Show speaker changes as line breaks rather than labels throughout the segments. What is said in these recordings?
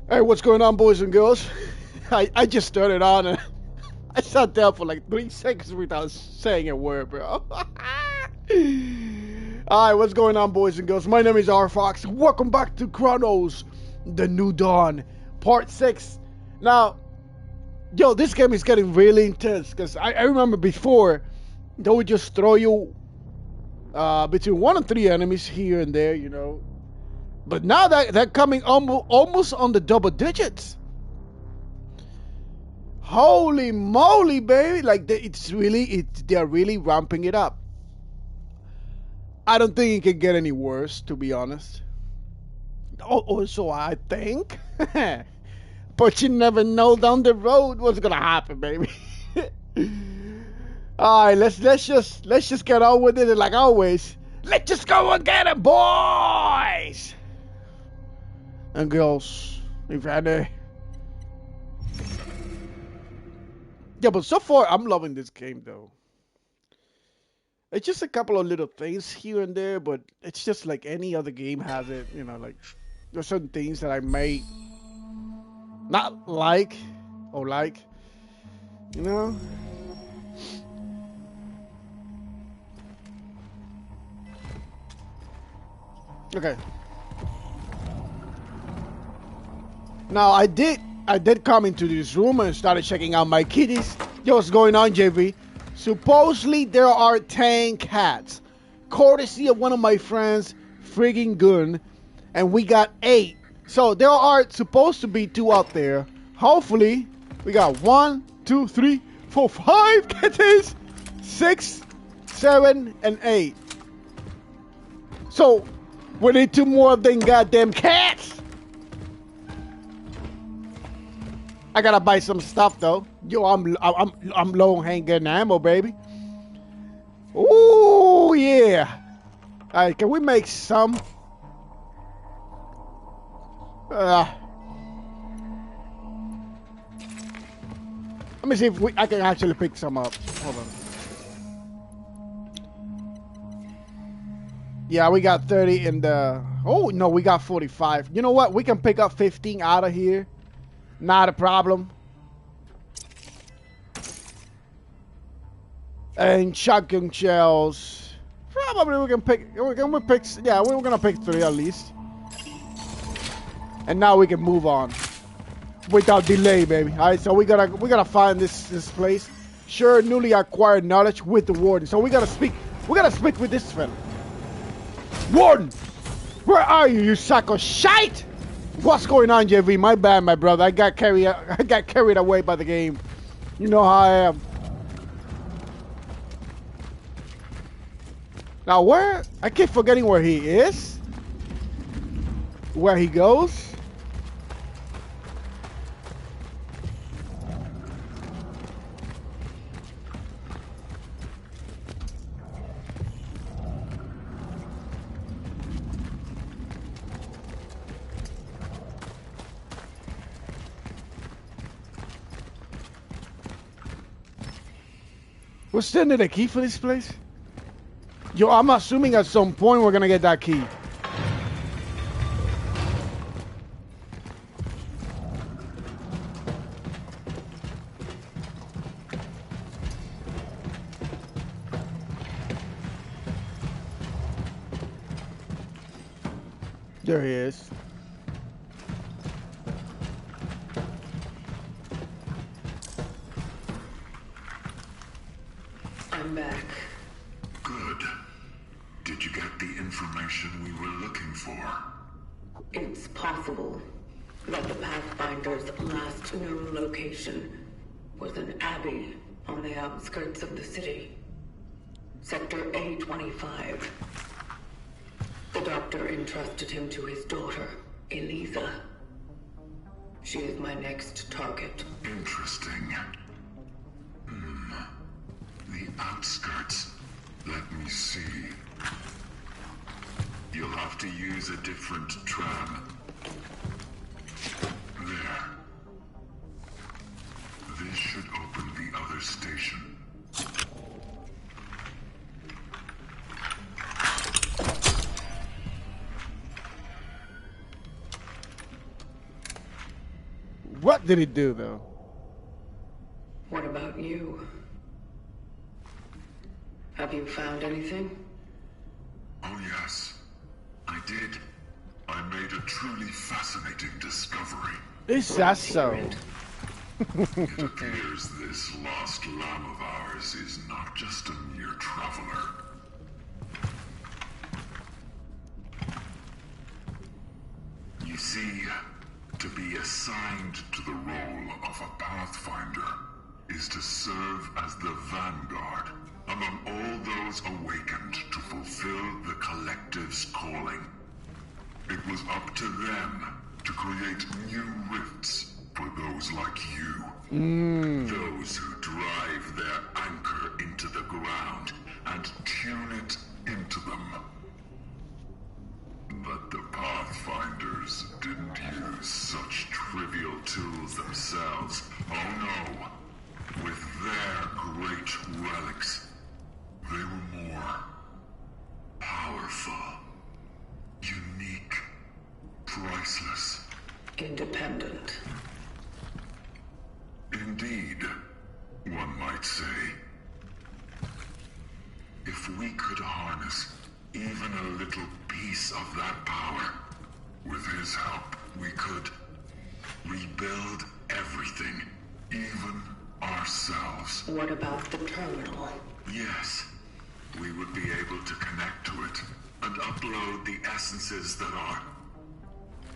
Hey, what's going on, boys and girls? I just started on and I sat down for like 3 seconds without saying a word, bro. Alright, what's going on, boys and girls? My name is R Fox. Welcome back to Cronos, The New Dawn, Part 6. Now, yo, this game is getting really intense because I remember before they would just throw you between 1 and 3 enemies here and there, you know. But now they're coming almost on the double digits. Holy moly, baby! Like they're really ramping it up. I don't think it can get any worse, to be honest. Oh, so I think. But you never know down the road what's gonna happen, baby. All right, let's just get on with it, like always. Let's just go and get it, boys and girls, if any. Yeah, but so far I'm loving this game though. It's just a couple of little things here and there, but it's just like any other game has it. You know, like there's certain things that I may not like or like. You know. Okay. Now I did come into this room and started checking out my kitties. Yo, what's going on, JV? Supposedly there are 10 cats, courtesy of one of my friends, friggin' Gun, and we got 8. So there are supposed to be 2 out there. Hopefully, we got 1, 2, 3, 4, 5 kittens, 6, 7, and 8. So we need 2 more of them goddamn cats. I gotta buy some stuff though. Yo, I'm low on handgun ammo, baby. Ooh yeah. Alright, can we make some? Let me see if I can actually pick some up. Hold on. Yeah, we got 30 in the. Oh no, we got 45. You know what? We can pick up 15 out of here. Not a problem. And shotgun shells. Probably we can pick. Yeah, we're gonna pick 3 at least. And now we can move on without delay, baby. All right, so we gotta find this place. Share newly acquired knowledge with the warden. So we gotta speak. We gotta speak with this fella. Warden, where are you, you sack of shite? What's going on, JV? My bad, my brother. I got carried away by the game. You know how I am. Now, where? I keep forgetting where he is. Where he goes. We're still need a key for this place? Yo, I'm assuming at some point we're gonna get that key. There he is.
I'm back.
Good. Did you get the information we were looking for?
It's possible that the Pathfinder's last known location was an abbey on the outskirts of the city. Sector A25. The doctor entrusted him to his daughter, Elisa. She is my next target.
Interesting. The outskirts. Let me see. You'll have to use a different tram. There. This should open the other station.
What did he do, though?
What about you? Have you found anything?
Oh yes, I did. I made a truly fascinating discovery.
Is that so?
It appears this lost lamb of ours is not just a mere traveler. You see, to be assigned to the role of a Pathfinder is to serve as the vanguard among all those awakened to fulfill the Collective's calling. It was up to them to create new rifts for those like you. Those who drive their anchor into the ground and tune it into them. But the Pathfinders didn't use such trivial tools themselves. Oh no. With their great relics, they were more powerful, unique, priceless.
Independent.
Indeed, one might say. If we could harness even a little piece of that power, with his help, we could rebuild everything, even ourselves.
What about the terminal?
Yes, we would be able to connect to it and upload the essences that are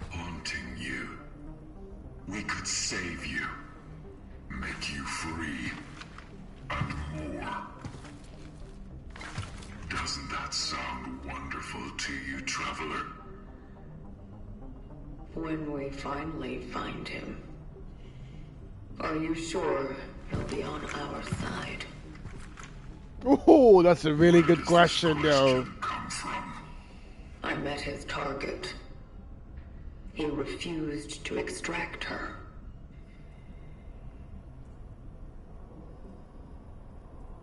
haunting you. We could save you, make you free, and more. Doesn't that sound wonderful to you, traveler?
When we finally find him, are you sure he'll be on our side?
Oh, that's a really good question, though.
Come from?
I met his target. He refused to extract her.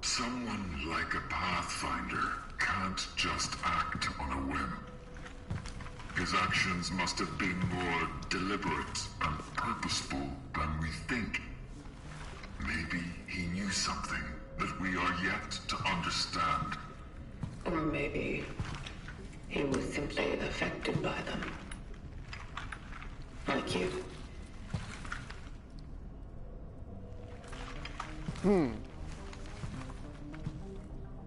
Someone like a Pathfinder can't just act on a whim. His actions must have been more deliberate and purposeful than we think. Maybe he knew something that we are yet to understand.
Or maybe he was simply affected by them. Like you.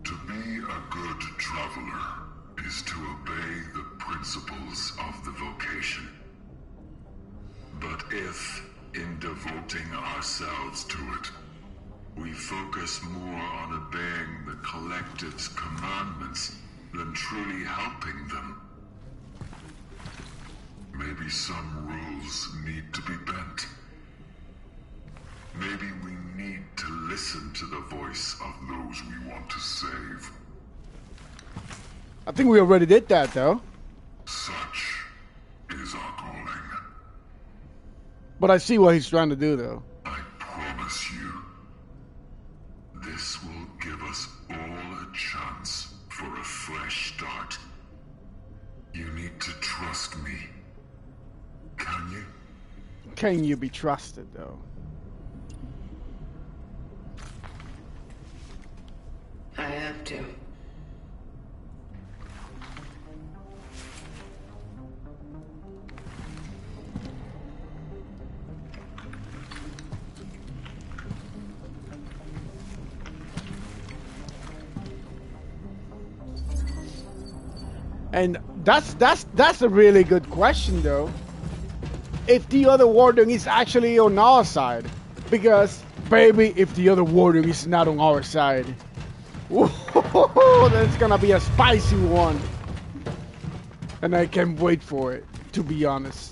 To be a good traveler is to obey the principles of the vocation. But if, in devoting ourselves to it, we focus more on obeying the Collective's commandments than truly helping them, maybe some rules need to be bent. Maybe we need to listen to the voice of those we want to save.
I think we already did that, though.
Such is our calling.
But I see what he's trying to do, though.
I promise you, this will give us all a chance for a fresh start. You need to trust me. Can you?
Can you be trusted, though?
I have to.
And that's a really good question, though. If the other warden is actually on our side, because baby, if the other warden is not on our side, that's gonna be a spicy one, and I can't wait for it, to be honest.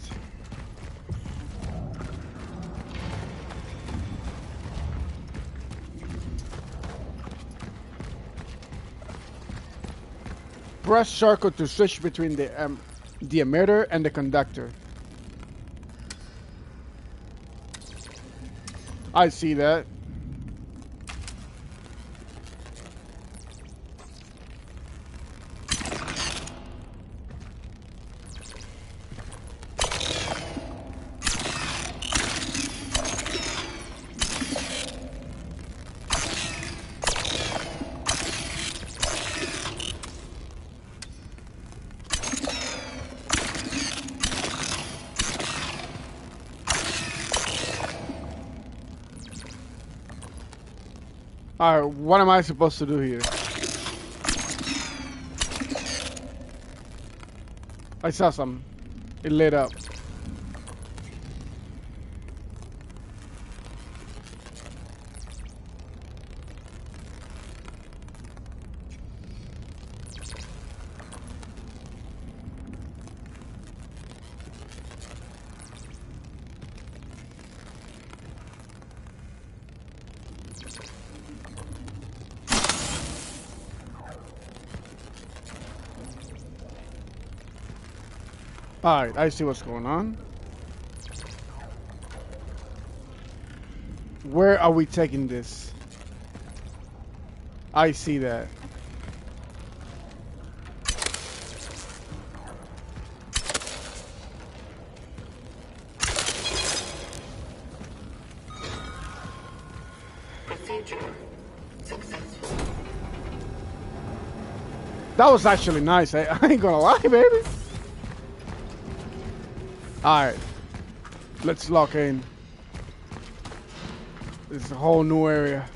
Press circle to switch between the emitter and the conductor. I see that. Alright, what am I supposed to do here? I saw something. It lit up. Alright, I see what's going on. Where are we taking this? I see that.
Procedure successful.
That was actually nice. I ain't gonna lie, baby. Alright. Let's lock in. This is a whole new area.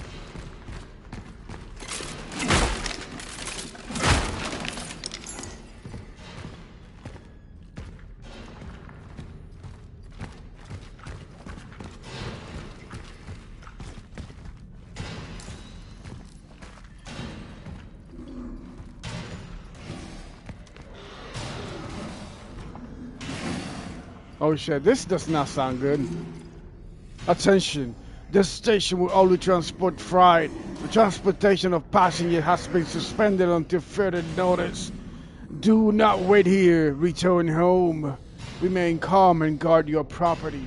Oh shit, this does not sound good. Attention, this station will only transport freight. The transportation of passengers has been suspended until further notice. Do not wait here, return home. Remain calm and guard your property.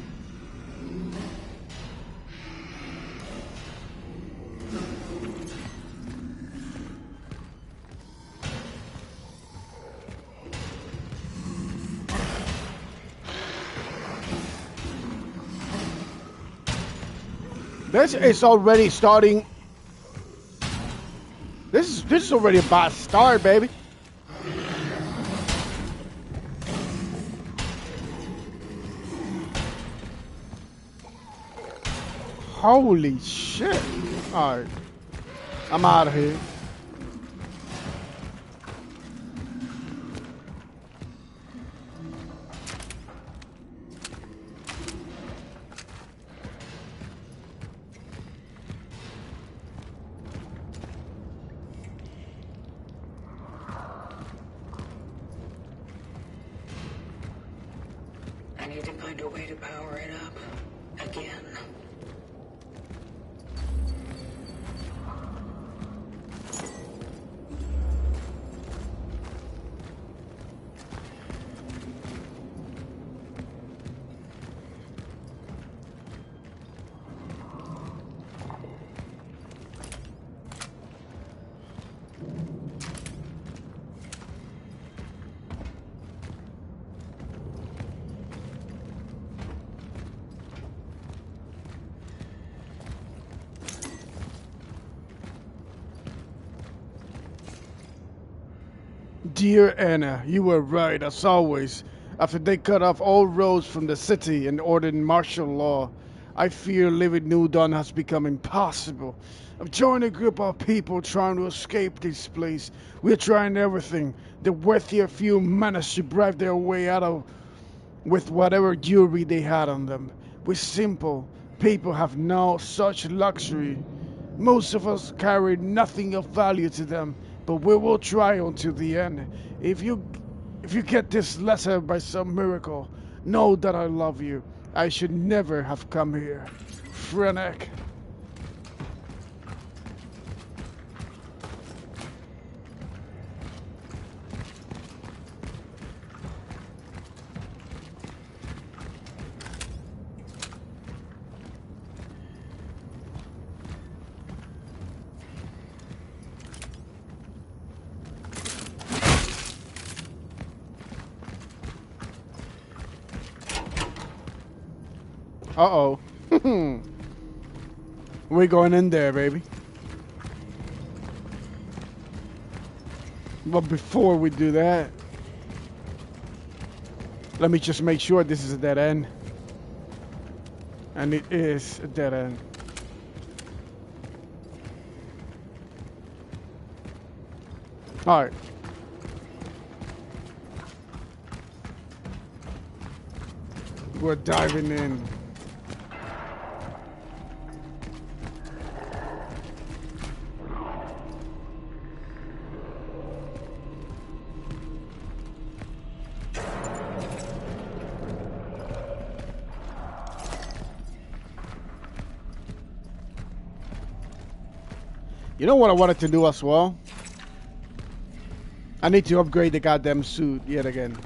This is already starting. This is already a bad start, baby. Holy shit. Alright. I'm out of here.
I need to find a way to power it up again.
Dear Anna, you were right as always. After they cut off all roads from the city and ordered martial law, I fear living New Dawn has become impossible. I've joined a group of people trying to escape this place. We're trying everything. The wealthier few managed to bribe their way out of with whatever jewelry they had on them. We're simple. People have no such luxury. Most of us carry nothing of value to them, but we will try until the end. If you get this letter by some miracle, know that I love you. I should never have come here. Frenek. Uh-oh. We're going in there, baby. But before we do that, let me just make sure this is a dead end. And it is a dead end. Alright. We're diving in. You know what I wanted to do as well? I need to upgrade the goddamn suit yet again.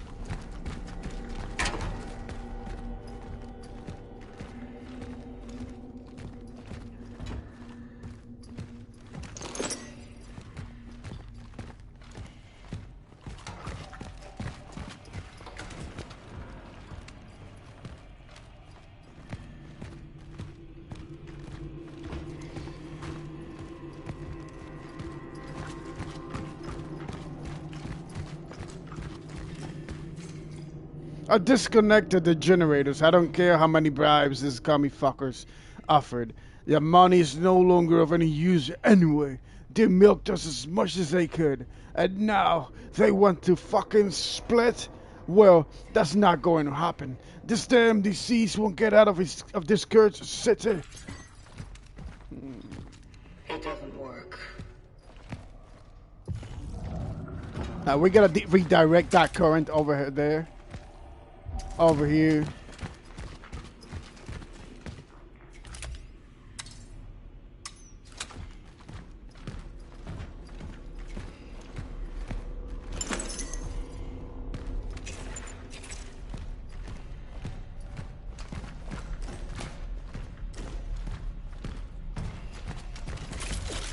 I disconnected the generators. I don't care how many bribes these commie fuckers offered. Their money is no longer of any use anyway. They milked us as much as they could. And now they want to fucking split? Well, that's not going to happen. This damn disease won't get out of this cursed city.
It doesn't work.
Now we gotta redirect that current over there. Over here.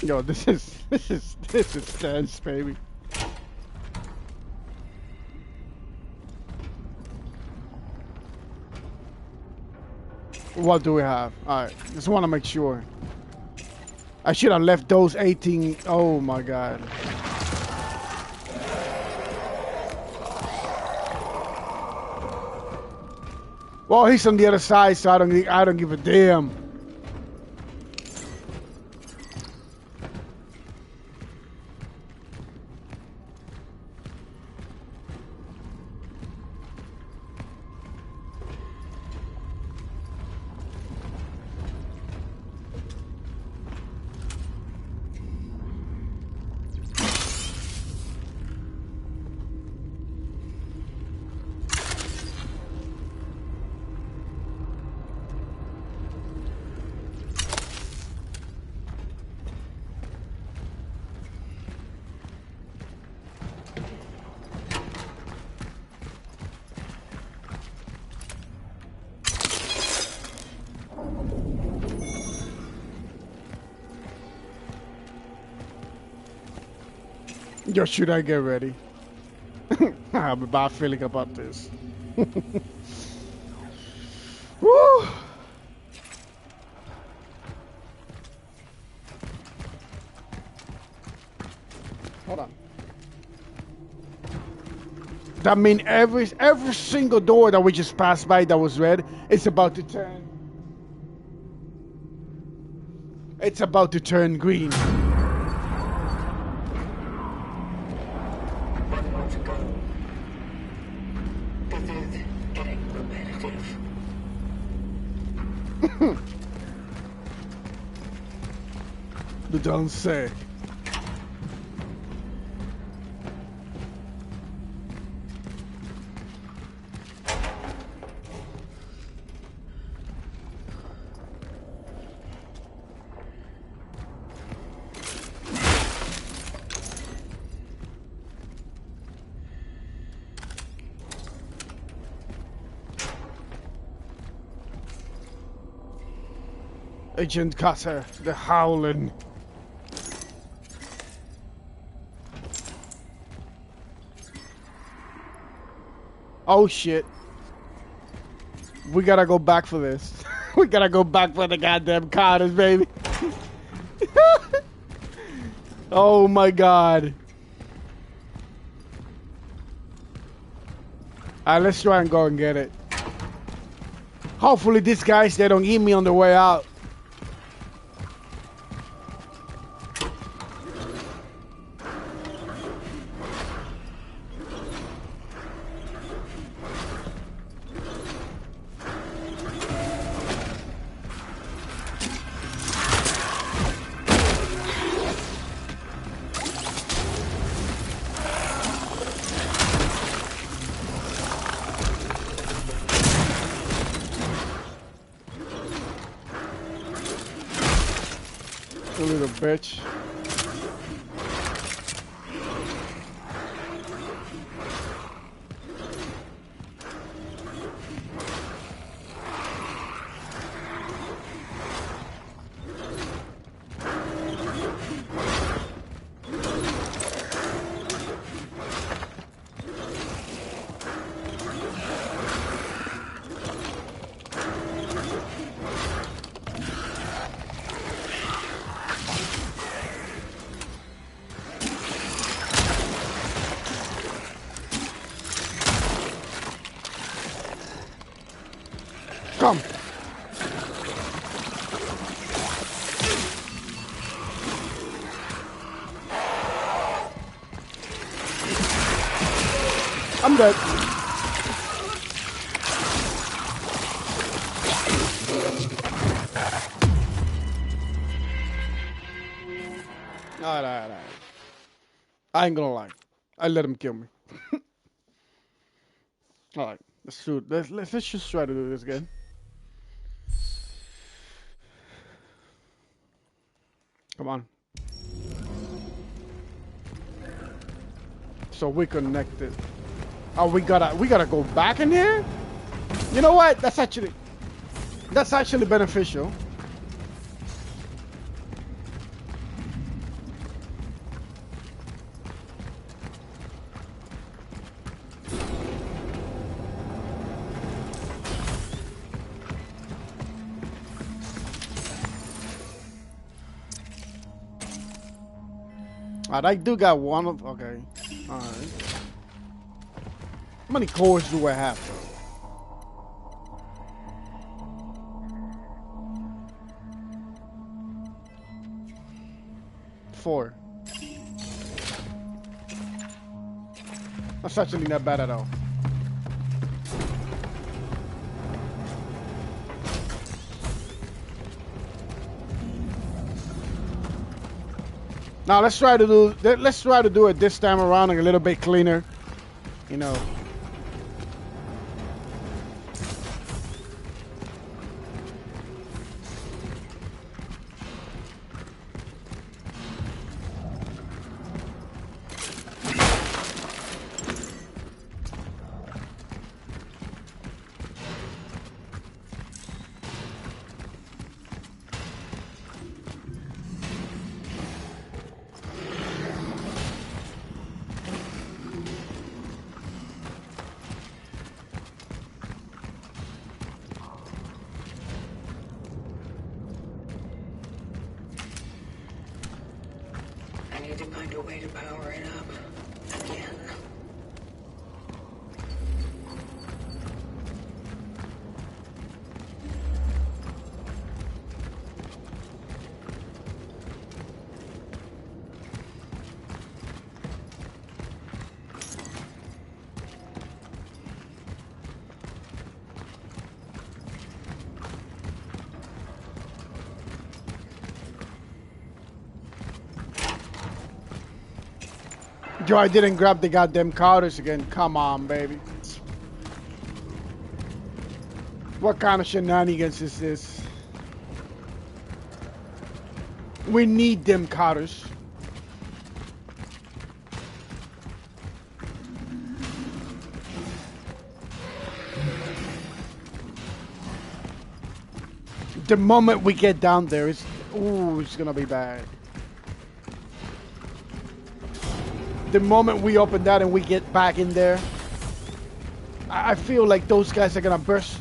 Yo, this is tense, baby. What do we have? Alright, just want to make sure. I should have left those 18. Oh my god. Well, he's on the other side, so I don't give a damn. Yo, should I get ready? I have a bad feeling about this. Woo! Hold on. That means every single door that we just passed by that was red, it's about to turn. It's about to turn green. You don't say. Agent Cutter, the Howling. Oh shit. We gotta go back for this. We gotta go back for the goddamn Carters, baby. Oh my god. Alright, let's try and go and get it. Hopefully these guys, they don't eat me on the way out. You little bitch. Come. I'm dead. Alright. I ain't gonna lie. I let him kill me. Alright, let's do it. Let's just try to do this again. Come on. So we connected. Oh, we gotta go back in here? You know what? That's actually beneficial. Alright, I do got one of. Okay. Alright. How many cores do I have? 4. That's actually not bad at all. Now let's try to do it this time around a little bit cleaner, you know.
To find a way to power it up again.
Yo, I didn't grab the goddamn counters again. Come on, baby. What kind of shenanigans is this? We need them counters. The moment we get down there, it's gonna be bad. The moment we open that and we get back in there, I feel like those guys are gonna burst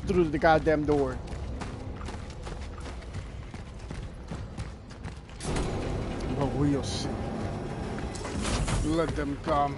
through the goddamn door. But we'll see. Let them come.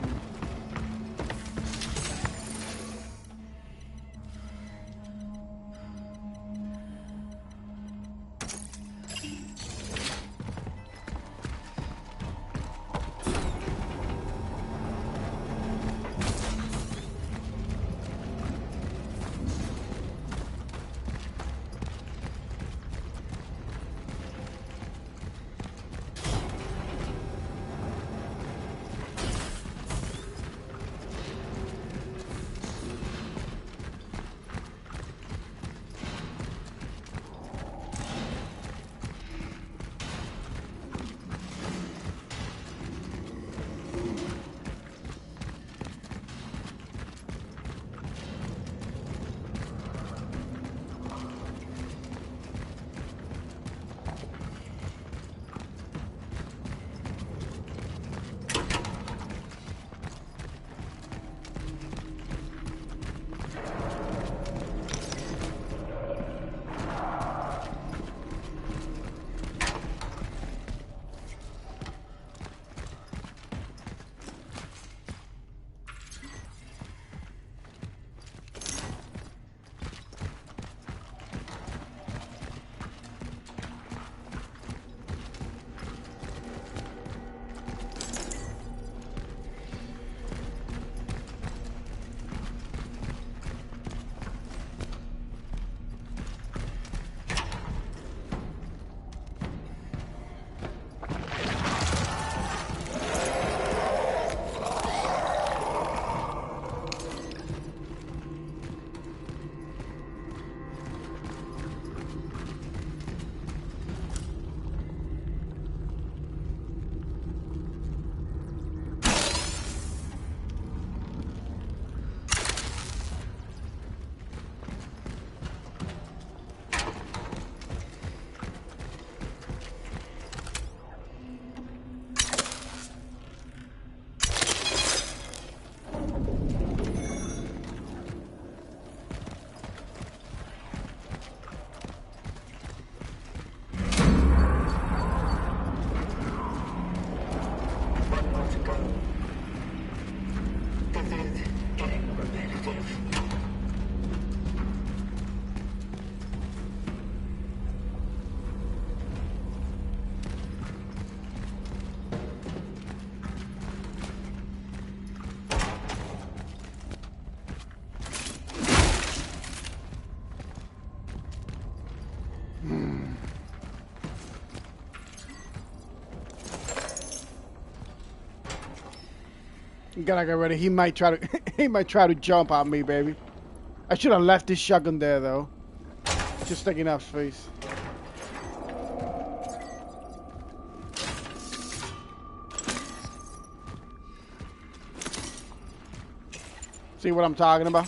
You gotta get ready. He might try to he might try to jump on me, baby. I should have left this shotgun there though. Just taking up space. See what I'm talking about?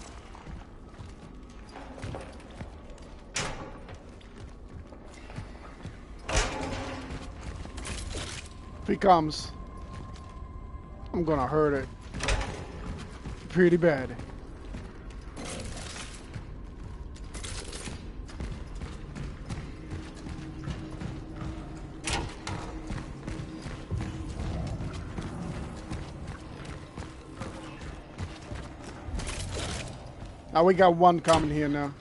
If he comes, I'm gonna hurt it pretty bad. Now we got one coming here now.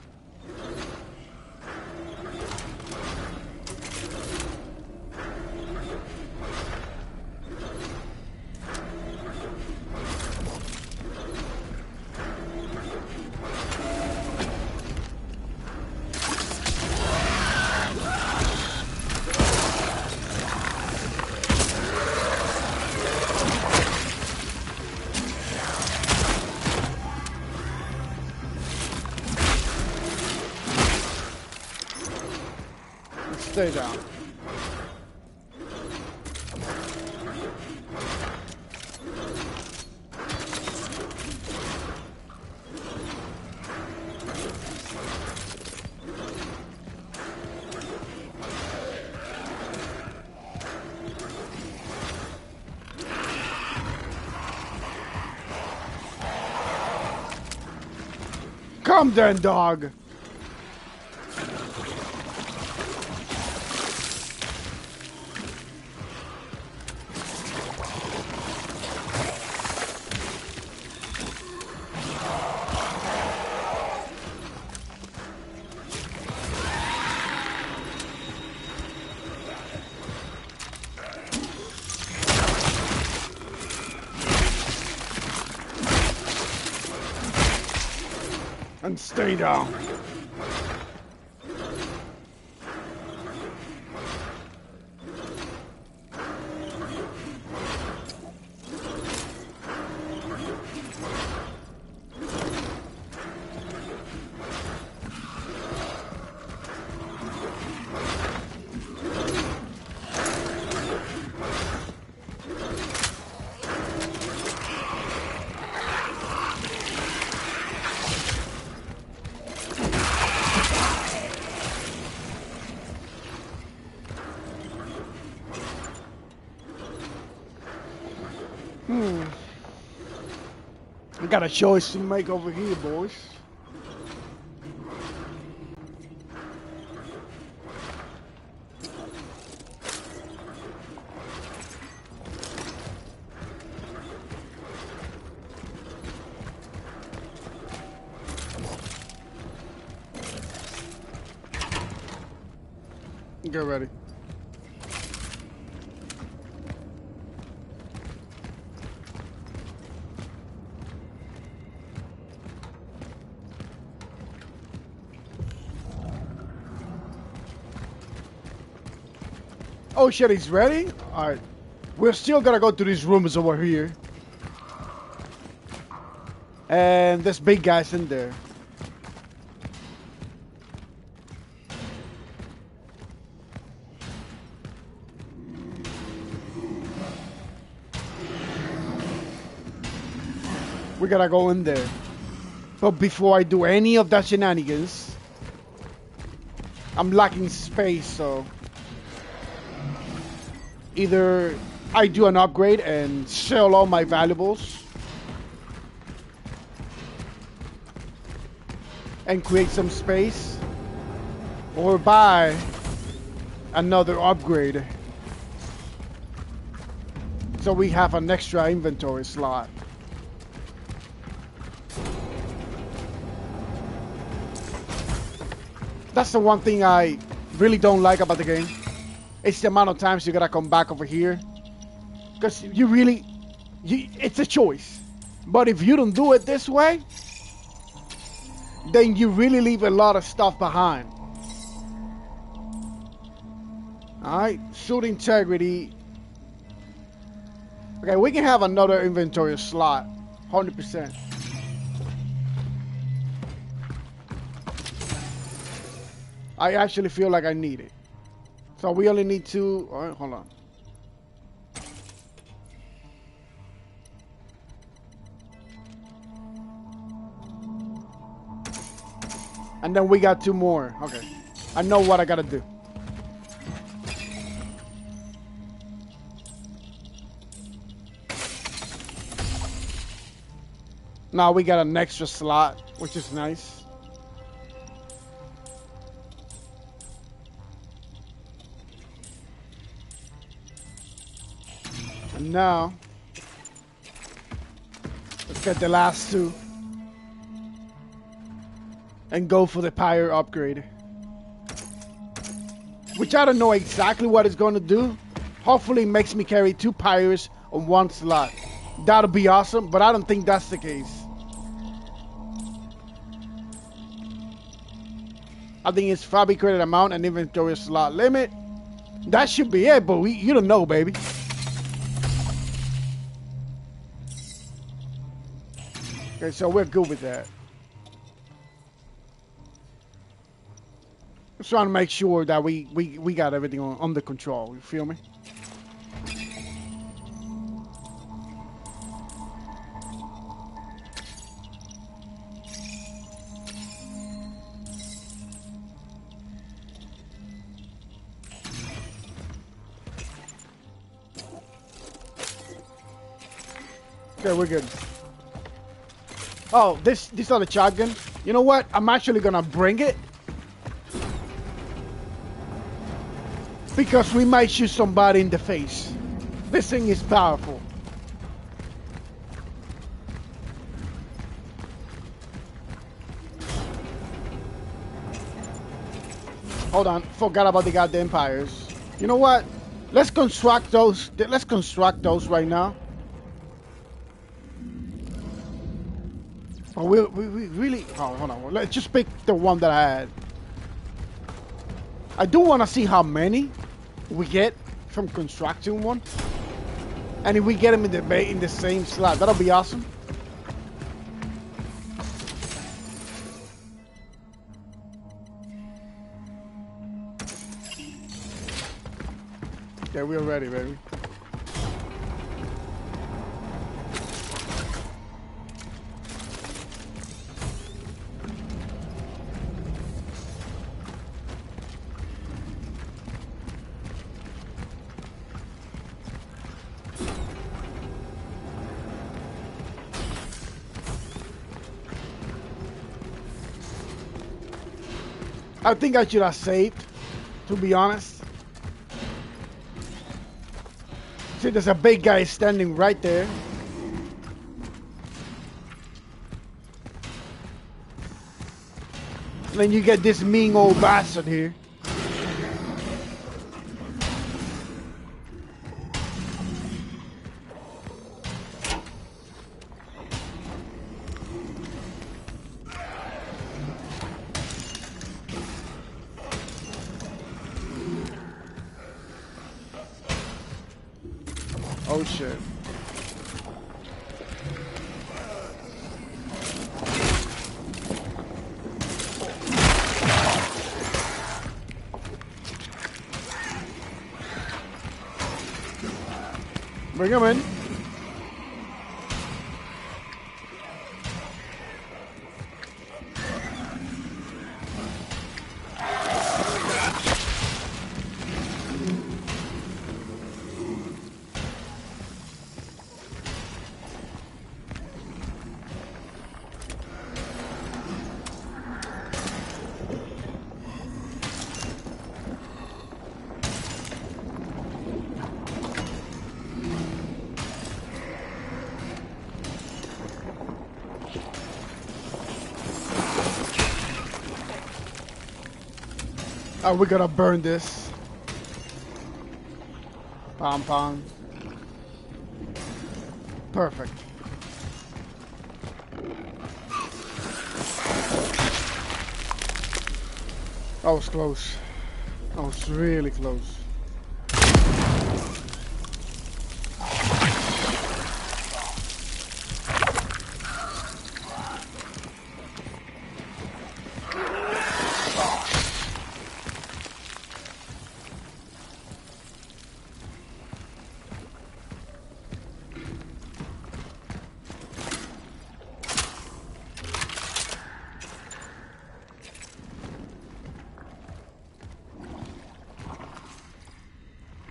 Stay down. Come then, dog. And stay down. I got a choice to make over here, boys. Get ready. Oh shit, he's ready? Alright. We're still gonna go to these rooms over here. And this big guy's in there. We gotta go in there. But before I do any of that shenanigans, I'm lacking space, so either I do an upgrade and sell all my valuables and create some space, or buy another upgrade so we have an extra inventory slot. That's the one thing I really don't like about the game. It's the amount of times you gotta come back over here. Because you really, it's a choice. But if you don't do it this way, then you really leave a lot of stuff behind. Alright, suit integrity. Okay, we can have another inventory slot. 100%. I actually feel like I need it. So we only need two. All right, hold on. And then we got two more. Okay. I know what I gotta do. Now we got an extra slot, which is nice. And now, let's get the last two. And go for the pyre upgrade. Which I don't know exactly what it's going to do. Hopefully it makes me carry two pyres on one slot. That'll be awesome, but I don't think that's the case. I think it's fabricated amount and inventory slot limit. That should be it, but you don't know, baby. Okay, so we're good with that. Just trying to make sure that we got everything under control. You feel me? Okay, we're good. Oh, this other shotgun. You know what? I'm actually gonna bring it. Because we might shoot somebody in the face. This thing is powerful. Hold on, forgot about the goddamn pyres. You know what? Let's construct those. Let's construct those right now. Oh, we really. Oh, hold on. Let's just pick the one that I had. I do want to see how many we get from constructing one, and if we get them in the same slot, that'll be awesome. Okay, we're ready, baby. I think I should have saved, to be honest. See, there's a big guy standing right there. And then you get this mean old bastard here. Oh shit. Bring him in. We're gonna burn this. Pom pom. Perfect. That was close. That was really close.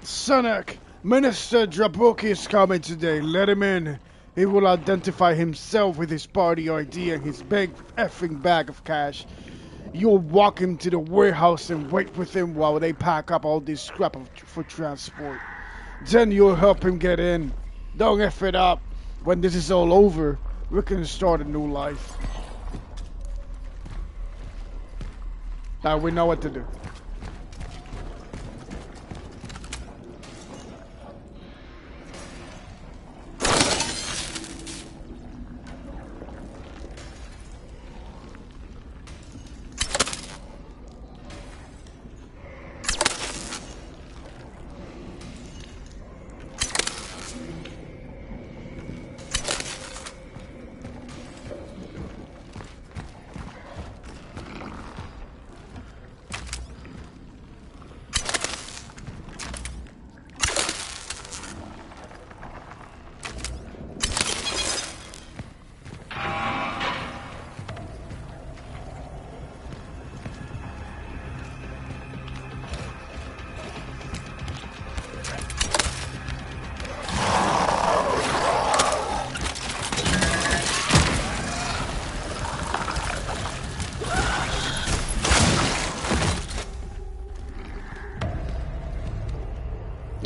Sunak, Minister Drabuki is coming today. Let him in. He will identify himself with his party ID and his big effing bag of cash. You'll walk him to the warehouse and wait with him while they pack up all this scrap for transport. Then you'll help him get in. Don't F it up. When this is all over, we can start a new life. Now we know what to do.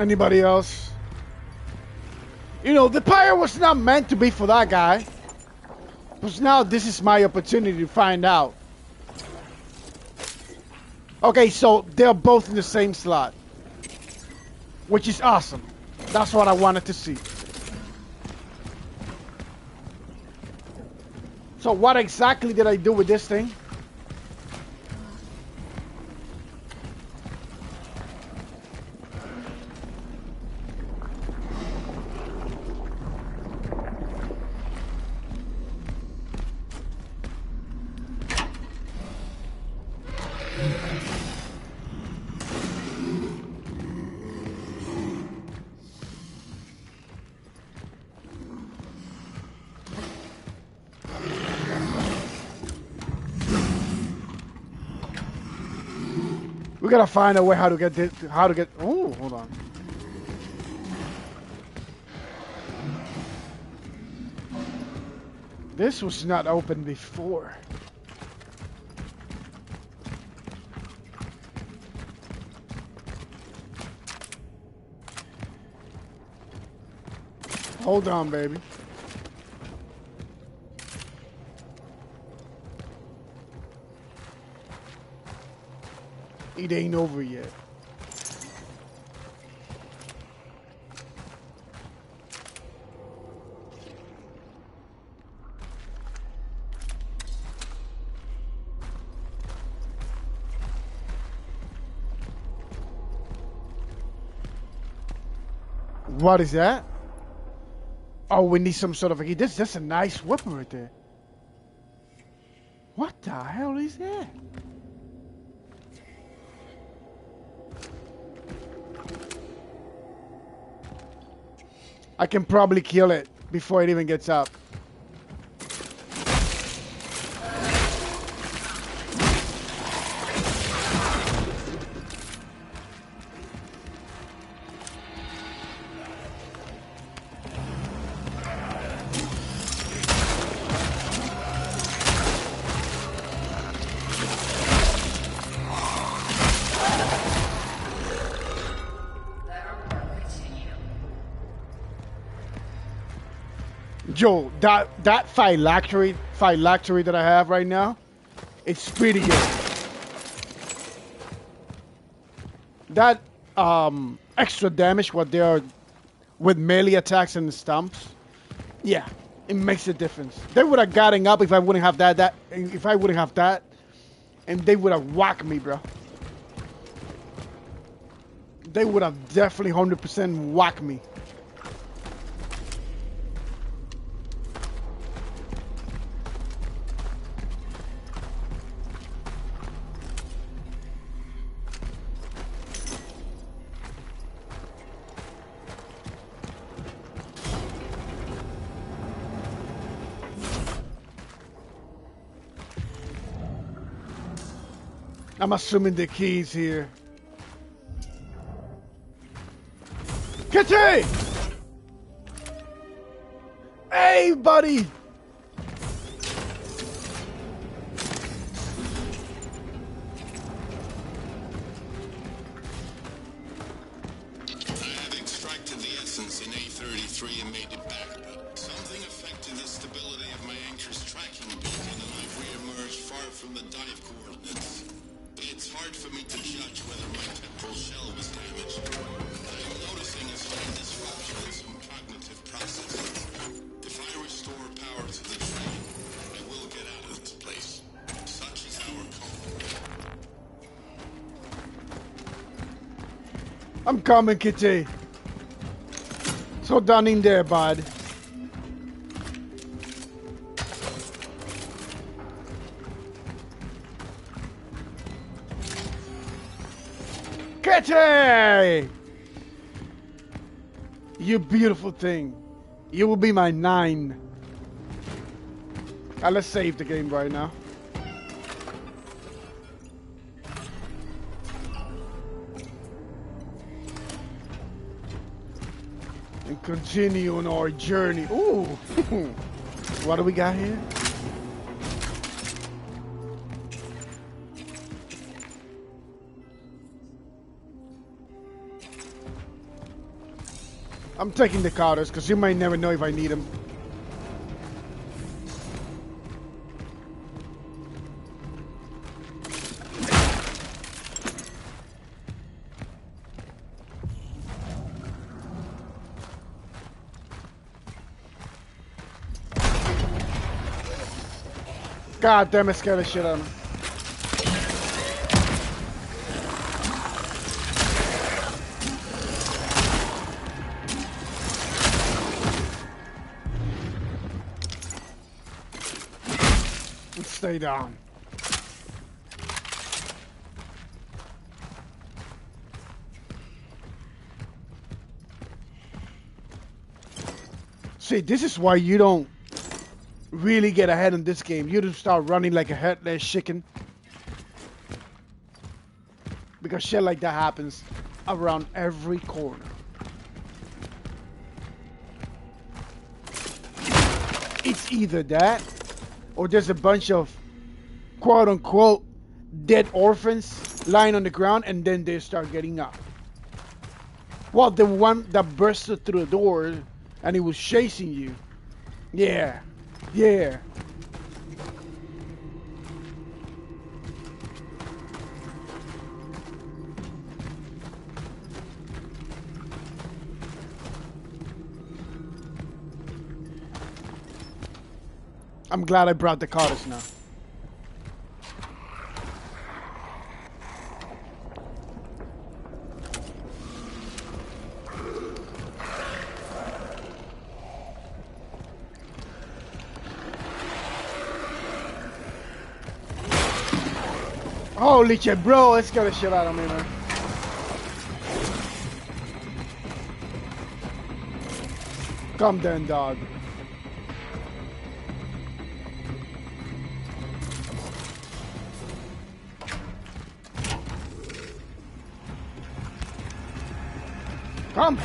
Anybody else? You know, the pyre was not meant to be for that guy. But now this is my opportunity to find out. Okay, so they're both in the same slot. Which is awesome. That's what I wanted to see. So what exactly did I do with this thing? We gotta find a way how to get this, oh, hold on. This was not open before. Hold on, baby. It ain't over yet. What is that? Oh, we need some sort of a... That's a nice weapon right there. What the hell is that? I can probably kill it before it even gets up. Yo, that phylactery that I have right now, it's pretty good. That extra damage what they are with melee attacks and stomps, yeah, it makes a difference. They would have gotten up if I wouldn't have that if I wouldn't have that, and they would have whacked me, bro. They would have definitely 100% whacked me. I'm assuming the key's here. Kitty! Hey, buddy!
In A33 and made it back, but something affected the stability of my anchor's tracking beacon, and I've re-emerged far from the dive coordinates. It's hard for me to judge whether my temporal shell was damaged. I'm noticing a slight disruption in some cognitive processes. If I restore power to the train, I will get out of this place. Such is our call.
I'm coming, Kitty. So down in there, bud. Kitty! You beautiful thing. You will be my 9. Let's save the game right now. And continue on our journey. Ooh. What do we got here? I'm taking the carters because you might never know if I need them. God damn it, scared the shit out of me. Let's stay down. See, this is why you don't really get ahead in this game. You just start running like a headless chicken. Because shit like that happens around every corner. It's either that, or there's a bunch of quote-unquote dead orphans lying on the ground, and then they start getting up. Well, the one that bursted through the door and he was chasing you. Yeah. Yeah. I'm glad I brought the carters now. Holy shit, bro, let's get the shit out of me, man. Come then, dog. Come.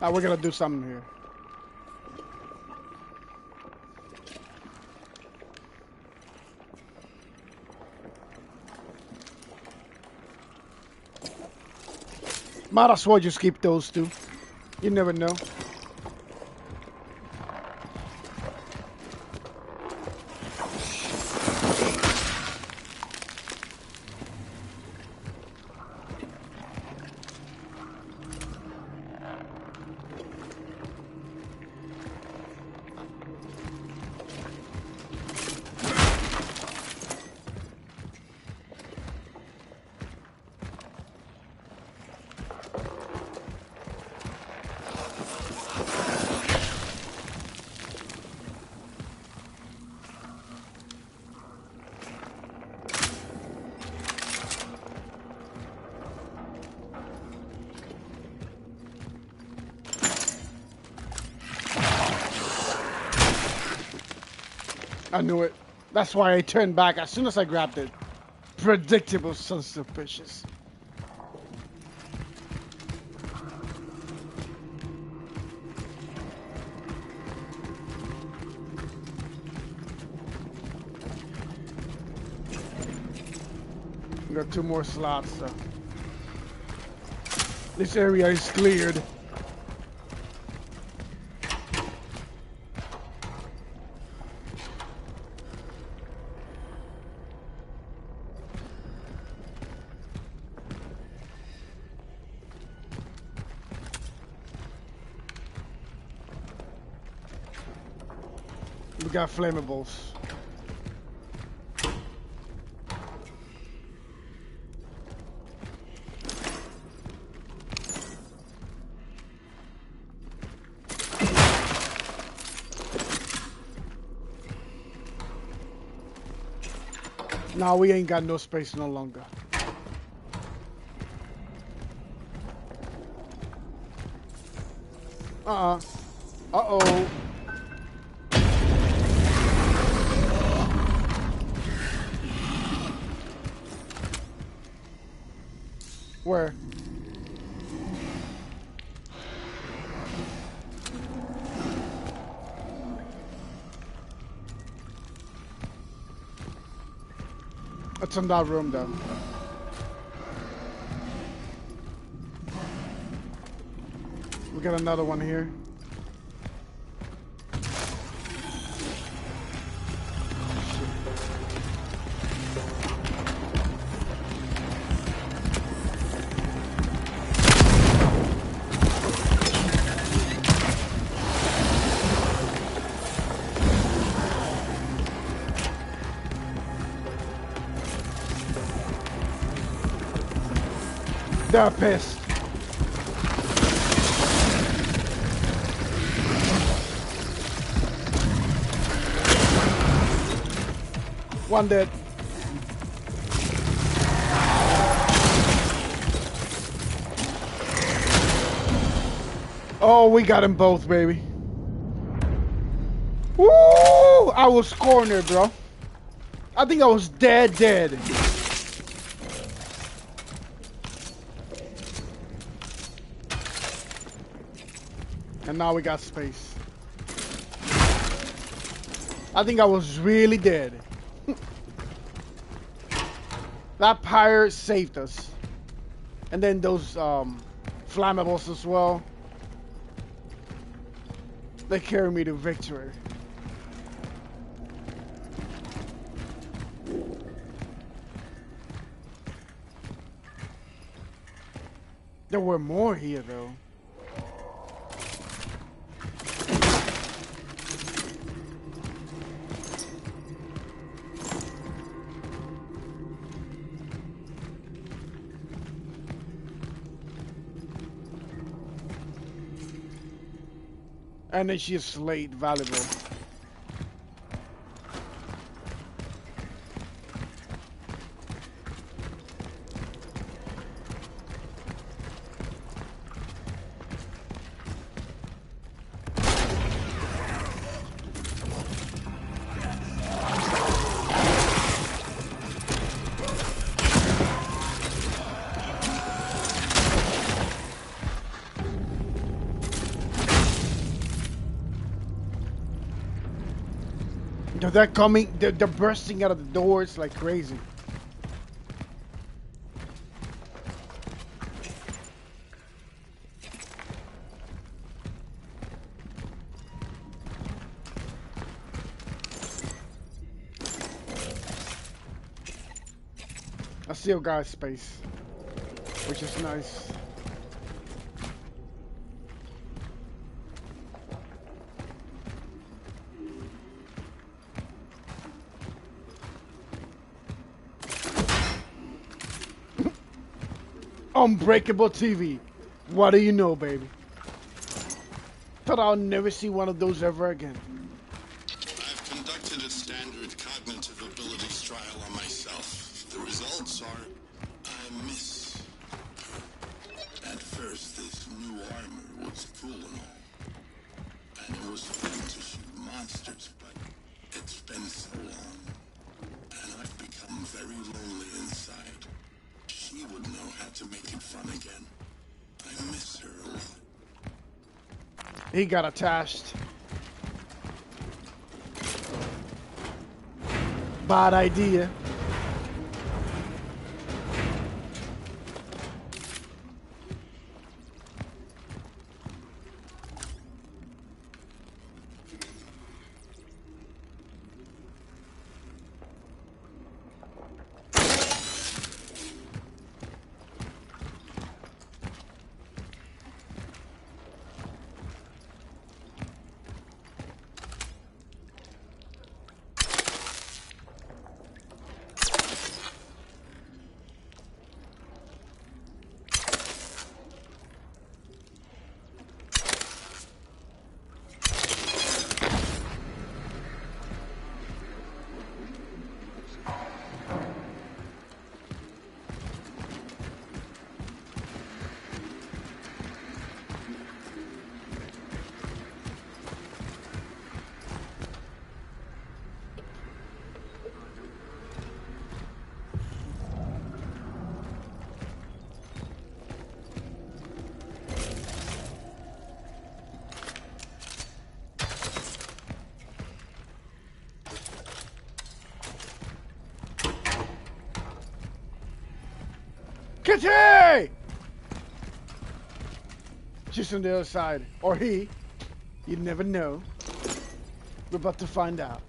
Now we're gonna do something here. Might as well just keep those two. You never know. I knew it. That's why I turned back as soon as I grabbed it. Predictable, so suspicious. We got 2 more slots, so this area is cleared. We got flammables. Now we ain't got no space no longer. Uh-oh. Where? It's in that room though. We got another one here. They're pissed. One dead. Oh, we got them both, baby. Woo! I was cornered, bro. I think I was dead. And now we got space. I think I was really dead. That pirate saved us. And then those flammables as well. They carry me to victory. There were more here though. And then she is slate valuable. They're coming. They're bursting out of the doors like crazy. I still got space, which is nice. Unbreakable TV. What do you know, baby? Thought I'll never see one of those ever again.
I've conducted a standard cognitive abilities trial on myself. The results are I miss. At first, this new armor was cool and all. And it was fun to shoot monsters, but it's been so long. And I've become very lonely inside. She would know how to make it fun again. I miss her a lot.
He got attached. Bad idea. Kitty! She's on the other side. Or he. You never know. We're about to find out.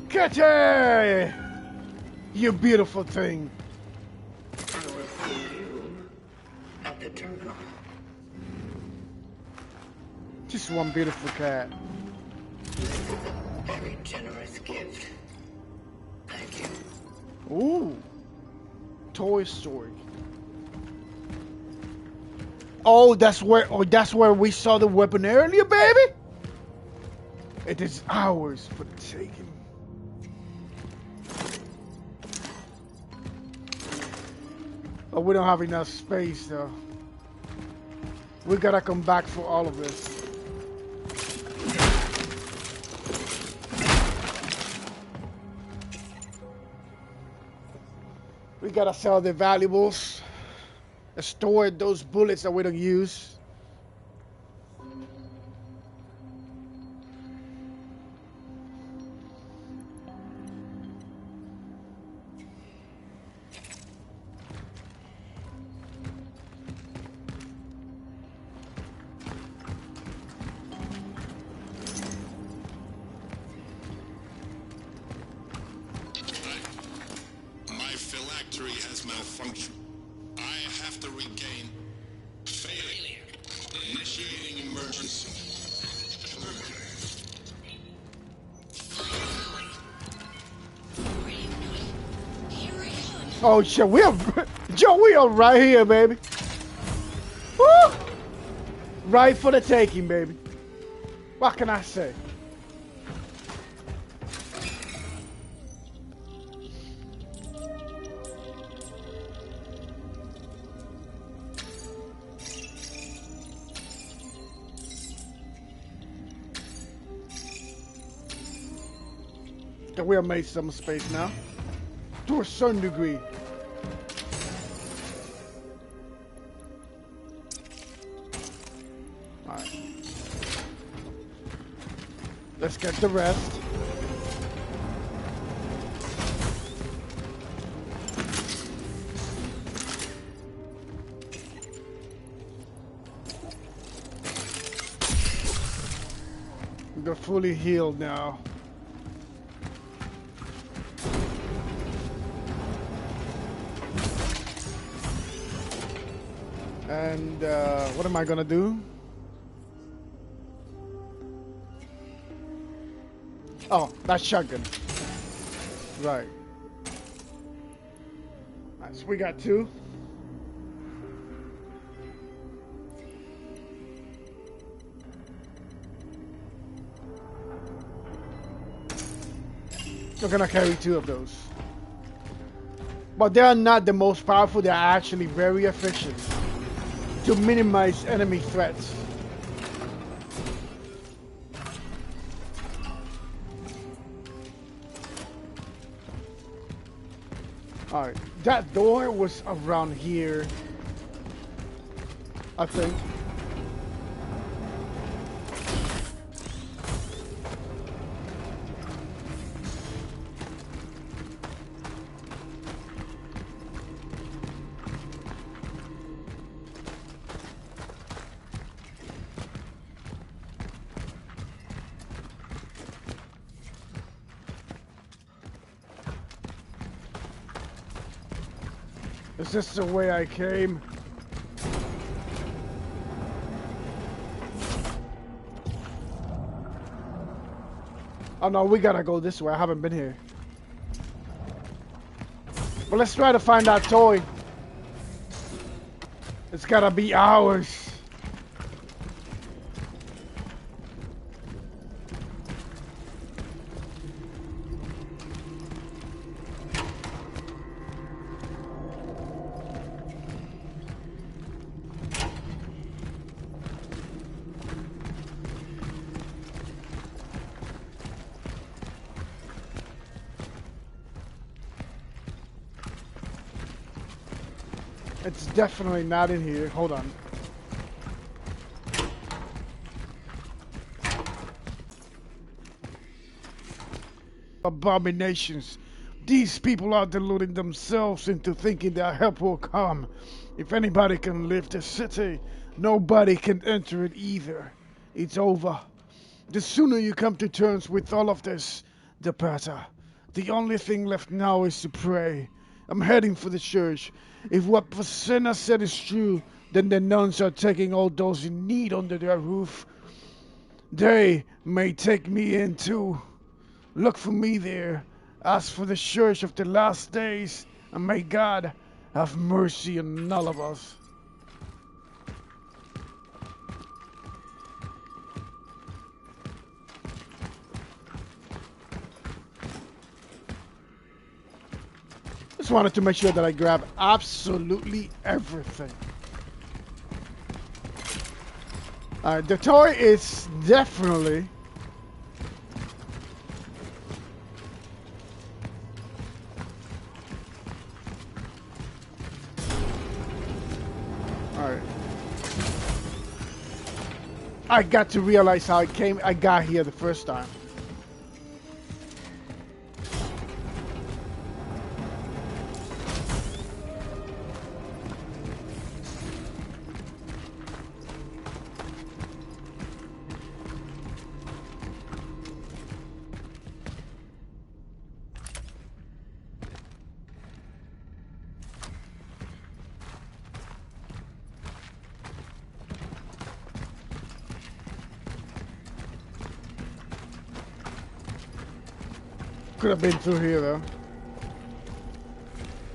Kitty! You beautiful thing.
I will see you at the terminal.
Just one beautiful cat.
This is a very generous gift. Thank you.
Ooh. Toy Story. Oh, that's where we saw the weapon earlier, baby. It is ours for the taking. But we don't have enough space, though. We gotta come back for all of this. We gotta sell the valuables. Store those bullets that we don't use.
My phylactery has malfunctioned. I have to regain. Failure. Initiating emergency.
Oh shit, we are Joe, we are right here, baby. Woo! Right for the taking, baby. What can I say? That we have made some space now. To a certain degree. Alright. Let's get the rest. They're fully healed now. And what am I gonna do? Oh, that's shotgun. Right. Alright, so we got 2. We're gonna carry 2 of those. But they are not the most powerful, they are actually very efficient to minimize enemy threats. Alright, that door was around here, I think. Is this the way I came? Oh no, we gotta go this way. I haven't been here. But let's try to find that toy. It's gotta be ours. It's definitely not in here. Hold on. Abominations. These people are deluding themselves into thinking their help will come. If anybody can leave the city, nobody can enter it either. It's over. The sooner you come to terms with all of this, the better. The only thing left now is to pray. I'm heading for the church. If what Vasena said is true, then the nuns are taking all those in need under their roof. They may take me in too. Look for me there. Ask for the church of the last days, and may God have mercy on all of us. Just wanted to make sure that I grab absolutely everything. Alright, the toy is definitely alright. I got to realize how I got here the first time. Could have been through here though.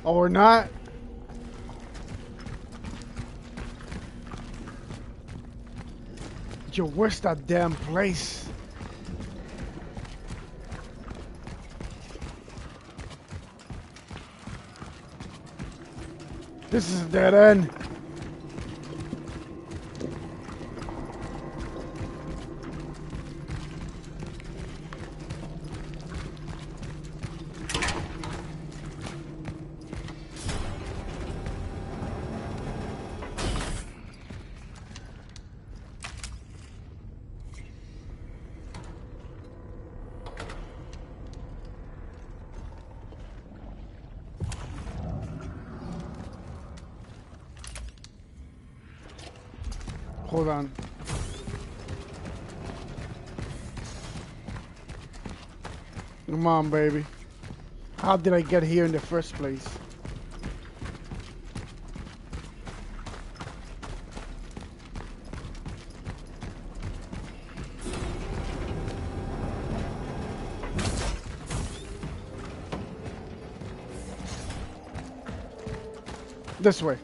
Or not. Yo, where's that damn place? This is a dead end. Hold on. Come on, baby. How did I get here in the first place? This way.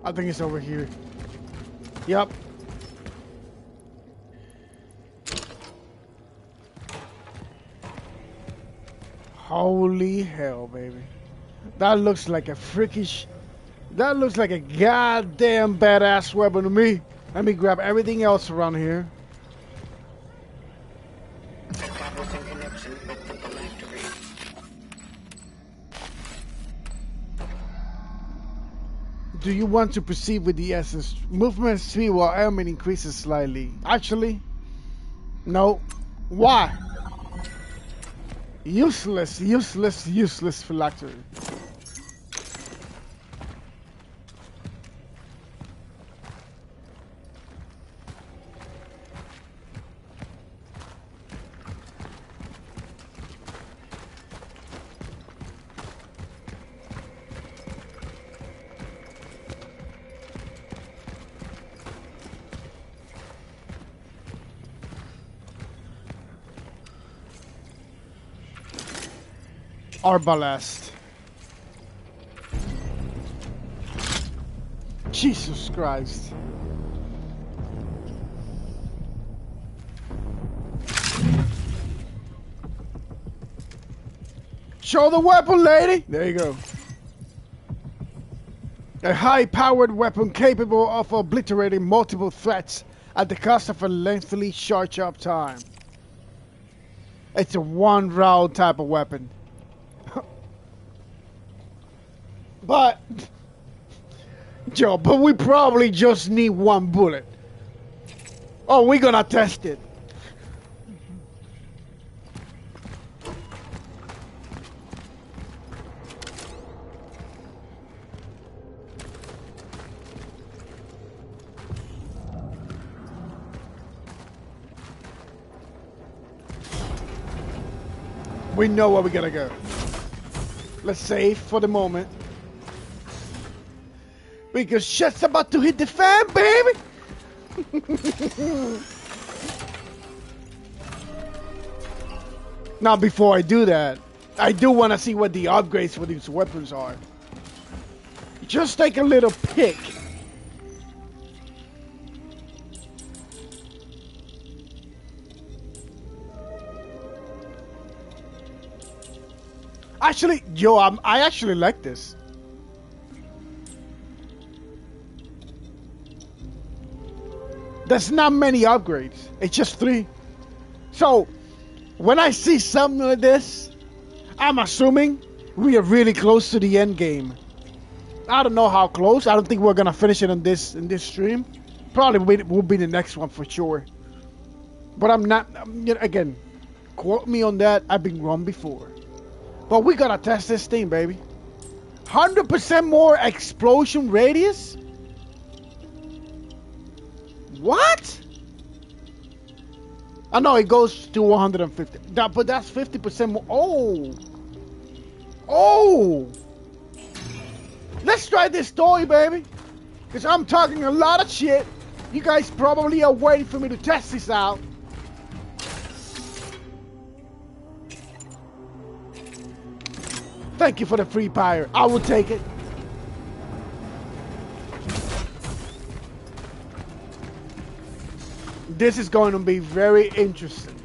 I think it's over here. Yep. Holy hell, baby. That looks like a freakish... That looks like a goddamn badass weapon to me. Let me grab everything else around here.
Establishing connection with the phylactery.
Do you want to proceed with the essence? Movement speed while aiming increases slightly. Actually, no. Why? Useless, useless, useless phylactery. Arbalest. Jesus Christ. Show the weapon, lady! There you go. A high-powered weapon capable of obliterating multiple threats at the cost of a lengthy charge-up time. It's a one-round type of weapon. But, Joe, but we probably just need one bullet. Oh, we're gonna test it. We know where we're gonna go. Let's save for the moment. Because shit's about to hit the fan, baby! Now, before I do that, I do want to see what the upgrades for these weapons are. Just take a little pick. Actually, yo, I actually like this. There's not many upgrades. It's just 3. So, when I see something like this, I'm assuming we are really close to the end game. I don't know how close. I don't think we're gonna finish it in this stream. Probably will be the next one for sure. But I'm not. Again, quote me on that. I've been wrong before. But we gotta test this thing, baby. 100% more explosion radius. What? I know it goes to 150. But that's 50% more. Oh. Oh. Let's try this toy, baby. Because I'm talking a lot of shit. You guys probably are waiting for me to test this out. Thank you for the free fire. I will take it. This is going to be very interesting.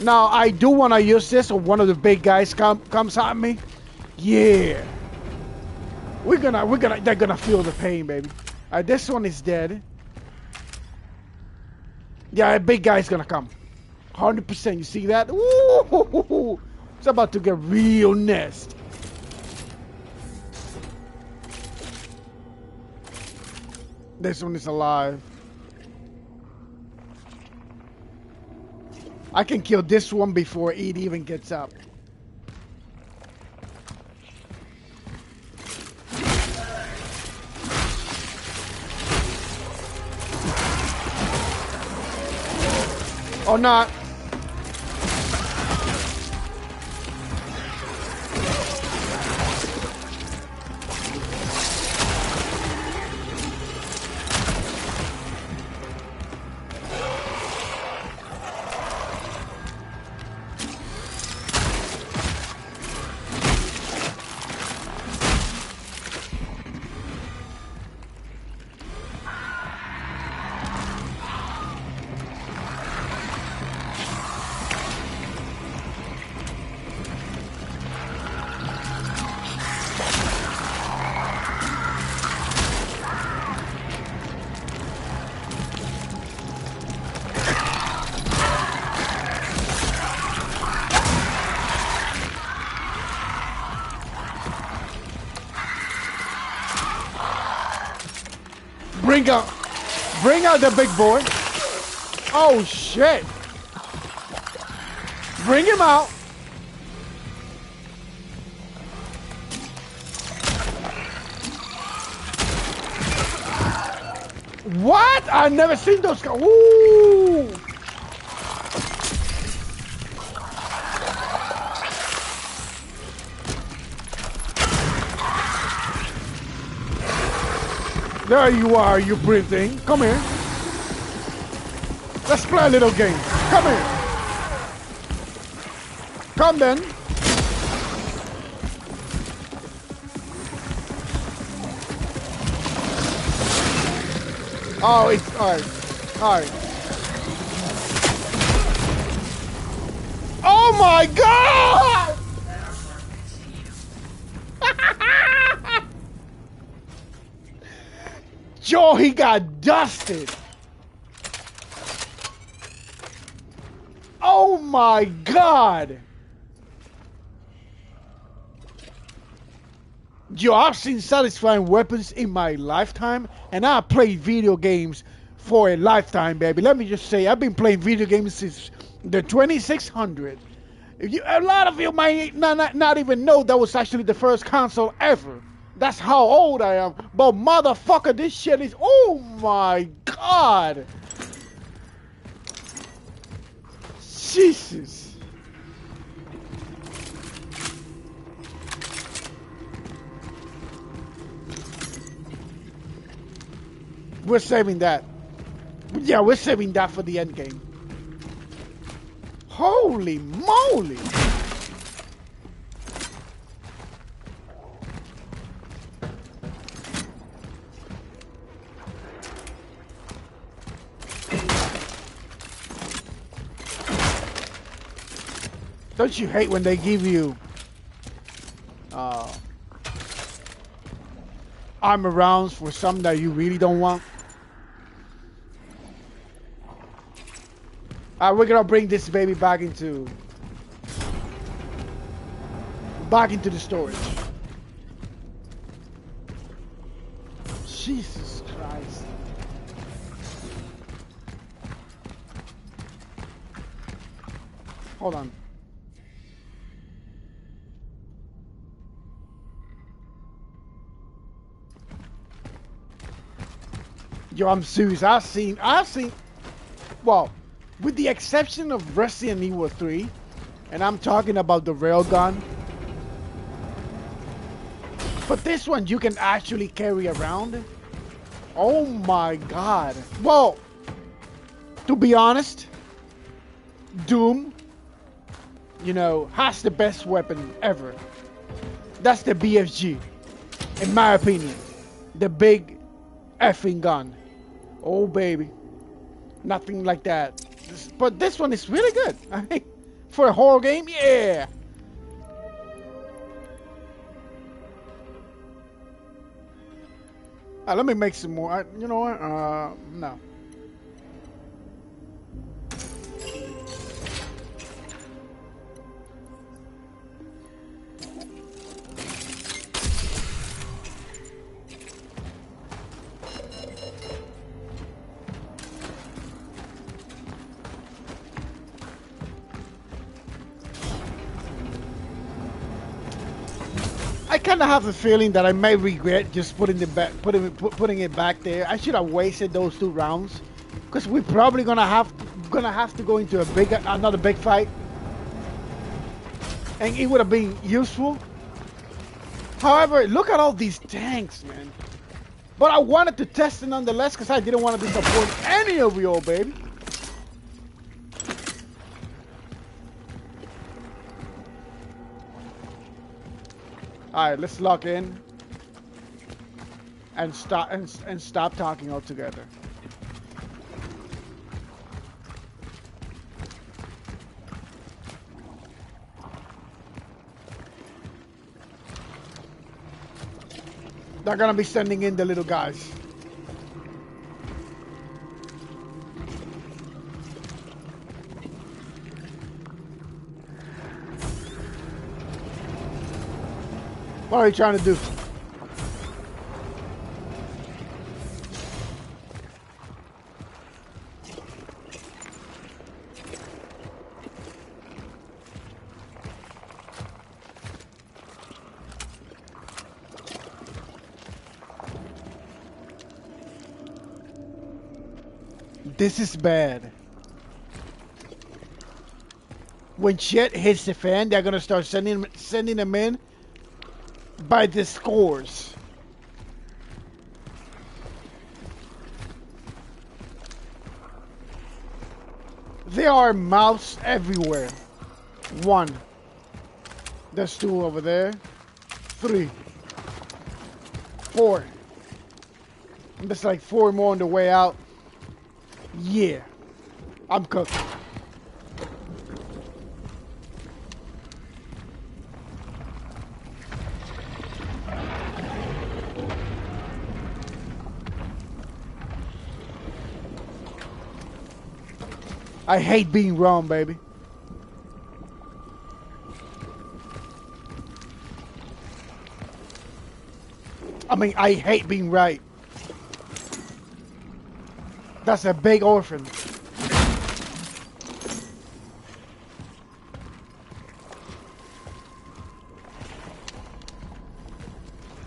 Now, I do want to use this when one of the big guys comes at me. Yeah. They're gonna feel the pain, baby. This one is dead. Yeah, a big guy's gonna come. 100%, you see that? Ooh, it's about to get real nasty. This one is alive. I can kill this one before it even gets up. Or not. Bring out the big boy. Oh shit. Bring him out. What? I've never seen those guys. Woo! There you are, you pretty thing. Come here. Let's play a little game. Come here. Come then. Oh, it's alright. Alright. Oh my god! Joe, he got dusted. Oh my god. Yo, I've seen satisfying weapons in my lifetime, and I played video games for a lifetime, baby. Let me just say, I've been playing video games since the 2600. A lot of you might not even know that was actually the first console ever. That's how old I am. But motherfucker, this shit is... Oh my god. Jesus. We're saving that. Yeah, we're saving that for the end game. Holy moly. Don't you hate when they give you armor rounds for something that you really don't want? We're gonna bring this baby back into the storage. Jesus Christ. Hold on. Yo, I'm serious. I've seen, well, with the exception of Resident Evil 3, and I'm talking about the railgun. But this one you can actually carry around. Oh my god. Well, to be honest, Doom, you know, has the best weapon ever. That's the BFG, in my opinion. The big effing gun. Oh baby, nothing like that. But this one is really good. I mean, for a horror game, yeah. Let me make some more. You know what? No. I kind of have the feeling that I may regret just putting it back there. I should have wasted those 2 rounds, because we're probably gonna have to go into another big fight, and it would have been useful. However, look at all these tanks, man. But I wanted to test it nonetheless, because I didn't want to disappoint any of you all, baby. Alright, let's lock in and stop talking altogether. They're gonna be sending in the little guys. What are you trying to do? This is bad. When shit hits the fan, they're gonna start sending them in by the scores. There are mouths everywhere. 1. There's 2 over there. 3. 4. There's like 4 more on the way out. Yeah. I'm cooked. I hate being wrong, baby. I mean, I hate being right. That's a big orphan.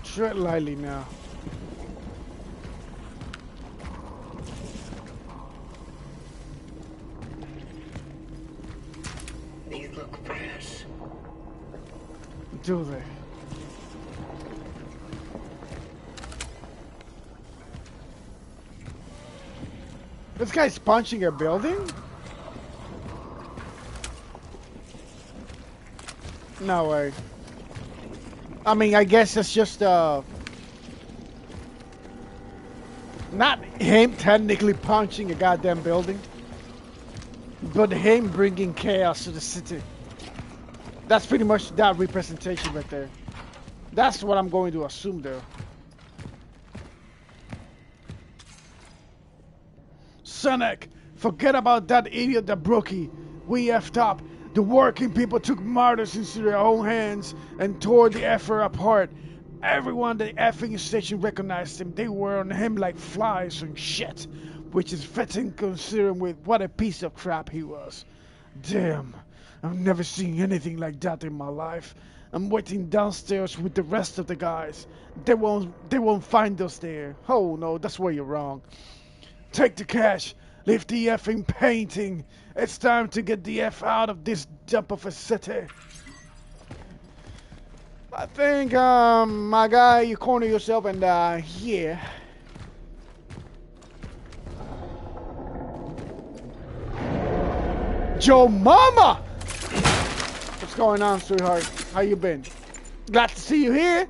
Tread lightly now.
These look fresh.
Do they? This guy's punching a building? No way. I mean, I guess it's just, not him technically punching a goddamn building, but him bringing chaos to the city. That's pretty much that representation right there. That's what I'm going to assume there. Sonic, forget about that idiot that Brookie. We effed up. The working people took matters into their own hands and tore the effort apart. Everyone at the effing station recognized him. They were on him like flies and shit, which is fitting considering with what a piece of crap he was. Damn, I've never seen anything like that in my life. I'm waiting downstairs with the rest of the guys. They won't find us there. Oh no, that's where you're wrong. Take the cash. Leave the effing painting. It's time to get the F out of this dump of a city. I think, my guy, you corner yourself and, yeah. Joe Mama! What's going on, sweetheart? How you been? Glad to see you here.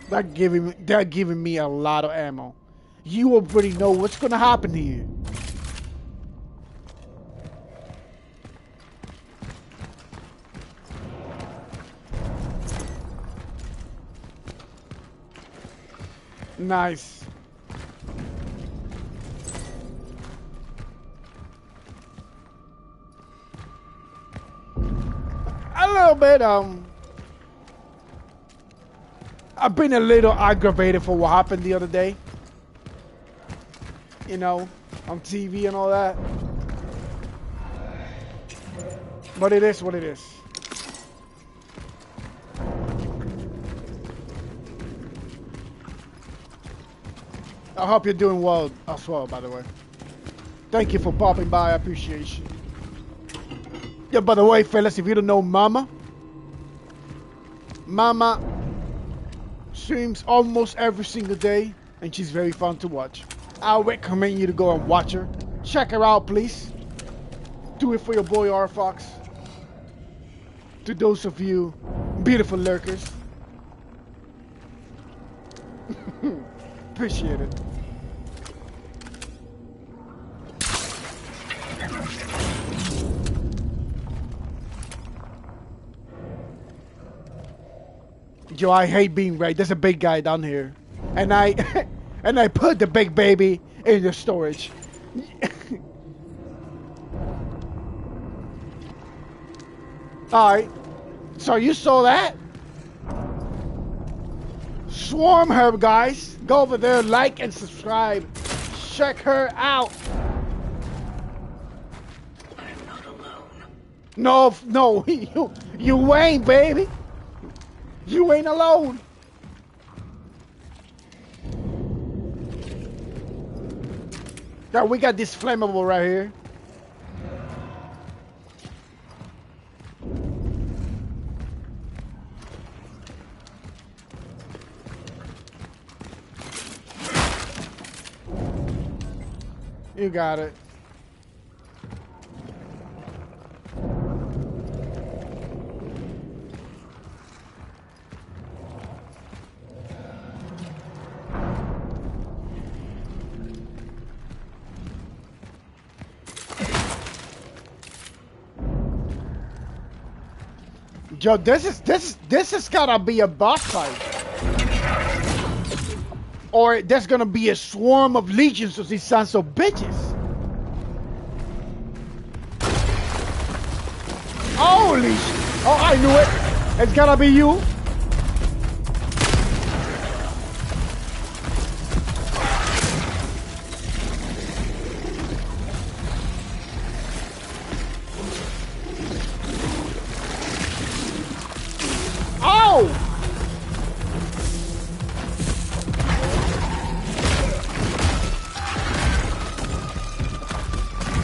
They're giving me a lot of ammo. You already know what's gonna happen here. Nice. A little bit, I've been a little aggravated for what happened the other day. You know, on TV and all that. But it is what it is. I hope you're doing well as well, by the way. Thank you for popping by. I appreciate you. Yeah, by the way, fellas, if you don't know Mama streams almost every single day, and she's very fun to watch. I recommend you to go and watch her. Check her out, please. Do it for your boy R Fox. To those of you beautiful lurkers. Appreciate it. Yo, I hate being right. There's a big guy down here, and I put the big baby in the storage. All right. So you saw that? Swarm her, guys. Go over there, like and subscribe. Check her out.
I'm not alone.
No, you ain't, baby. You ain't alone. Now we got this flammable right here. You got it. Yo, this is gotta be a boss fight. Or there's gonna be a swarm of legions of these sons of bitches. Holy shit. Oh, I knew it. It's gotta be you.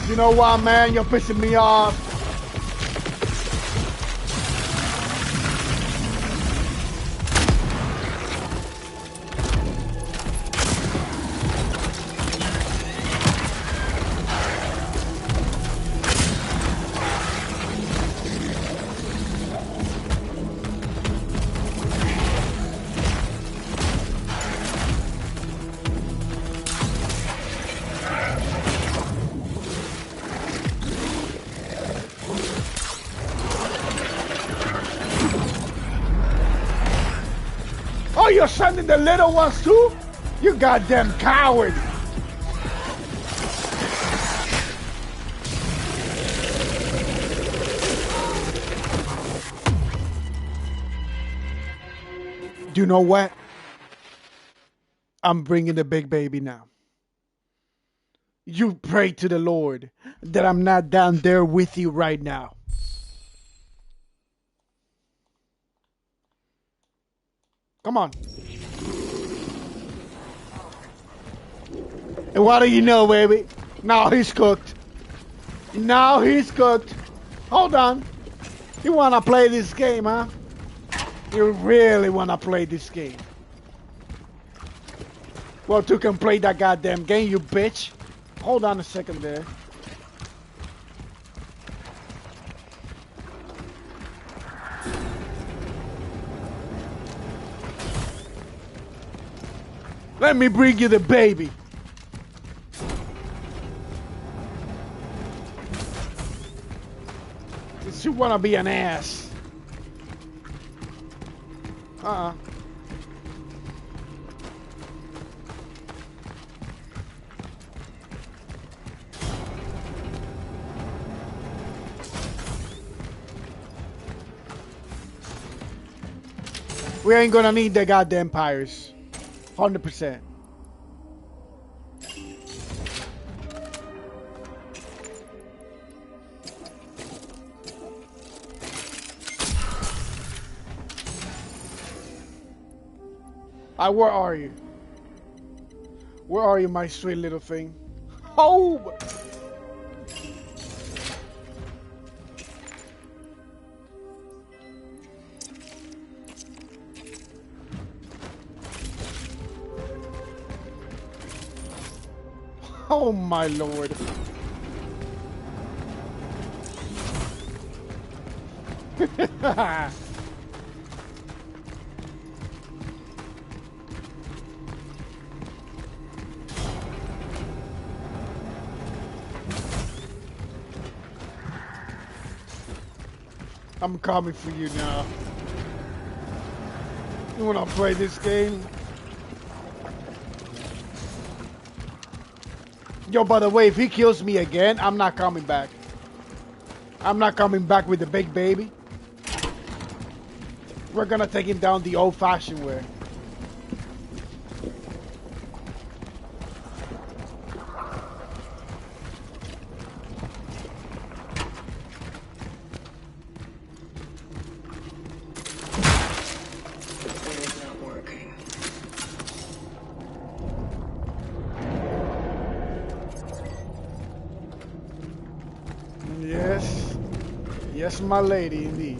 You know what, man? You're pissing me off. Oh, you're sending the little ones too? You goddamn coward! Do you know what? I'm bringing the big baby now. You pray to the Lord that I'm not down there with you right now. Come on. And what do you know, baby? Now he's cooked. Now he's cooked. Hold on. You want to play this game, huh? You really want to play this game. Well, you can play that goddamn game, you bitch. Hold on a second there. Let me bring you the baby. Since you want to be an ass. We ain't gonna need the goddamn pyres. 100%. Where are you? Where are you, my sweet little thing? Oh! Oh my lord. I'm coming for you now. You wanna play this game? Yo, by the way, if he kills me again, I'm not coming back. I'm not coming back with the big baby. We're gonna take him down the old-fashioned way. Yes. Yes, my lady, indeed.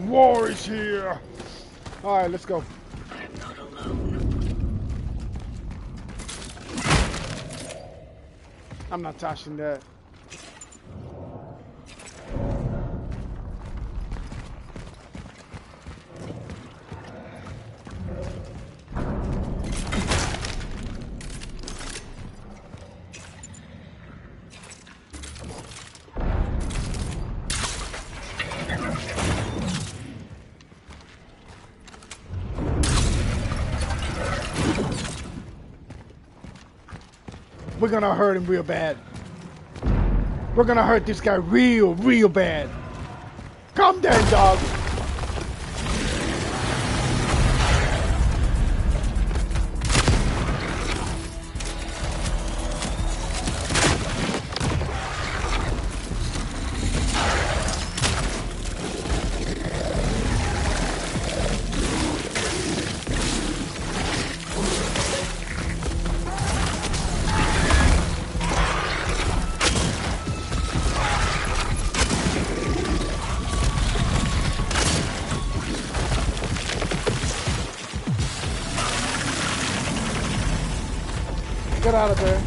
War is here. All right, let's go.
I'm not alone.
I'm not touching that. We're gonna hurt him real bad. We're gonna hurt this guy real bad. Come down, dog. Get out of there.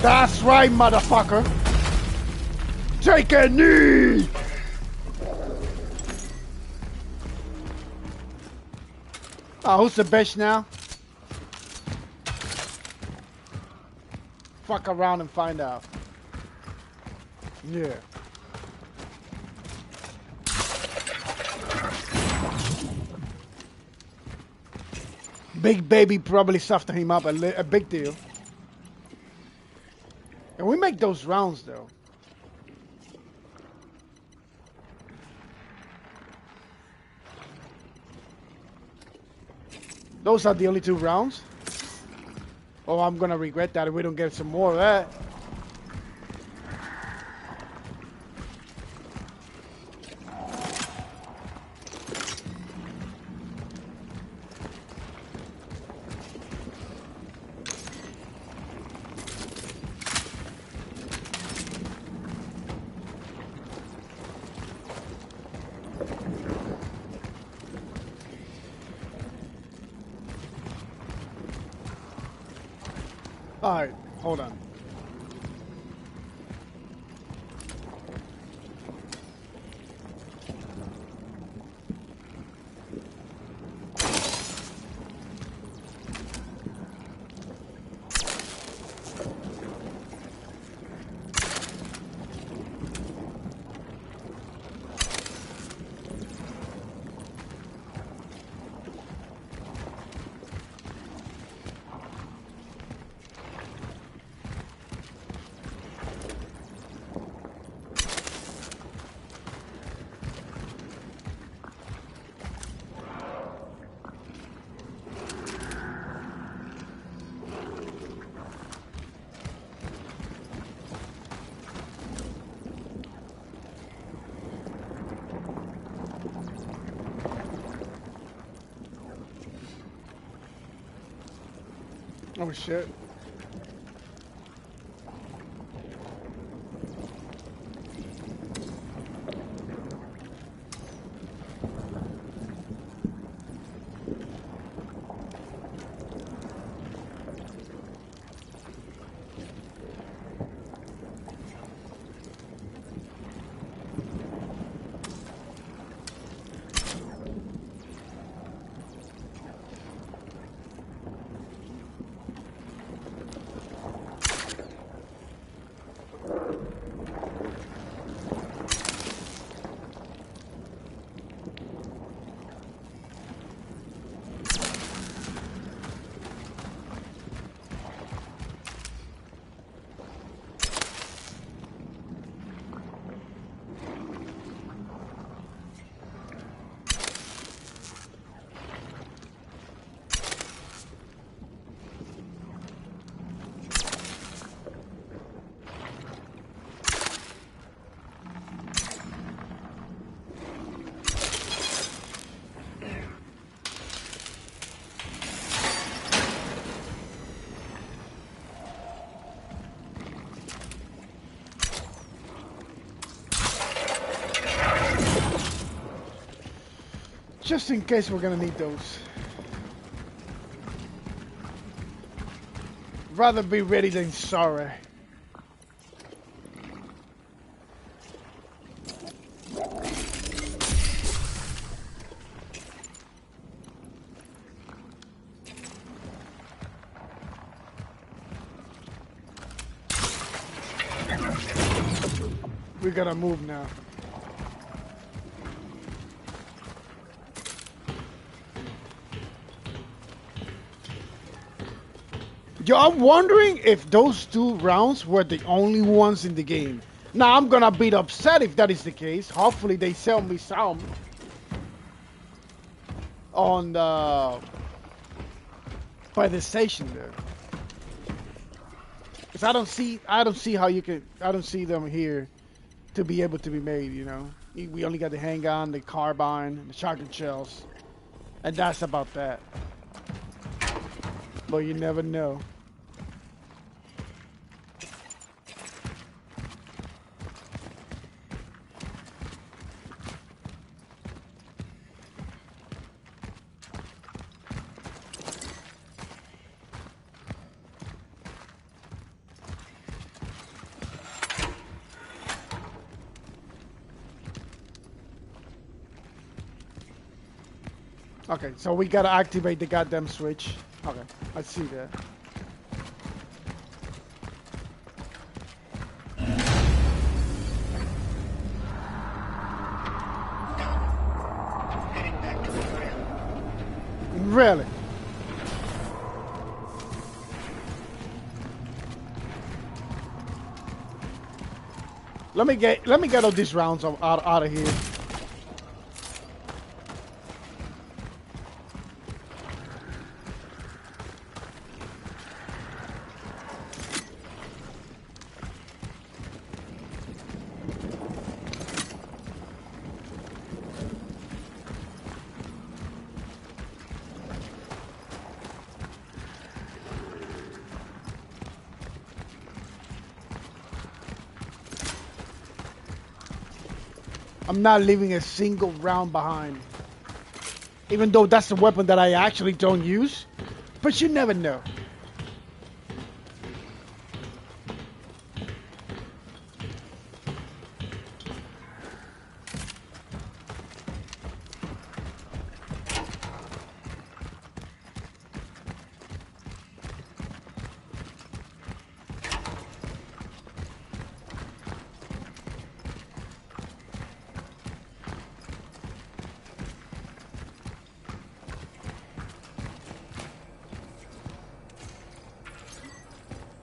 That's right, motherfucker. Take a knee. Oh, who's the best now? Fuck around and find out. Yeah. Big baby probably softened him up a big deal. And we make those rounds though. Those are the only 2 rounds. Oh, I'm gonna regret that if we don't get some more of that. Alright, hold on. Oh shit. Just in case we're gonna need those. Rather be ready than sorry. We gotta move now. Yo, I'm wondering if those 2 rounds were the only ones in the game. Now, I'm gonna be upset if that is the case. Hopefully, they sell me some on the by the station there. Cause I don't see how you can. I don't see them here to be able to be made. You know, we only got the handgun, the carbine, the shotgun shells, and that's about that. But you never know. Okay, so we gotta activate the goddamn switch. Okay, I see that.
Heading back to the rail.
Really? Let me get all these rounds out of here. I'm not leaving a single round behind. Even though that's the weapon that I actually don't use. But you never know.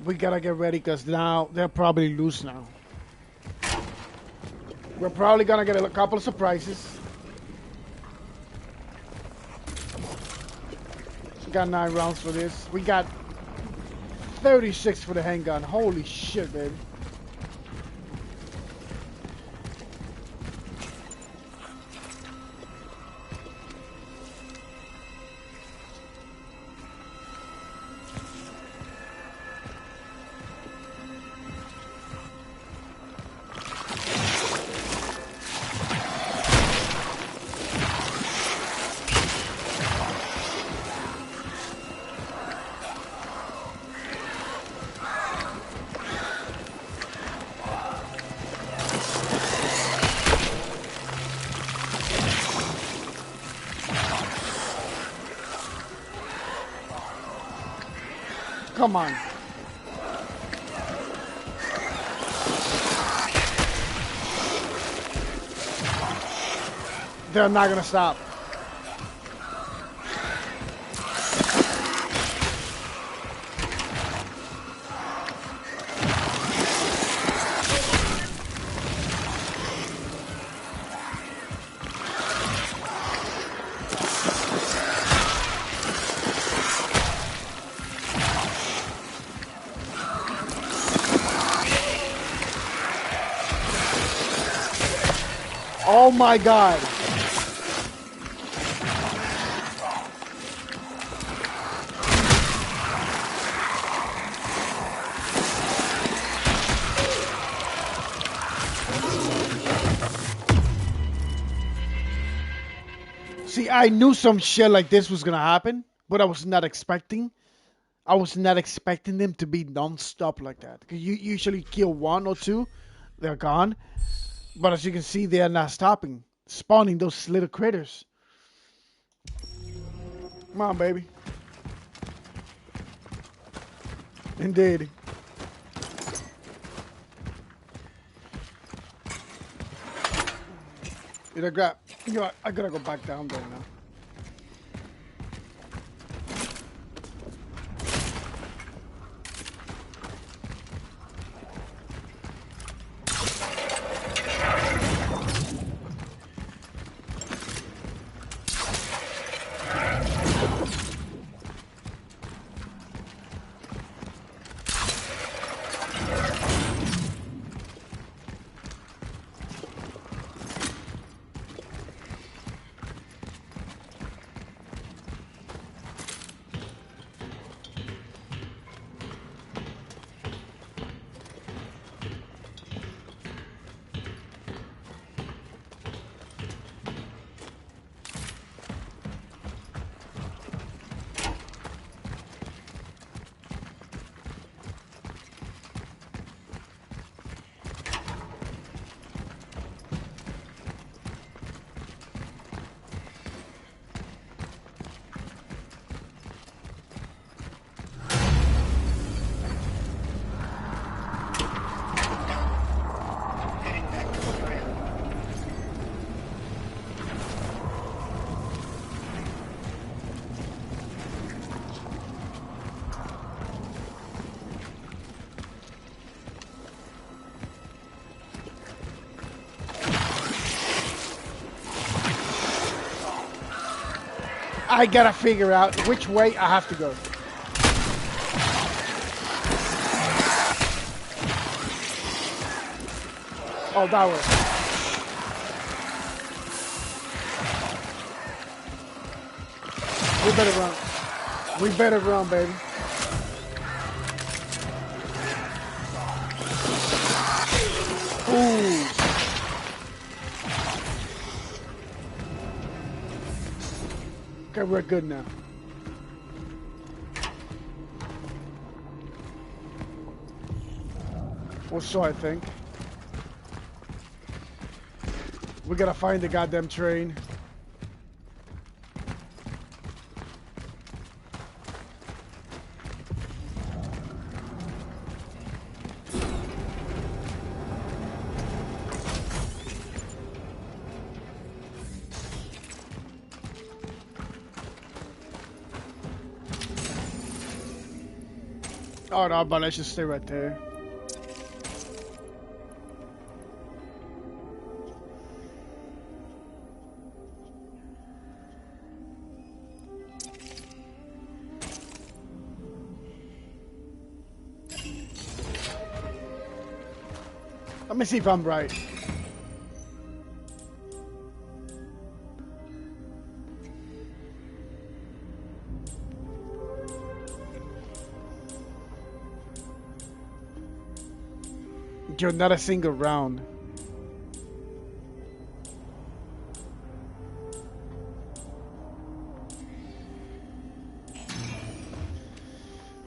We gotta get ready because now they're probably loose now. We're probably gonna get a couple of surprises. We got 9 rounds for this. We got 36 for the handgun. Holy shit, baby. Come on. They're not gonna stop. Oh my God. See, I knew some shit like this was gonna happen, but I was not expecting. I was not expecting them to be non-stop like that. Because you usually kill 1 or 2, they're gone. But as you can see, they are not stopping. Spawning those little critters. Come on, baby. Indeed. Did I grab? You know what? I gotta go back down there now. I gotta figure out which way I have to go. Oh, that way. We better run. We better run, baby. Ooh. Okay, we're good now. Or so I think. We gotta find the goddamn train. Oh no, but let's just stay right there. Let me see if I'm right. You're not a single round.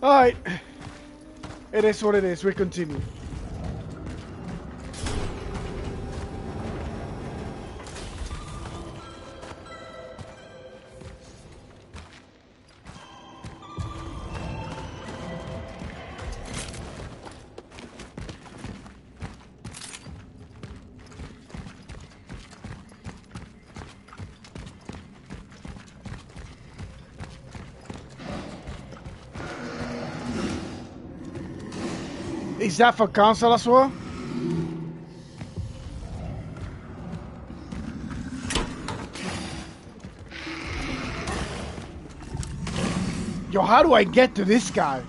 Alright. It is what it is. We continue. Is that for console as well? Yo, how do I get to this guy?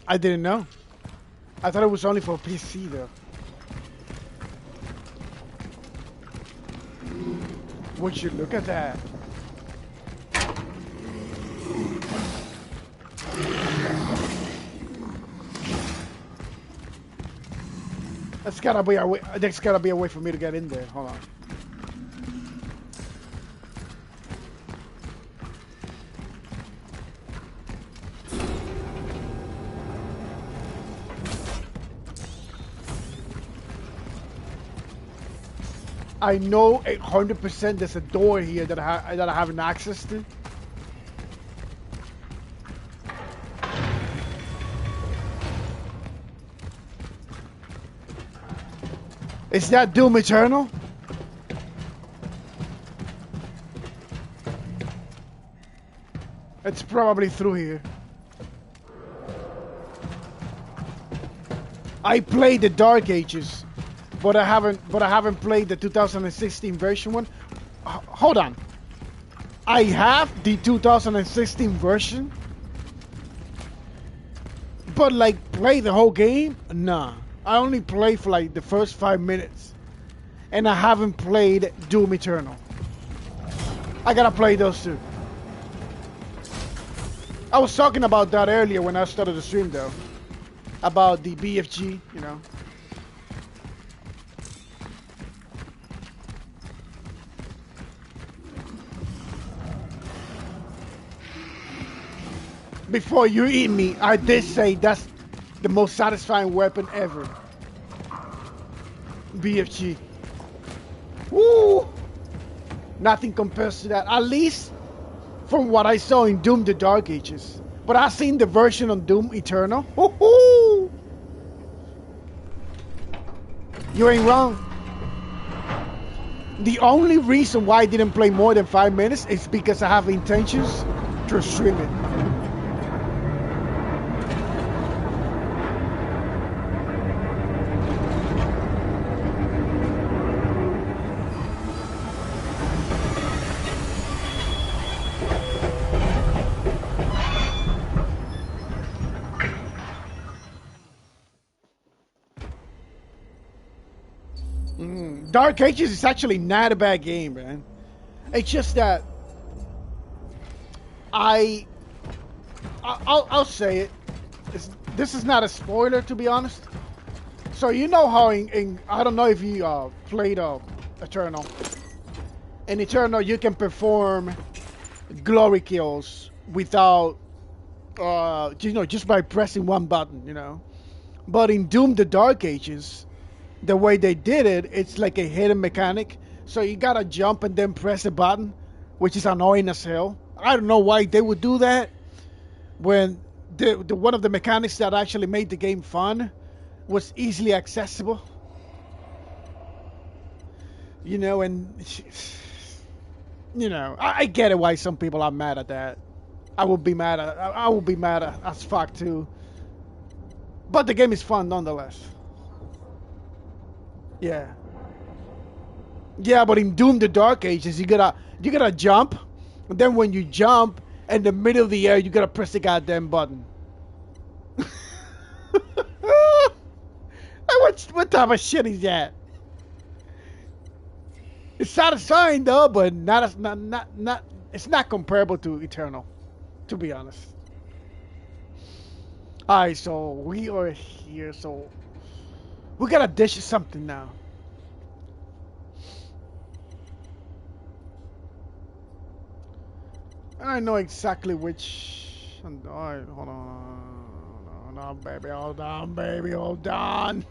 I didn't know. I thought it was only for PC though. Would you look at that? That's gotta be a way. There's gotta be a way for me to get in there. Hold on. I know 100% there's a door here that I haven't access to. Is that Doom Eternal? It's probably through here. I played the Dark Ages. But I haven't played the 2016 version one. Hold on. I have the 2016 version. But like play the whole game? Nah. I only played for like the first 5 minutes. And I haven't played Doom Eternal. I gotta play those two. I was talking about that earlier when I started the stream though. About the BFG, you know. Before you eat me, I did say that's the most satisfying weapon ever. BFG. Woo! Nothing compares to that. At least from what I saw in Doom the Dark Ages. But I've seen the version on Doom Eternal. Woohoo! You ain't wrong. The only reason why I didn't play more than 5 minutes is because I have intentions to stream it. Dark Ages is actually not a bad game, man. It's just that I'll say it. This is not a spoiler, to be honest. So you know how in I don't know if you played Eternal. In Eternal, you can perform glory kills without just by pressing one button, you know. But in Doom: The Dark Ages, the way they did it, it's like a hidden mechanic. So you gotta jump and then press a button, which is annoying as hell. I don't know why they would do that when the one of the mechanics that actually made the game fun was easily accessible. You know, and you know, I get it why some people are mad at that. I would be mad as fuck too. But the game is fun nonetheless. Yeah. Yeah, but in Doom the Dark Ages, you gotta jump, and then when you jump in the middle of the air, you gotta press the goddamn button. What type of shit is that? It's satisfying though, but it's not comparable to Eternal, to be honest. Alright, so we are here, so we gotta dish something now. I know exactly which. Alright, hold on, baby, hold on, baby, hold on.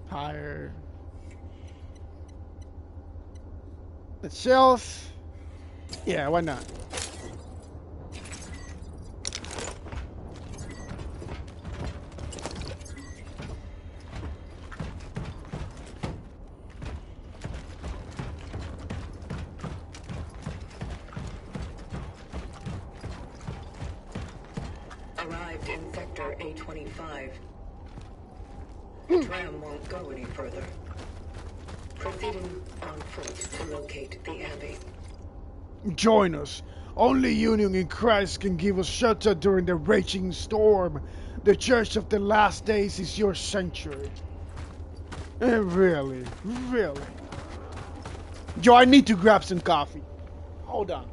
Higher. The shells. Yeah, why not?
Arrived in sector A25. The tram won't go any further. Proceeding on foot to locate the Abbey.
Join us. Only union in Christ can give us shelter during the raging storm. The Church of the Last Days is your sanctuary. Really? Really? Joe, I need to grab some coffee. Hold on.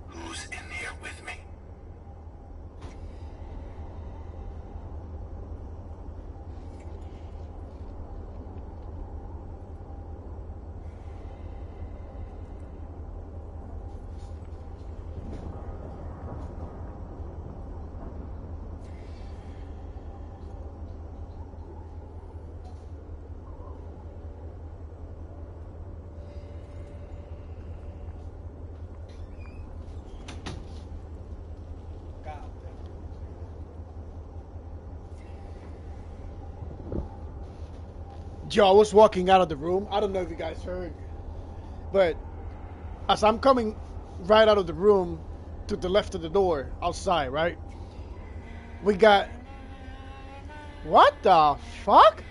Who's in here with me?
Joe, I was walking out of the room. I don't know if you guys heard, but as I'm coming right out of the room to the left of the door outside, right? We got... What the fuck?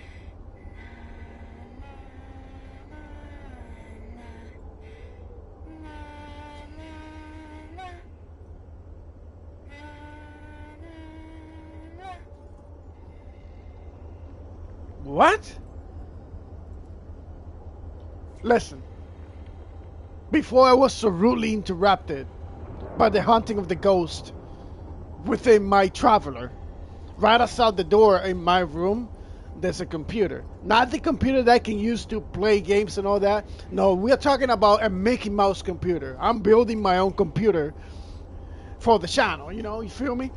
What? Listen, before I was so rudely interrupted by the haunting of the ghost within my traveler, right outside the door in my room, there's a computer. Not the computer that I can use to play games and all that. No, we're talking about a Mickey Mouse computer. I'm building my own computer for the channel, you know, you feel me?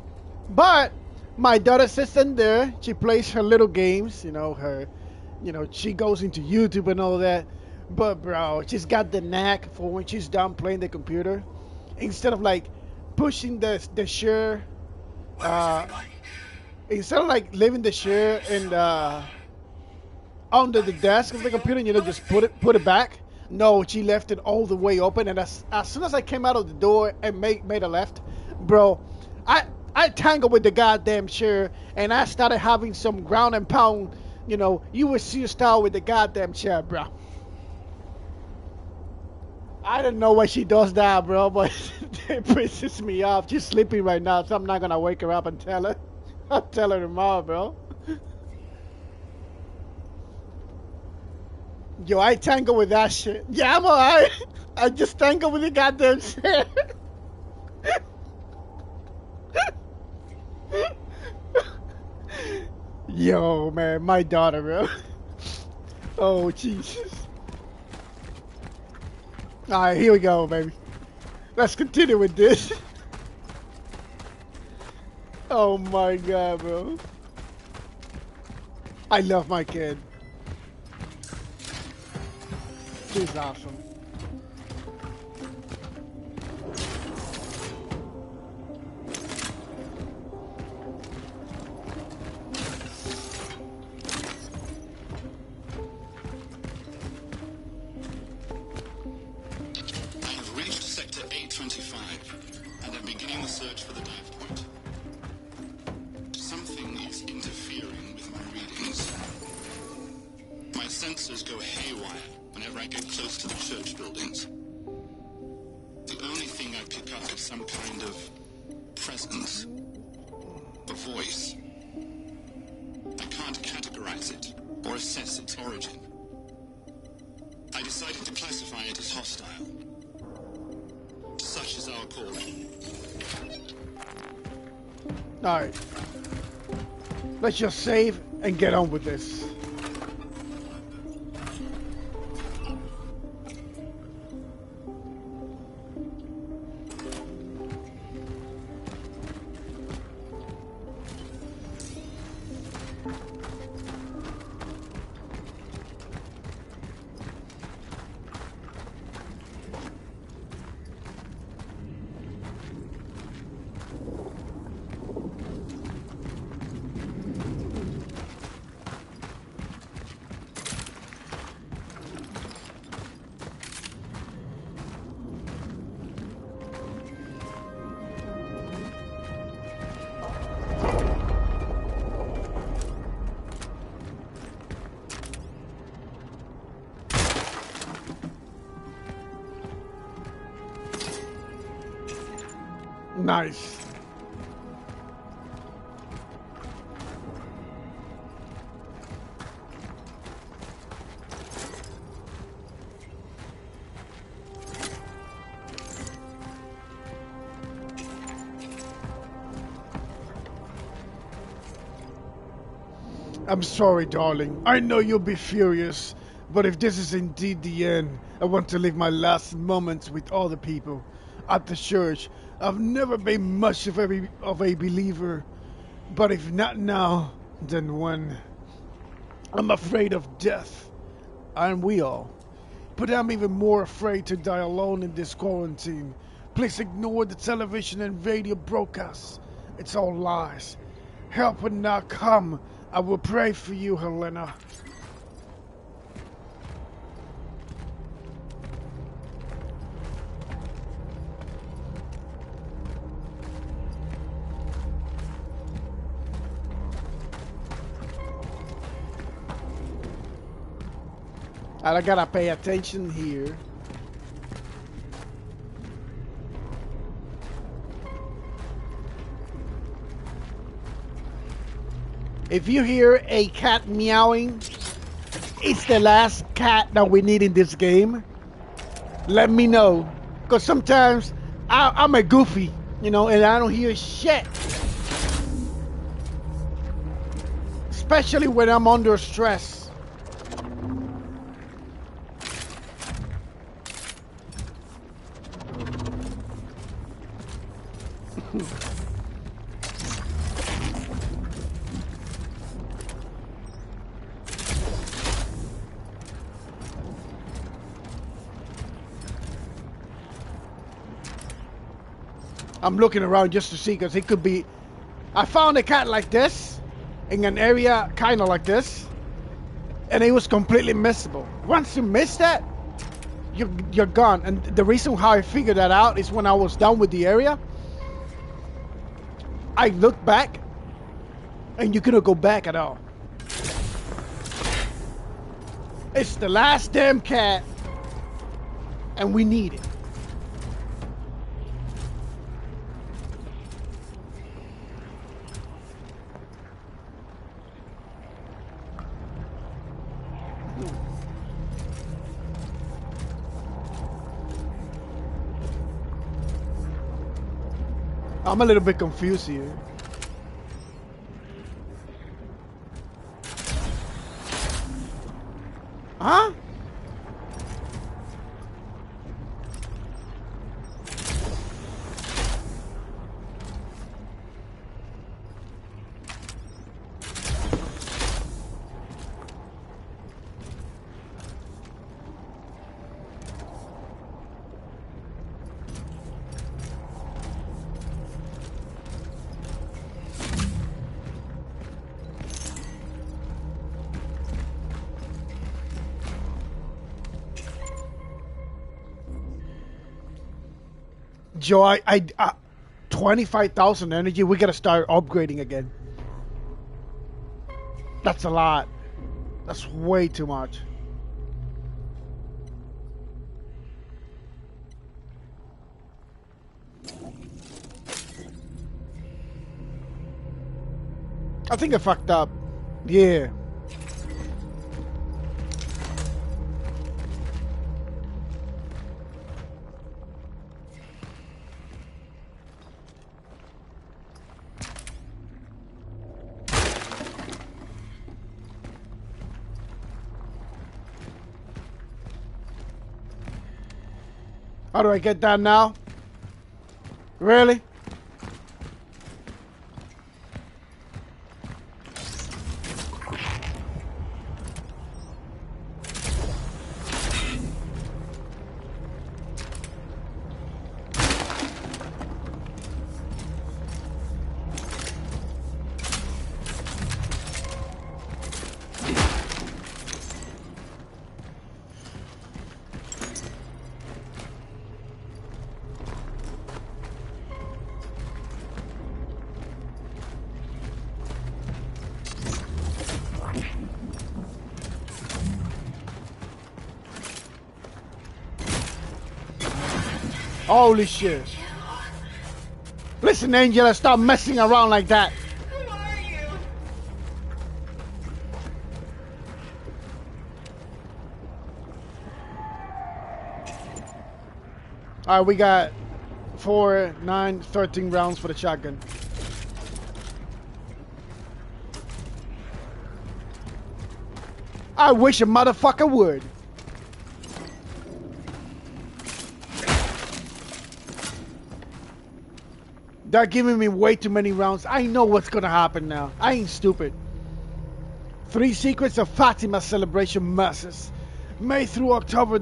But my daughter sits in there, she plays her little games, she goes into YouTube and all that. But bro, she's got the knack for when she's done playing the computer. Instead of like pushing the share, instead of like leaving the share and under the desk of the computer, just put it back. No, she left it all the way open. And as soon as I came out of the door and made a left, bro, I I tangled with the goddamn chair, and I started having some ground and pound. You know, you would see a style with the goddamn chair, bro. I don't know why she does that, bro, but it pisses me off. She's sleeping right now, so I'm not gonna wake her up and tell her. I'll tell her tomorrow, bro. Yo, I tangle with that shit. Yeah, I'm alright. I just tangle with the goddamn shit. Yo, man, my daughter, bro. Oh, Jesus. Alright, here we go, baby. Let's continue with this. Oh my god, bro. I love my kid. She's awesome. Alright. Let's just save and get on with this. Nice. I'm sorry, darling. I know you'll be furious, but if this is indeed the end, I want to live my last moments with other people. At the church, I've never been much of a believer, but if not now, then when? I'm afraid of death, aren't we all? But I'm even more afraid to die alone in this quarantine. Please ignore the television and radio broadcasts. It's all lies. Help would not come. I will pray for you, Helena. I gotta pay attention here. If you hear a cat meowing, it's the last cat that we need in this game. Let me know. Because sometimes I'm a goofy, you know, and I don't hear shit. Especially when I'm under stress. I'm looking around just to see, because it could be... I found a cat like this in an area kind of like this, and it was completely missable. Once you miss that, you're gone. And the reason how I figured that out is when I was done with the area, I look back, and you couldn't go back at all. It's the last damn cat, and we need it. I'm a little bit confused here. Huh? Joe, I 25,000 energy. We gotta start upgrading again. That's a lot. That's way too much. I think I fucked up. Yeah. How do I get that now? Really? Holy shit. Listen, Angela, stop messing around like that.
Who are you?
Alright, we got 4, 9, 13 rounds for the shotgun. I wish a motherfucker would. They're giving me way too many rounds. I know what's gonna happen now. I ain't stupid. 3 Secrets of Fatima celebration masses. May through October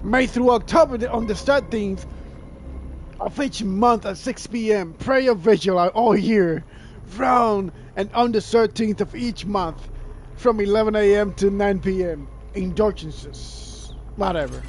May through October on the 13th of each month at 6 p.m. Prayer vigil all year round, and on the 13th of each month from 11 a.m. to 9 p.m. Indulgences. Whatever.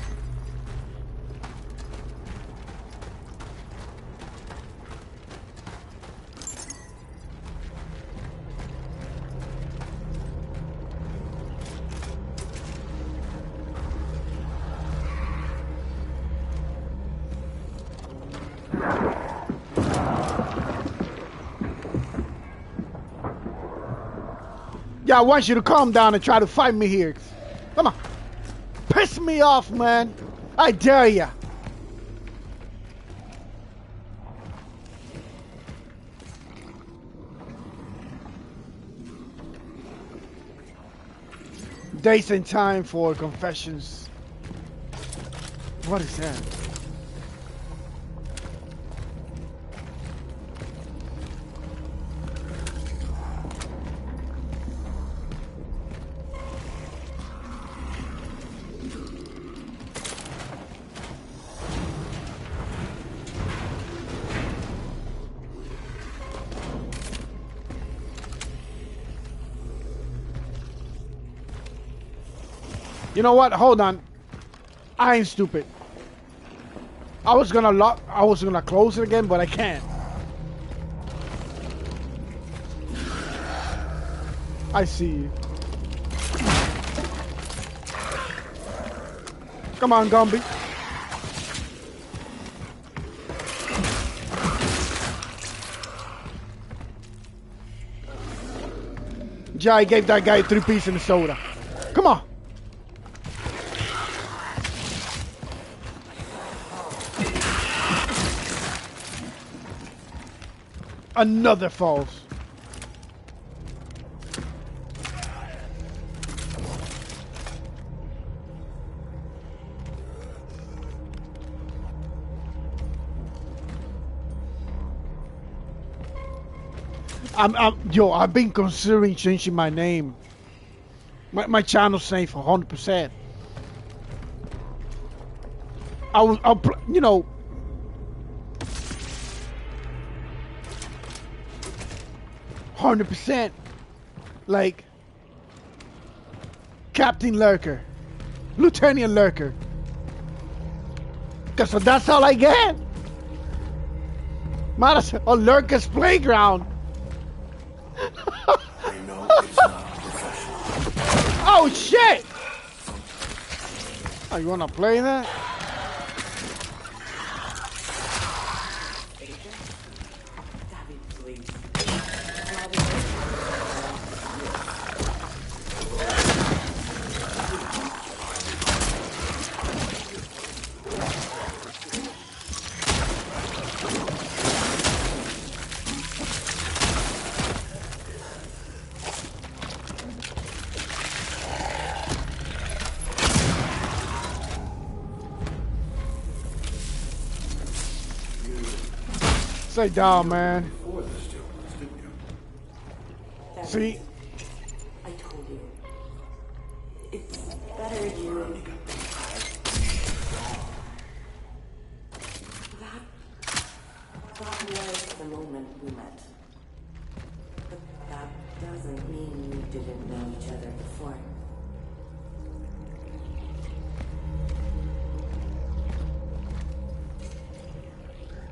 Yeah, I want you to calm down and try to fight me here. Come on. Piss me off, man. I dare ya. Days and time for confessions. What is that? You know what? Hold on. I ain't stupid. I was gonna close it again, but I can't. I see you. Come on, Gumby. Jai gave that guy 3 pieces in the soda. Come on. Another false. I've been considering changing my name. My channel's name for 100%. You know, 100%, like Captain Lurker, Lieutenant Lurker. Cause that's all I get. Might as well Lurker's playground.
I know it's not professional.
Oh shit! Oh, you wanna play that? Stay down, man. See?
I told you. It's better you... That was the moment we met. But that doesn't mean we didn't know each other before.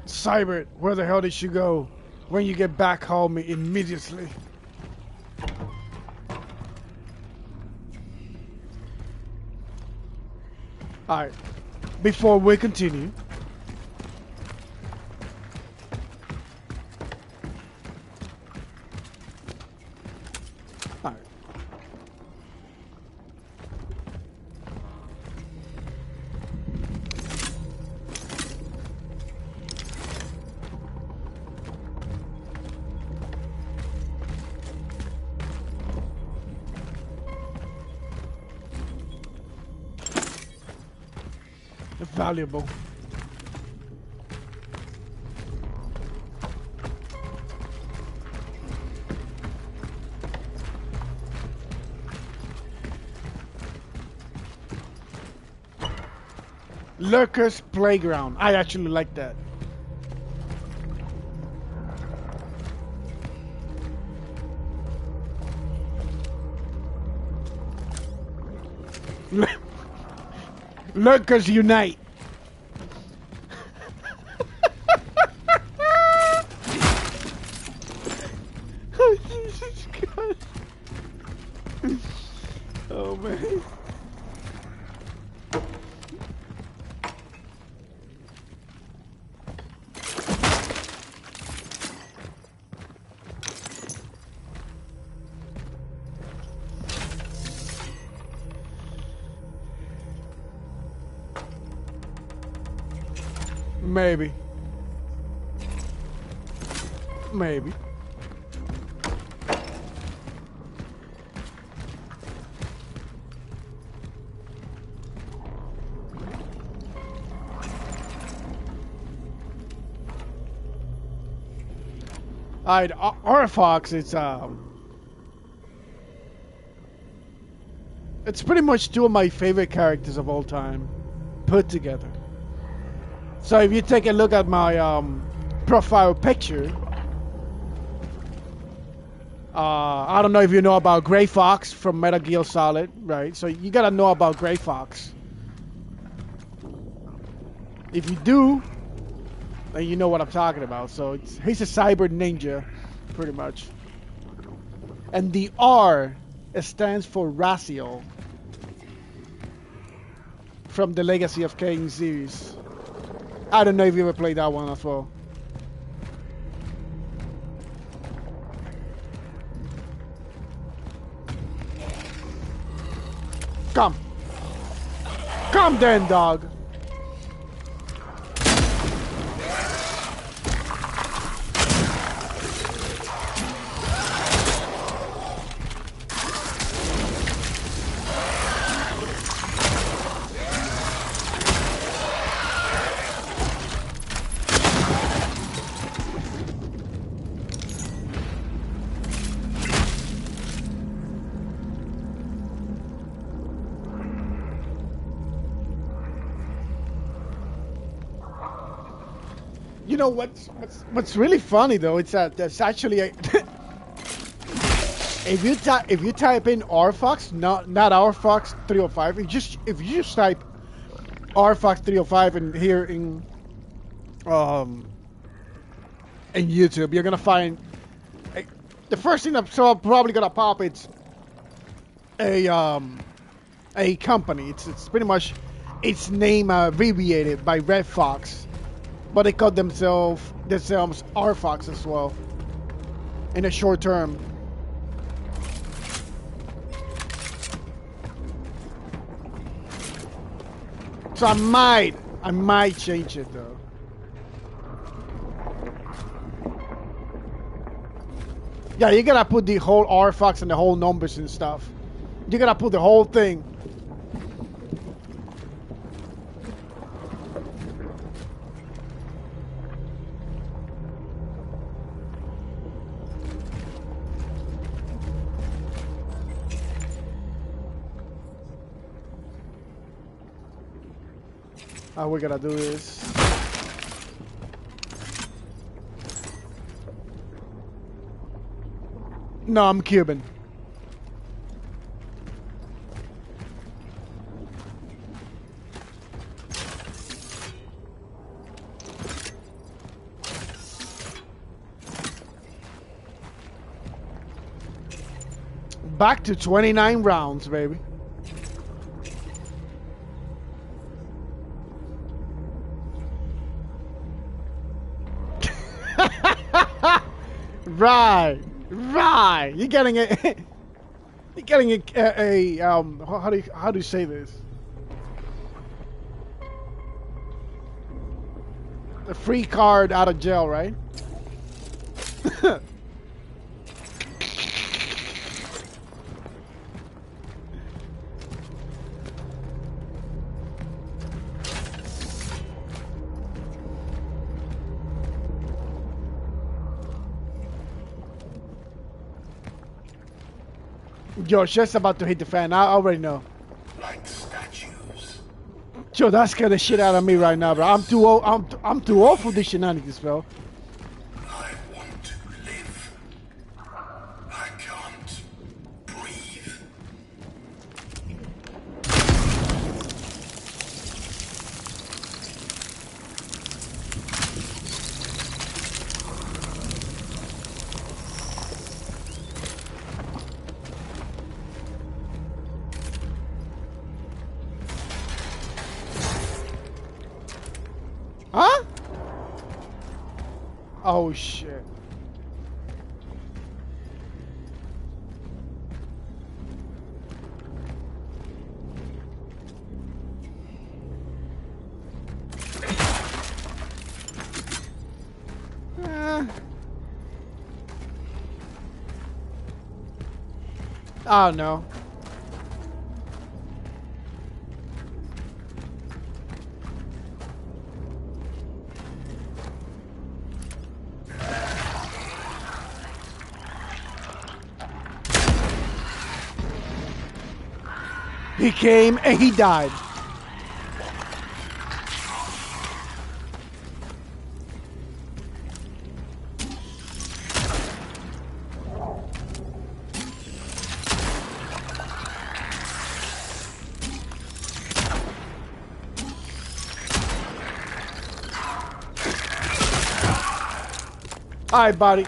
Cybert, where the hell did you go? When you get back, call me immediately. Alright, before we continue, alright. Valuable. Lurker's Playground. I actually like that. Lurkers Unite. Oh, Jesus Christ. Oh, man. Maybe. Maybe. Alright, Orphox, it's pretty much 2 of my favorite characters of all time put together. So if you take a look at my profile picture, I don't know if you know about Gray Fox from Metal Gear Solid, right? So you gotta know about Gray Fox. If you do, then you know what I'm talking about. So he's a cyber ninja, pretty much. And the R stands for Raziel from the Legacy of Kain series. I don't know if you ever played that one as well. Come. Come then, dog. You know what's really funny though? It's that there's actually a if you type in RFox, not RFox 305, if you just type RFox 305 in here in YouTube, you're gonna find the first thing that's probably gonna pop. It's a company. It's pretty much its name abbreviated by Red Fox. But they call themselves RFox as well. In a short term. So I might change it though. Yeah, you gotta put the whole RFox and the whole numbers and stuff. You gotta put the whole thing. How we gonna do this? No, I'm Cuban. Back to 29 rounds, baby. Right. You're getting it. You're getting a how do you say this? A free card out of jail, right? Yo, shit's about to hit the fan. I already know.
Like statues.
Yo, that scared the shit out of me right now, bro. I'm too old. I'm too old for these shenanigans, bro.
I want to live. I can't breathe.
Huh? Oh shit. Oh no. He came and he died. Alright, buddy.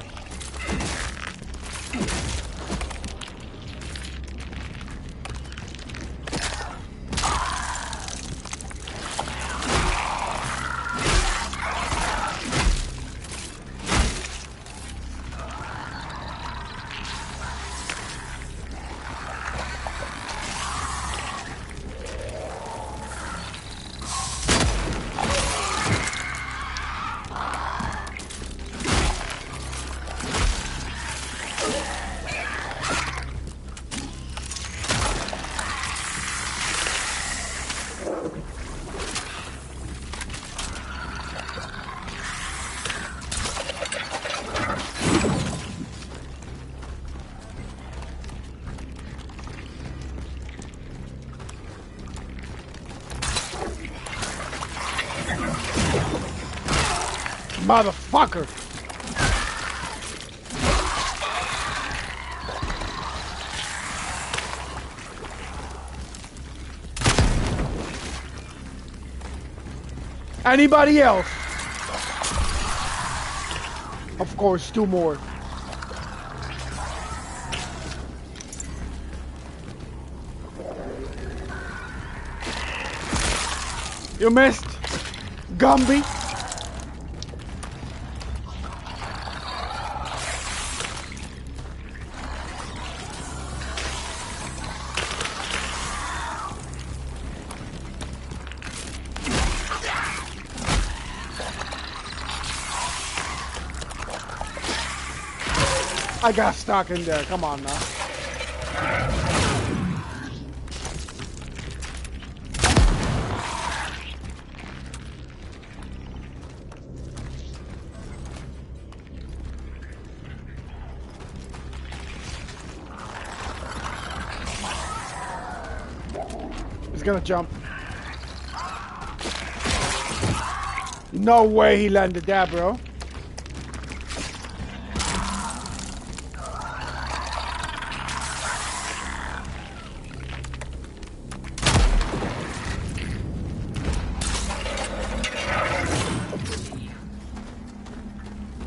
Motherfucker! Anybody else? Of course, 2 more. You missed, Gumby. I got stuck in there. Come on now. He's gonna jump. No way he landed that, bro.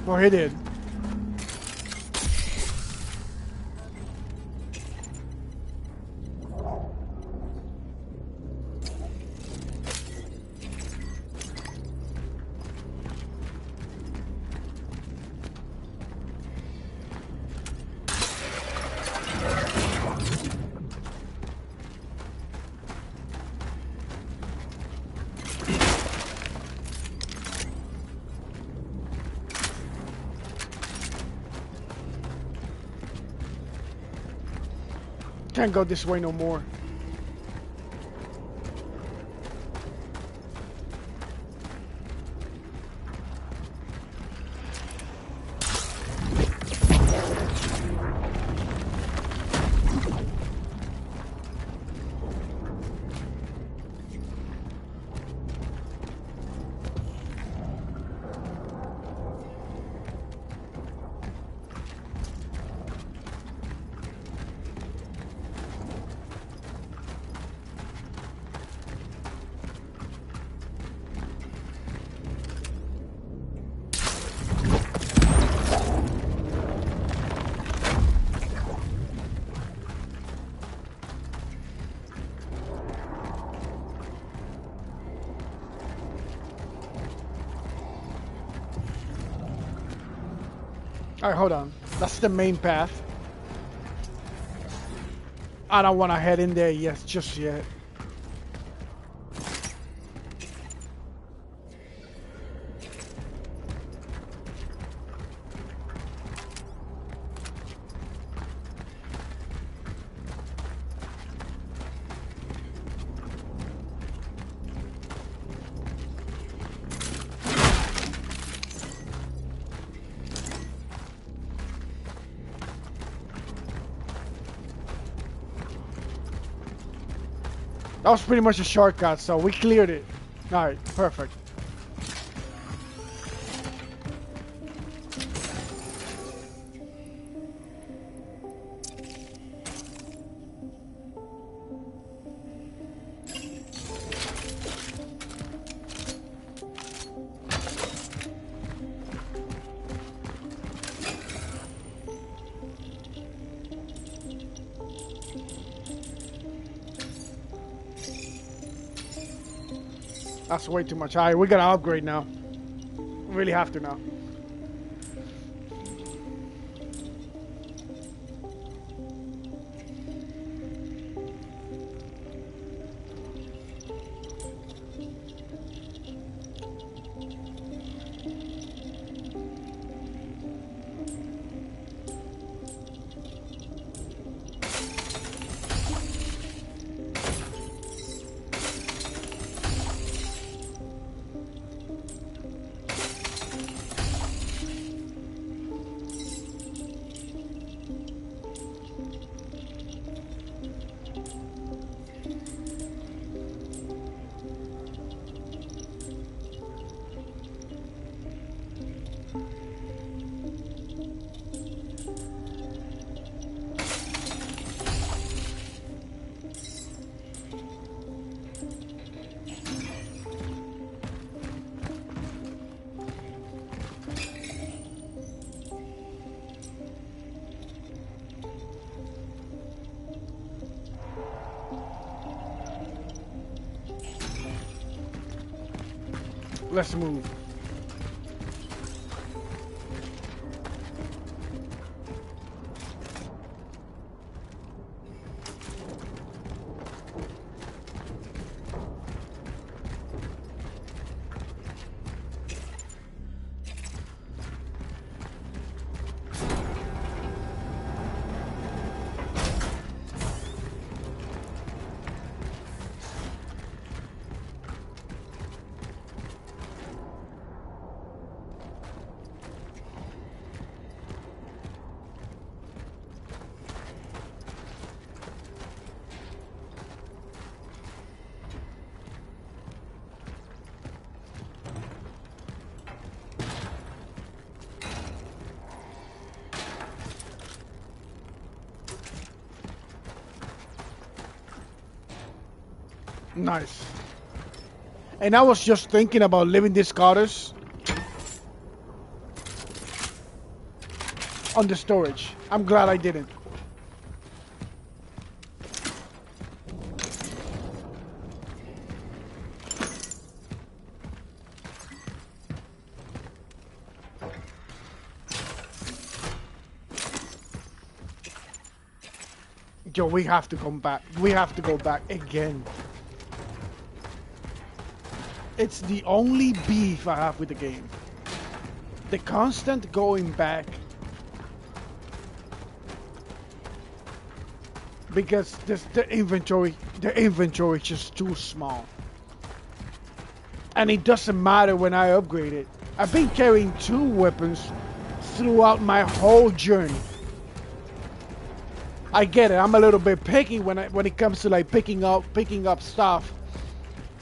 Oh, he did. Can't go this way no more. Alright, hold on. That's the main path. I don't want to head in there just yet. That was pretty much a shortcut, so we cleared it. Alright, perfect. That's way too much. Alright, we gotta upgrade now. We really have to now. Let's move. Nice. And I was just thinking about leaving these cutters on the storage. I'm glad I didn't. Yo, we have to come back. We have to go back again. It's the only beef I have with the game. The constant going back. Because the inventory is just too small. And it doesn't matter when I upgrade it. I've been carrying 2 weapons throughout my whole journey. I get it. I'm a little bit picky when it comes to like picking up stuff.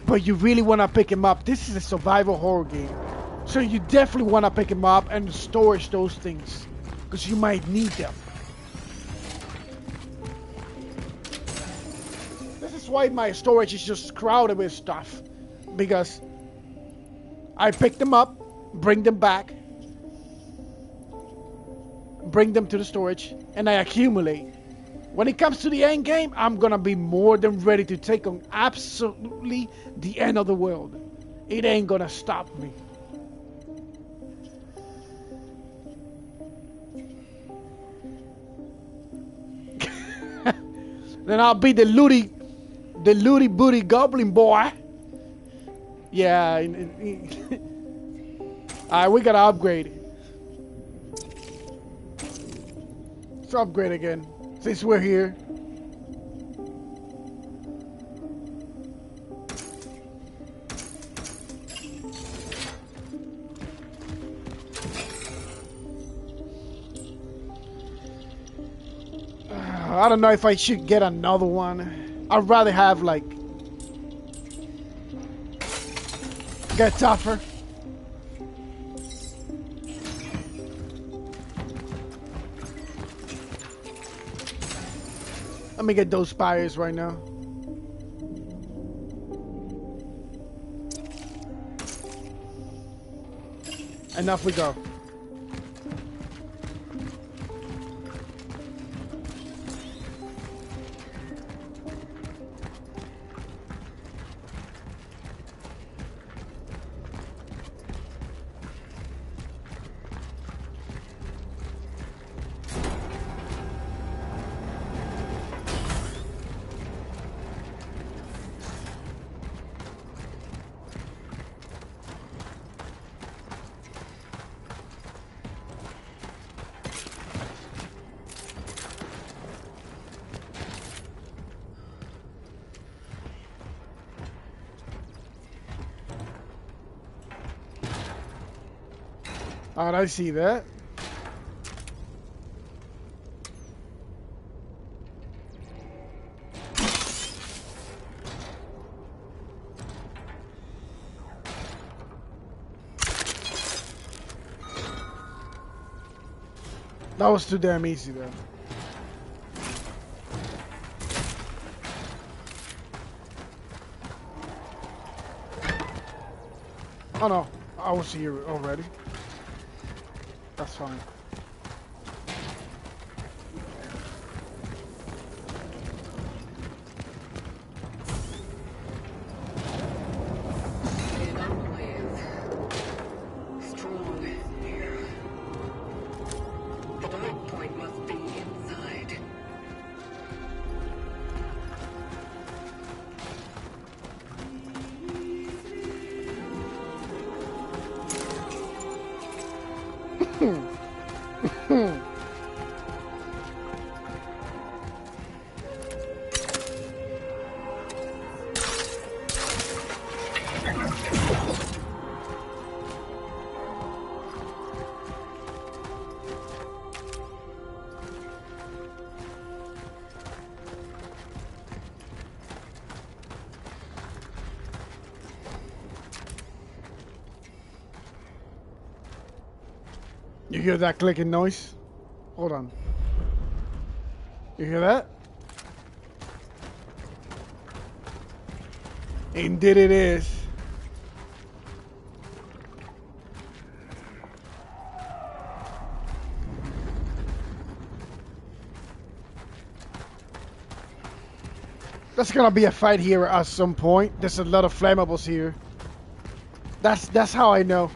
But you really want to pick him up. This is a survival horror game. So you definitely want to pick him up and storage those things. Because you might need them. This is why my storage is just crowded with stuff. Because I pick them up, bring them back, bring them to the storage, and I accumulate. When it comes to the end game, I'm gonna be more than ready to take on absolutely the end of the world. It ain't gonna stop me. Then I'll be the looty booty goblin boy. Yeah. Alright, we gotta upgrade. Let's upgrade again. Since we're here. I don't know if I should get another one. I'd rather have like get tougher. Let me get those spires right now. And off we go. Alright, I see that. That was too damn easy though. Oh no, I was here already. That's fine. You hear that clicking noise? Hold on. You hear that? Indeed it is. There's gonna be a fight here at some point. There's a lot of flammables here. That's how I know.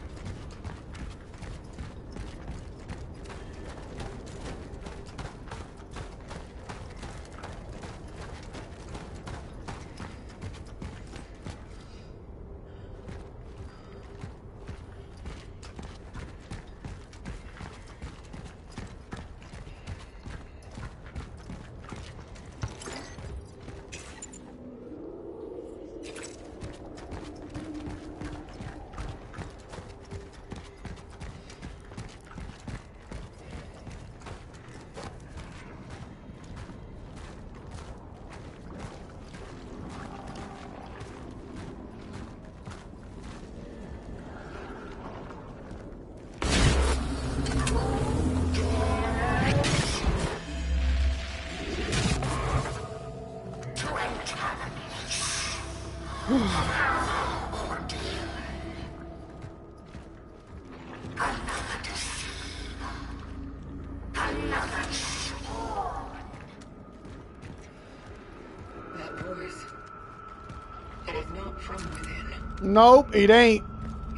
Nope, it ain't.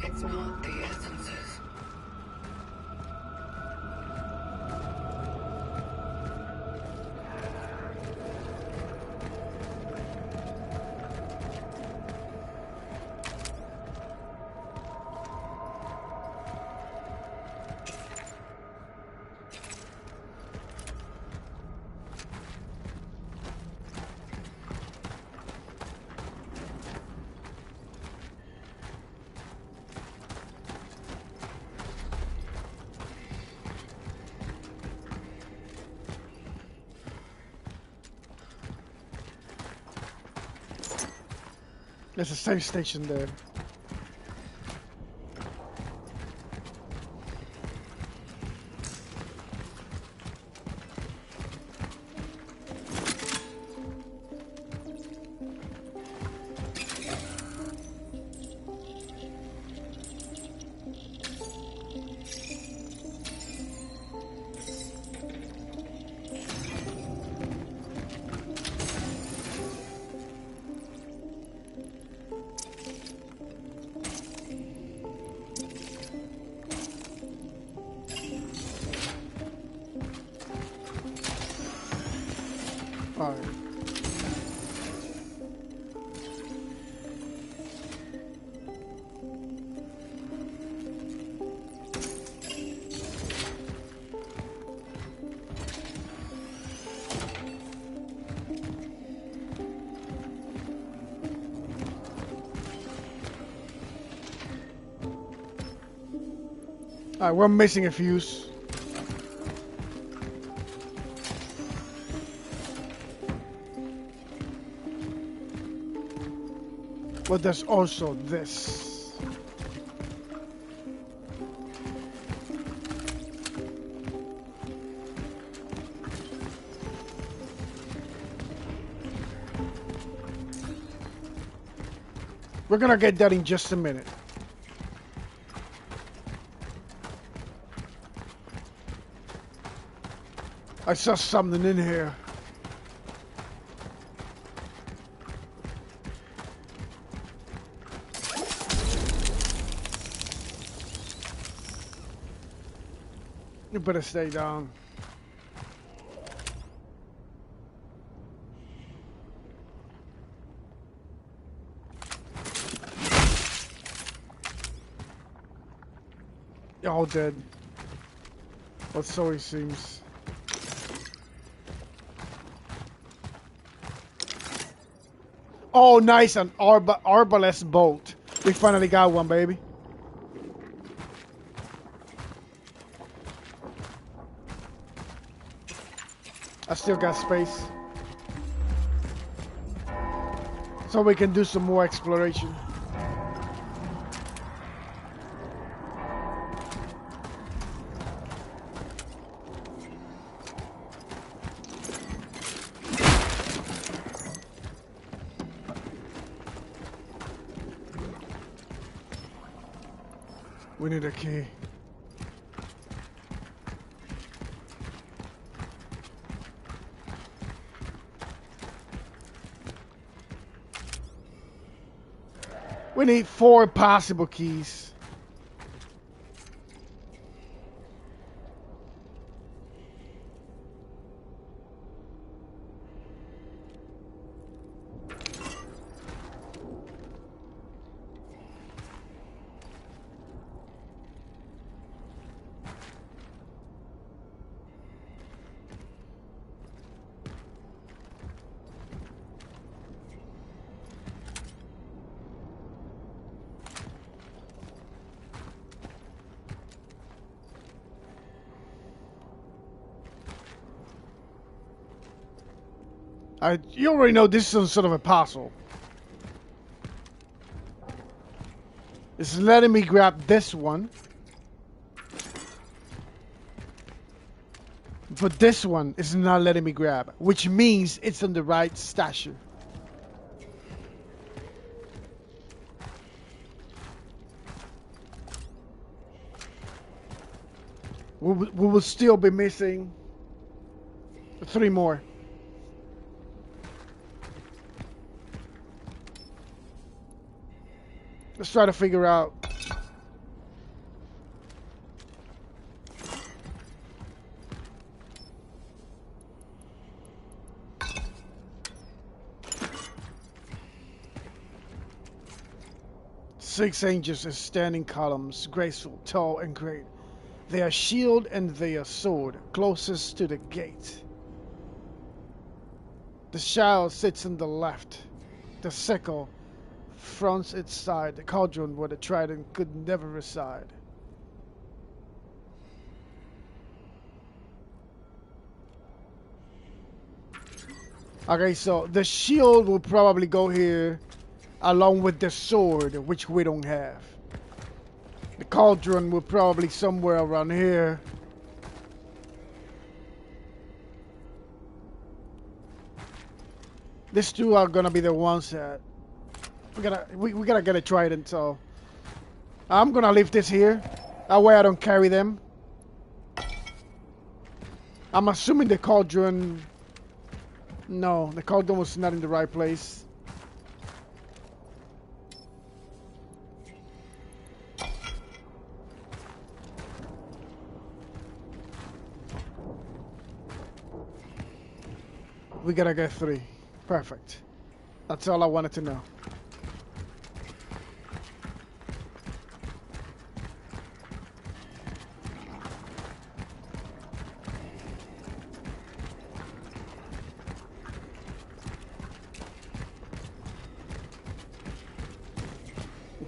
It's not the essences.
There's a safe station there. Alright, we're missing a fuse. But there's also this. We're gonna get that in just a minute. I saw something in here. You better stay down. You're all dead. Or so it seems. Oh, nice, an arbalest bolt. We finally got one, baby. I still got space. So we can do some more exploration. We need a key. We need 4 possible keys. You already know this is some sort of a puzzle. It's letting me grab this one. But this one is not letting me grab, which means it's on the right stasher. We will still be missing 3 more. Let's try to figure out. Six angels in standing columns, graceful, tall, and great. Their shield and their sword closest to the gate. The child sits on the left. The sickle fronts its side, the cauldron where the trident could never reside. Okay, so the shield will probably go here along with the sword, which we don't have. The cauldron will probably somewhere around here. These 2 are gonna be the ones that we gotta get a trident, so I'm gonna leave this here. That way I don't carry them. I'm assuming the cauldron. No, the cauldron was not in the right place. We gotta get 3. Perfect. That's all I wanted to know.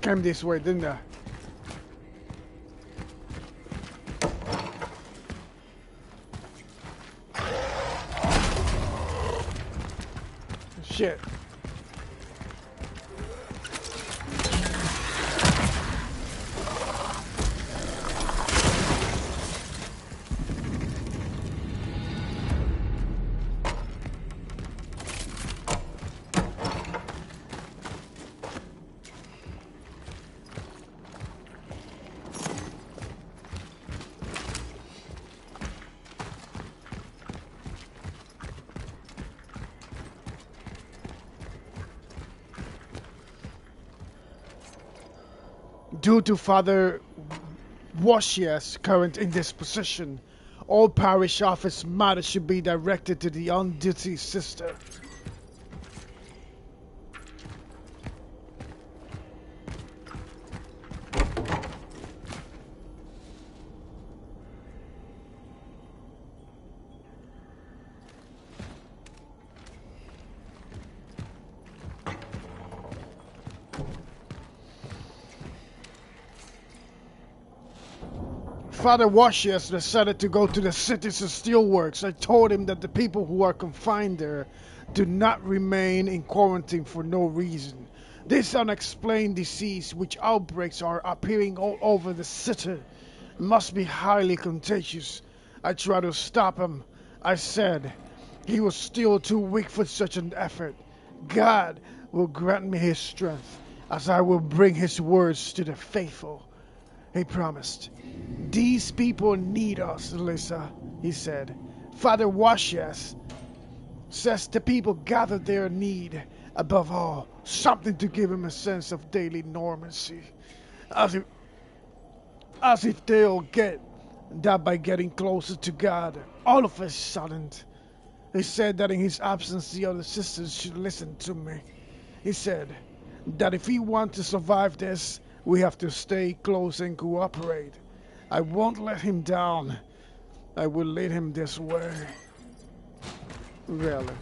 Came this way, didn't I? shit. Due to Father Washia's current indisposition, all parish office matters should be directed to the on-duty sister. Father Washias decided to go to the Citizen Steelworks. I told him that the people who are confined there do not remain in quarantine for no reason. This unexplained disease, which outbreaks are appearing all over the city, must be highly contagious. I tried to stop him. I said he was still too weak for such an effort. God will grant me his strength, as I will bring his words to the faithful. He promised. These people need us, Lisa, he said. Father Washias says the people gather their need, above all, something to give them a sense of daily normalcy. As if they'll get that by getting closer to God. All of a sudden, he said that in his absence the other sisters should listen to me. He said that if we want to survive this, we have to stay close and cooperate. I won't let him down. I will lead him this way. Really.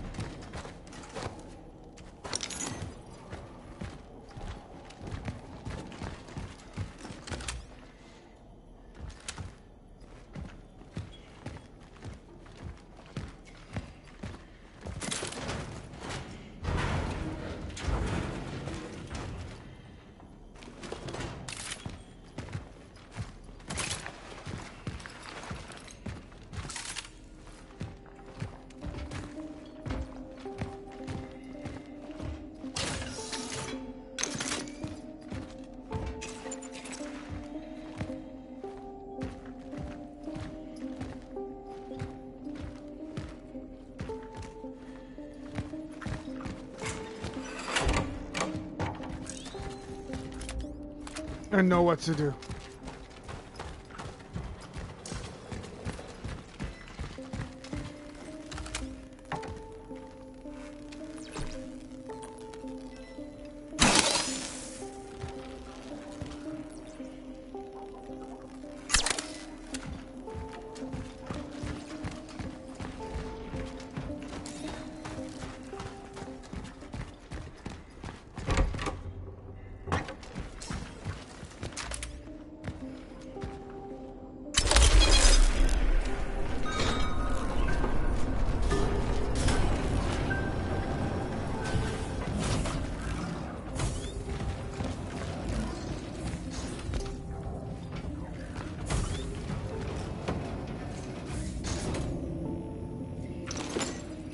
I know what to do.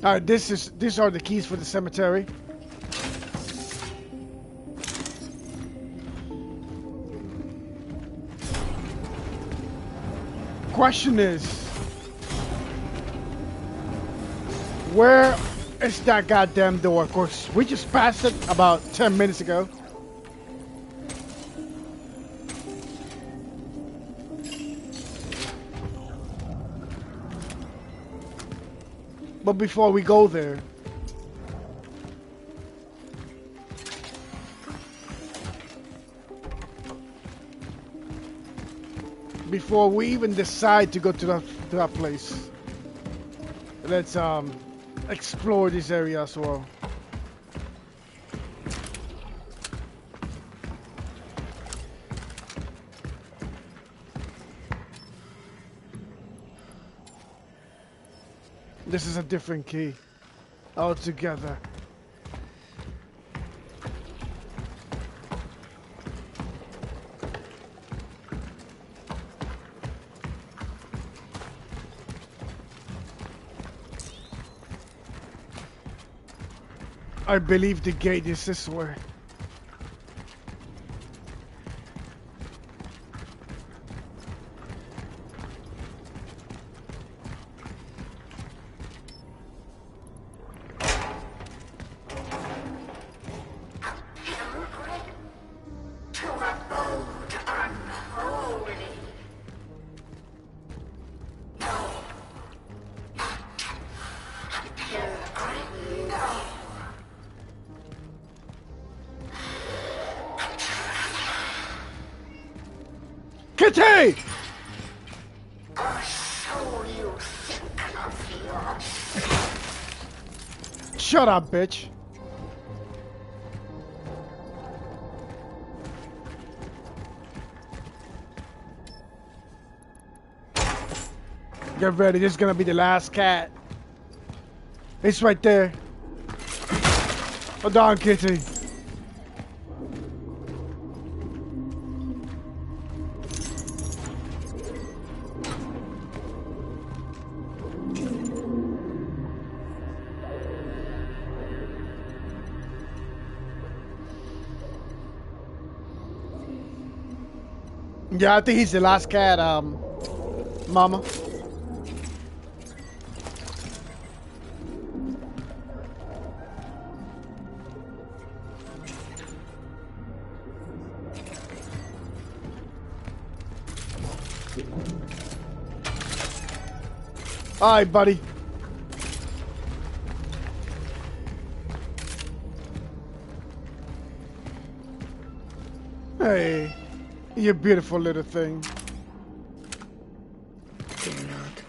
Alright, these are the keys for the cemetery. Question is, where is that goddamn door? Of course, we just passed it about 10 minutes ago. But before we go there, before we even decide to go to that place, let's explore this area as well. This is a different key altogether. I believe the gate is this way. Kitty! Shut up, bitch. Get ready, this is gonna be the last cat. It's right there. Hold on, Kitty. Yeah, I think he's the last cat, Mama. Hi, buddy. Hey, you beautiful little thing.
Fear not.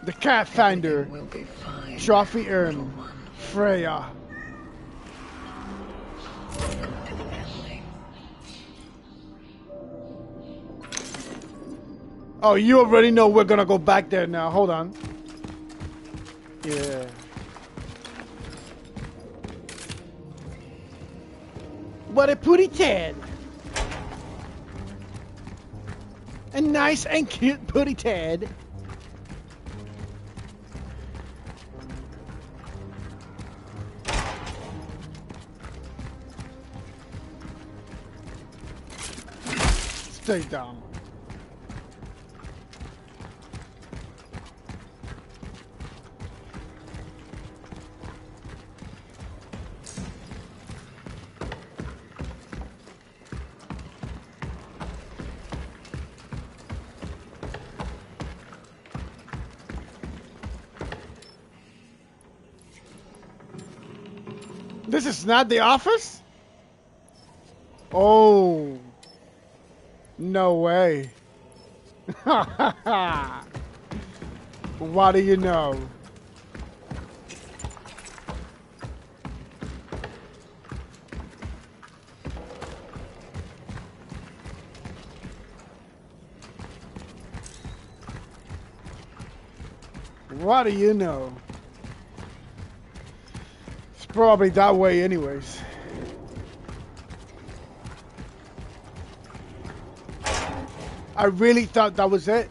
The cat finder.
Everything will be fine.
Trophy
little
urn.
one.
Freya.
Welcome to the family.
Oh, you already know we're gonna go back there now. Hold on. Yeah. What a pretty Ted. A nice and cute pretty Ted. Stay down. This is not the office? Oh. No way. What do you know? What do you know? It's probably that way anyways. I really thought that was it.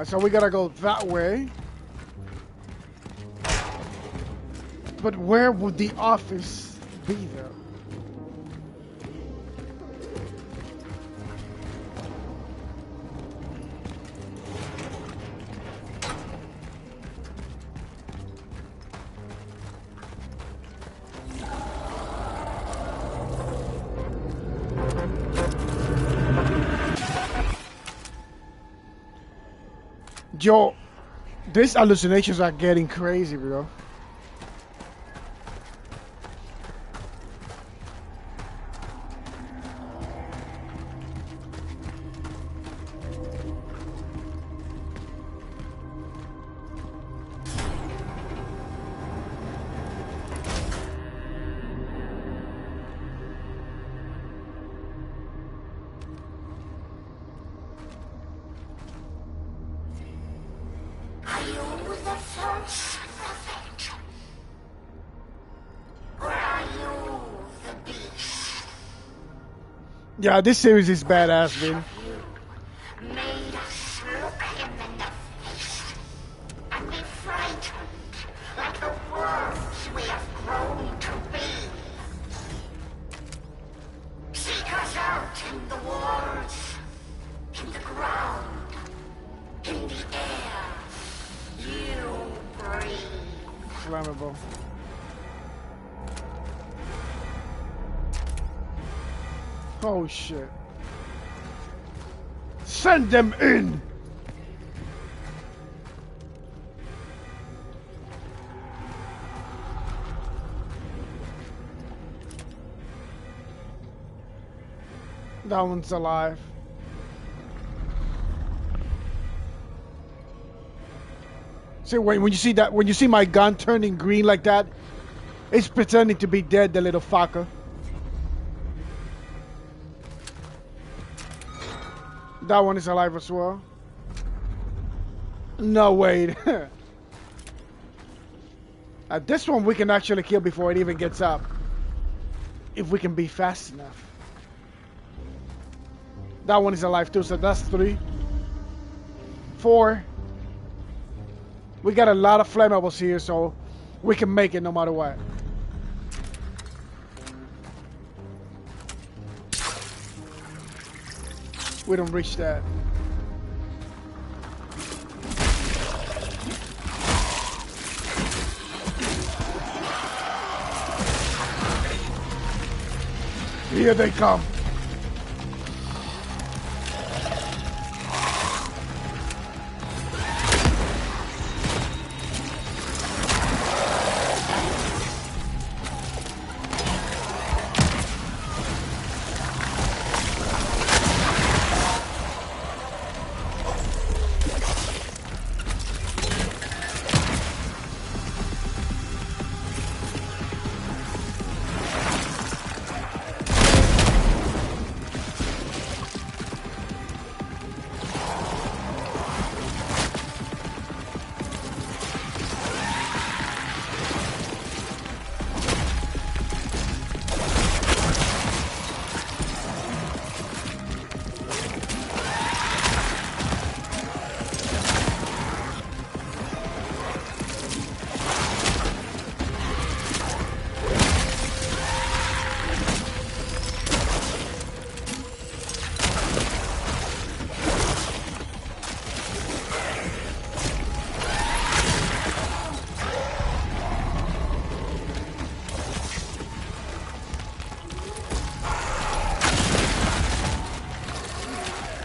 So we gotta go that way. But where would the office be though? Yo, these hallucinations are getting crazy, bro. Yeah, this series is badass, man.
Made us look him in the face, and we
in the walls, in the ground, in the air. You breathe.
Flammable. Oh shit. Send them in! That one's alive. See, when you see that, when you see my gun turning green like that, it's pretending to be dead, the little fucker. That one is alive as well. No, wait. This one we can actually kill before it even gets up. If we can be fast enough. That one is alive too, so that's 3. 4. We got a lot of flammables here, so we can make it no matter what. We don't reach that. Here they come.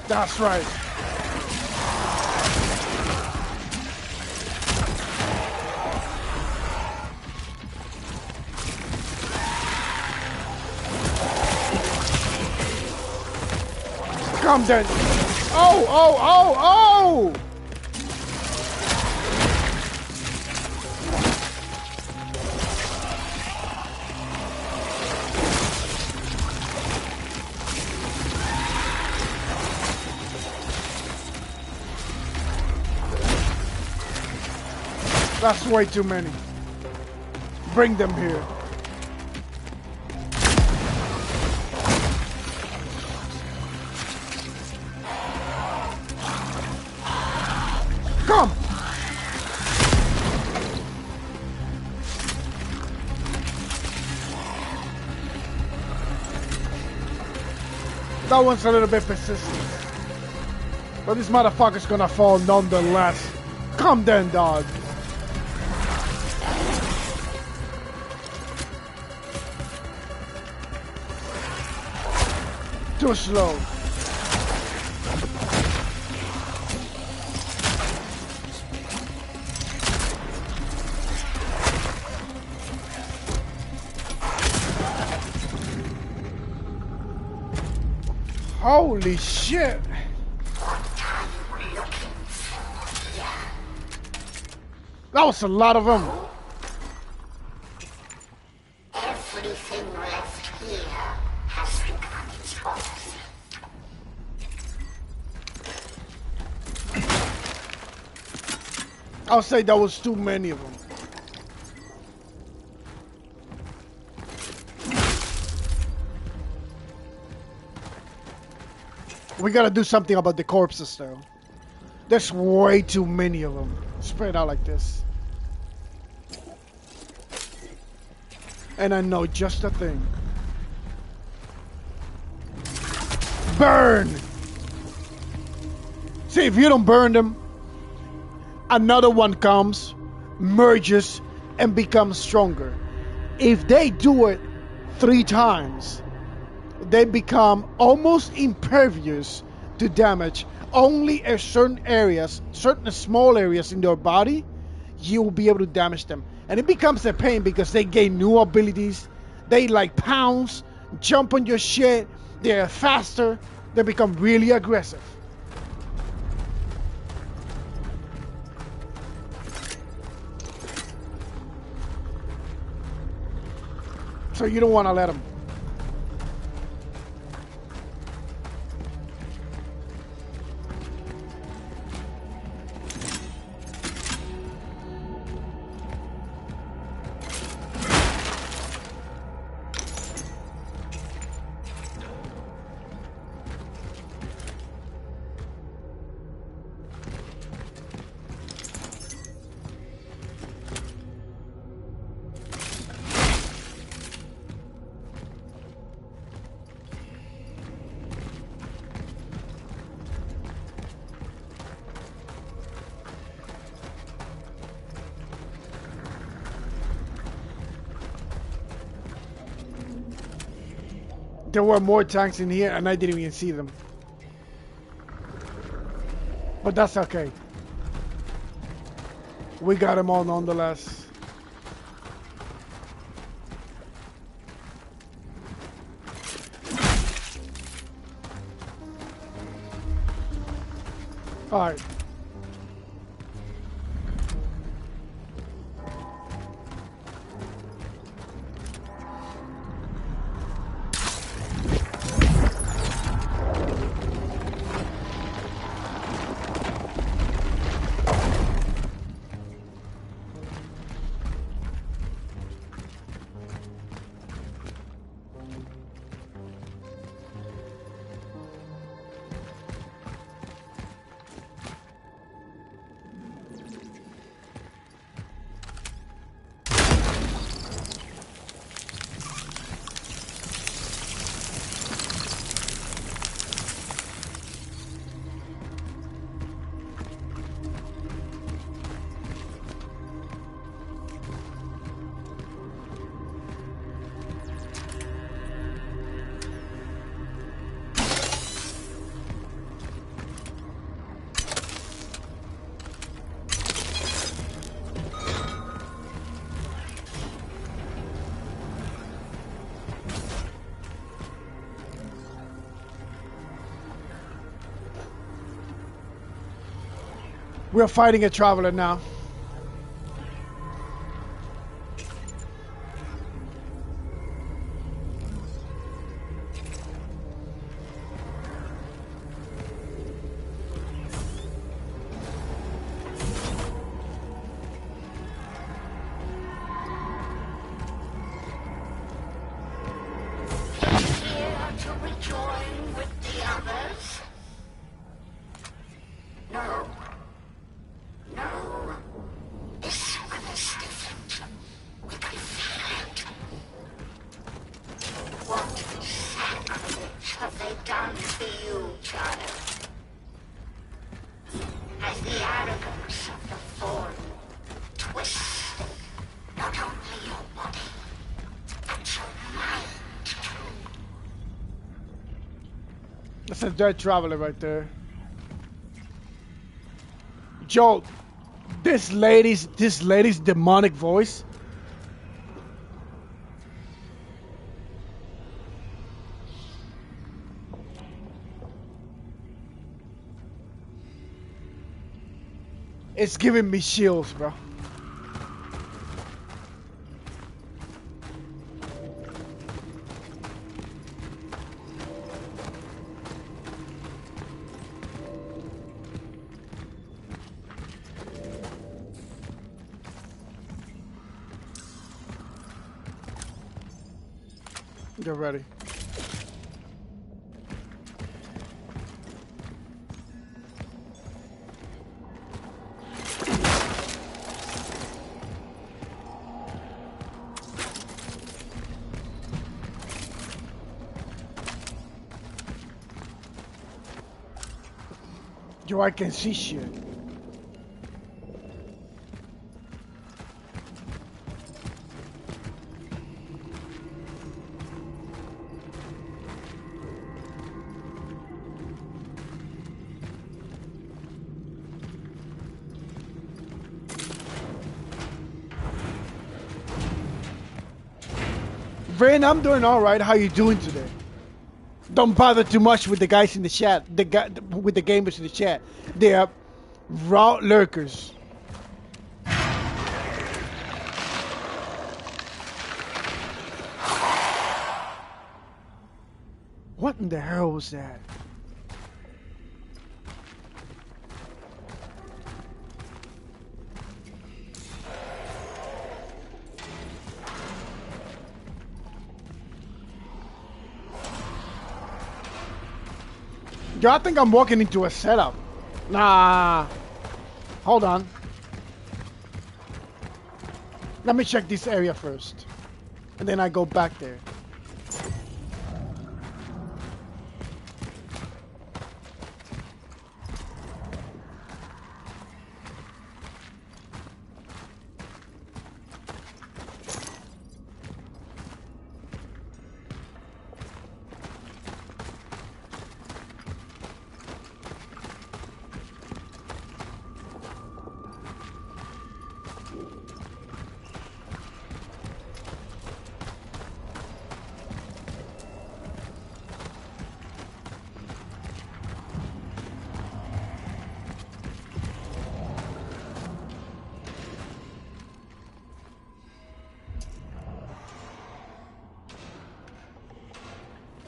That's right. Come then. Oh, oh, oh, oh! That's way too many. Bring them here. Come! That one's a little bit persistent. But this motherfucker's gonna fall nonetheless. Come then, dog. Too slow. Holy shit. That was a lot of them.
Everything left here has become yours.
I'll say that was too many of them. We gotta do something about the corpses though. There's way too many of them. Spread out like this. And I know just a thing. Burn! See, if you don't burn them, another one comes, merges, and becomes stronger. If they do it 3 times, they become almost impervious to damage. Only at certain areas, certain small areas in their body, you will be able to damage them. And it becomes a pain because they gain new abilities. They like pounce, jump on your shit. They're faster. They become really aggressive. So you don't want to let them. There were more tanks in here and I didn't even see them. But that's okay. We got them all nonetheless. Alright. We're fighting a traveler now.
Here to rejoin with the others? No. No. This one is different. We can feel it. What sacrilege have they done to you, child? Has the arrogance of the Form twisted not only your body, but your mind too?
That's a dead traveler right there. Joe, this lady's demonic voice. It's giving me chills, bro. Get ready. Yo, I can see shit. Vin, I'm doing all right. How you doing today? Don't bother too much with the guys in the chat. With the gamers in the chat. They are raw lurkers. What in the hell was that? Yo, I think I'm walking into a setup. Nah. Hold on. Let me check this area first. And then I go back there.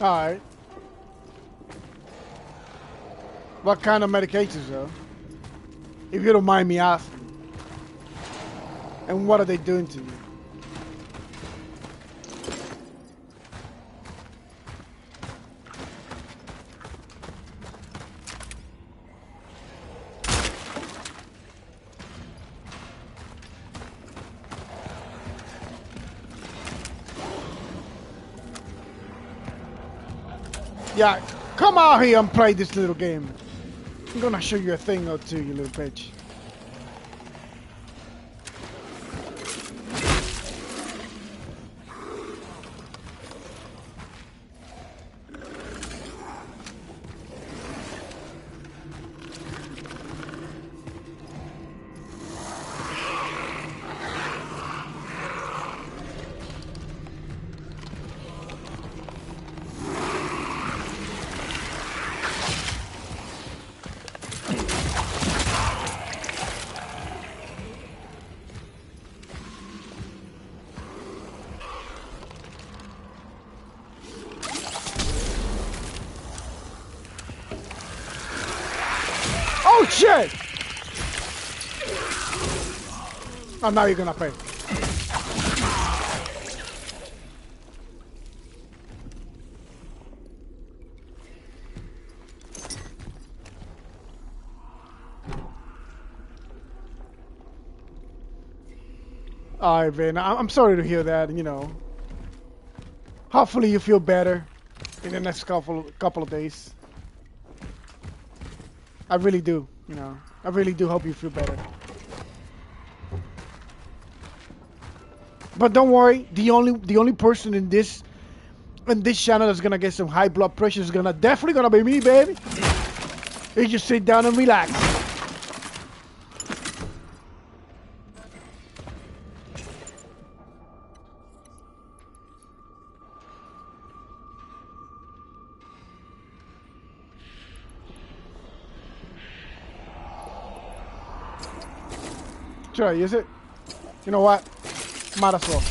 Alright. What kind of medications, though? If you don't mind me asking. And what are they doing to you? Yeah, come out here and play this little game. I'm gonna show you a thing or two, you little bitch. Oh shit! Oh, now you're gonna pay. Alright, Vin, I'm sorry to hear that, you know. Hopefully you feel better in the next couple of days. I really do, you know. I really do hope you feel better. But don't worry, the only person in this channel that's gonna get some high blood pressure is definitely gonna be me, baby. You just sit down and relax. Should I use it? You know what? Might as well.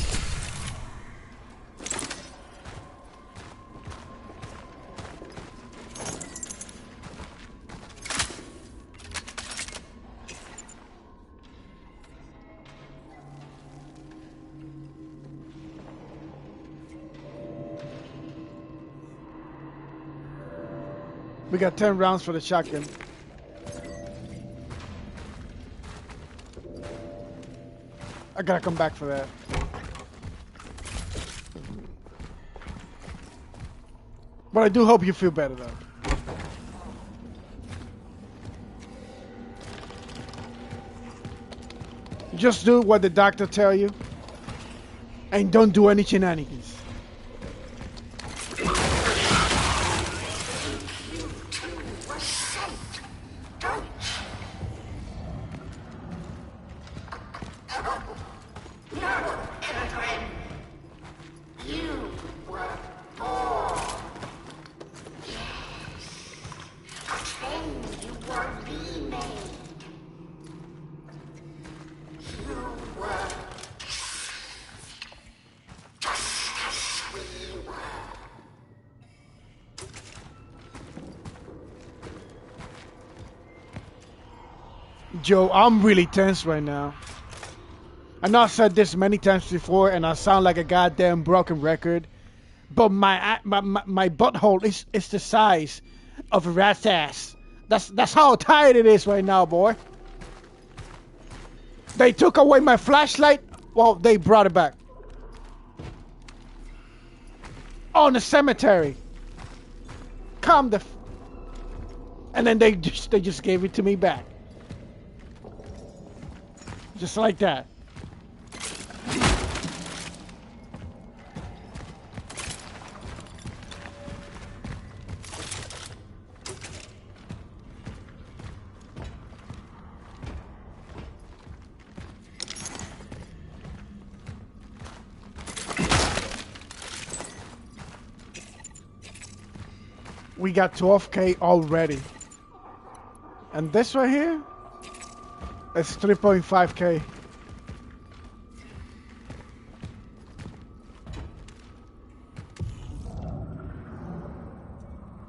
We got 10 rounds for the shotgun. I gotta come back for that. But I do hope you feel better though. Just do what the doctor tell you. And don't do any shenanigans.
You two were safe, don't you? No, Pilgrim. You were born. Yes. But then you were remade. You were just as we were.
Joe, I'm really tense right now. I know I've said this many times before, and I sound like a goddamn broken record. But my butthole is the size of a rat's ass. That's how tired it is right now, boy. They took away my flashlight. Well, they brought it back. On the cemetery. Calm the. And then they just gave it to me back. Just like that. We got 12K already. And this right here is 3.5K.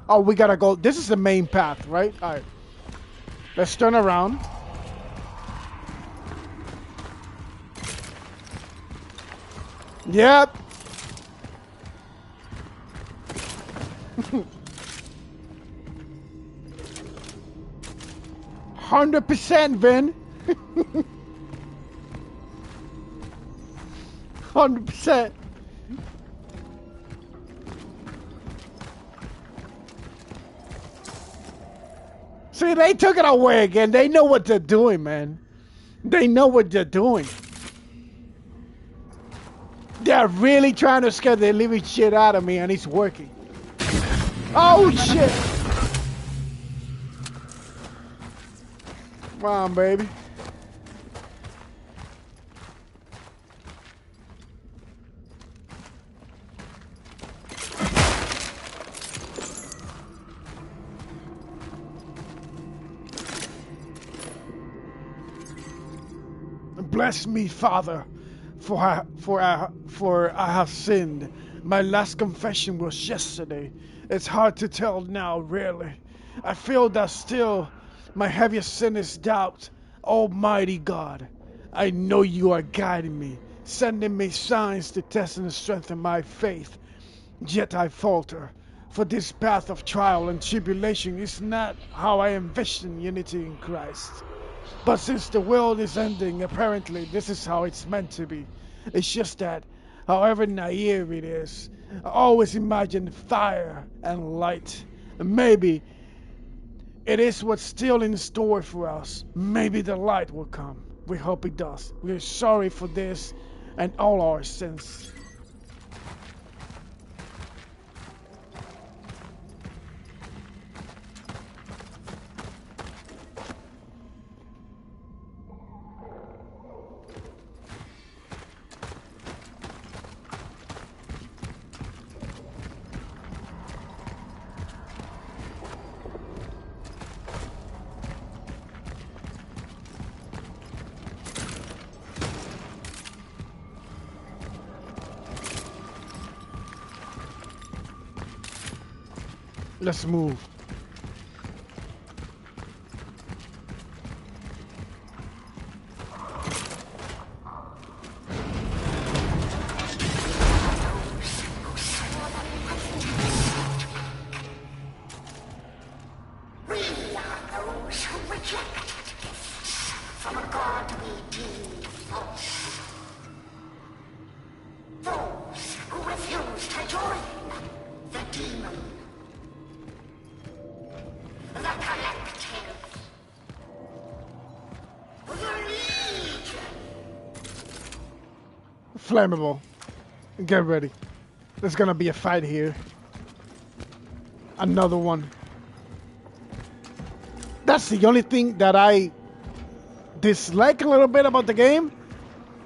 Oh, we gotta go. This is the main path, right? All right. Let's turn around. Yep. 100%, Vin. 100%. See, they took it away again. They know what they're doing, man. They know what they're doing. They're really trying to scare the living shit out of me, and it's working. Oh, shit. Come on, baby. Bless me, Father, for I have sinned. My last confession was yesterday. It's hard to tell now, really. I feel that still my heaviest sin is doubt. Almighty God, I know you are guiding me, sending me signs to test and strengthen my faith. Yet I falter, for this path of trial and tribulation is not how I envision unity in Christ. But since the world is ending, apparently this is how it's meant to be. It's just that, however naive it is, I always imagine fire and light. Maybe it is what's still in store for us. Maybe the light will come. We hope it does. We're sorry for this and all our sins. Let's move.
We are those who rejected gifts from a god we deem false. Those who refuse to join the demon. The collective. The legion.
Flammable. Get ready. There's gonna be a fight here. Another one. That's the only thing that I dislike a little bit about the game.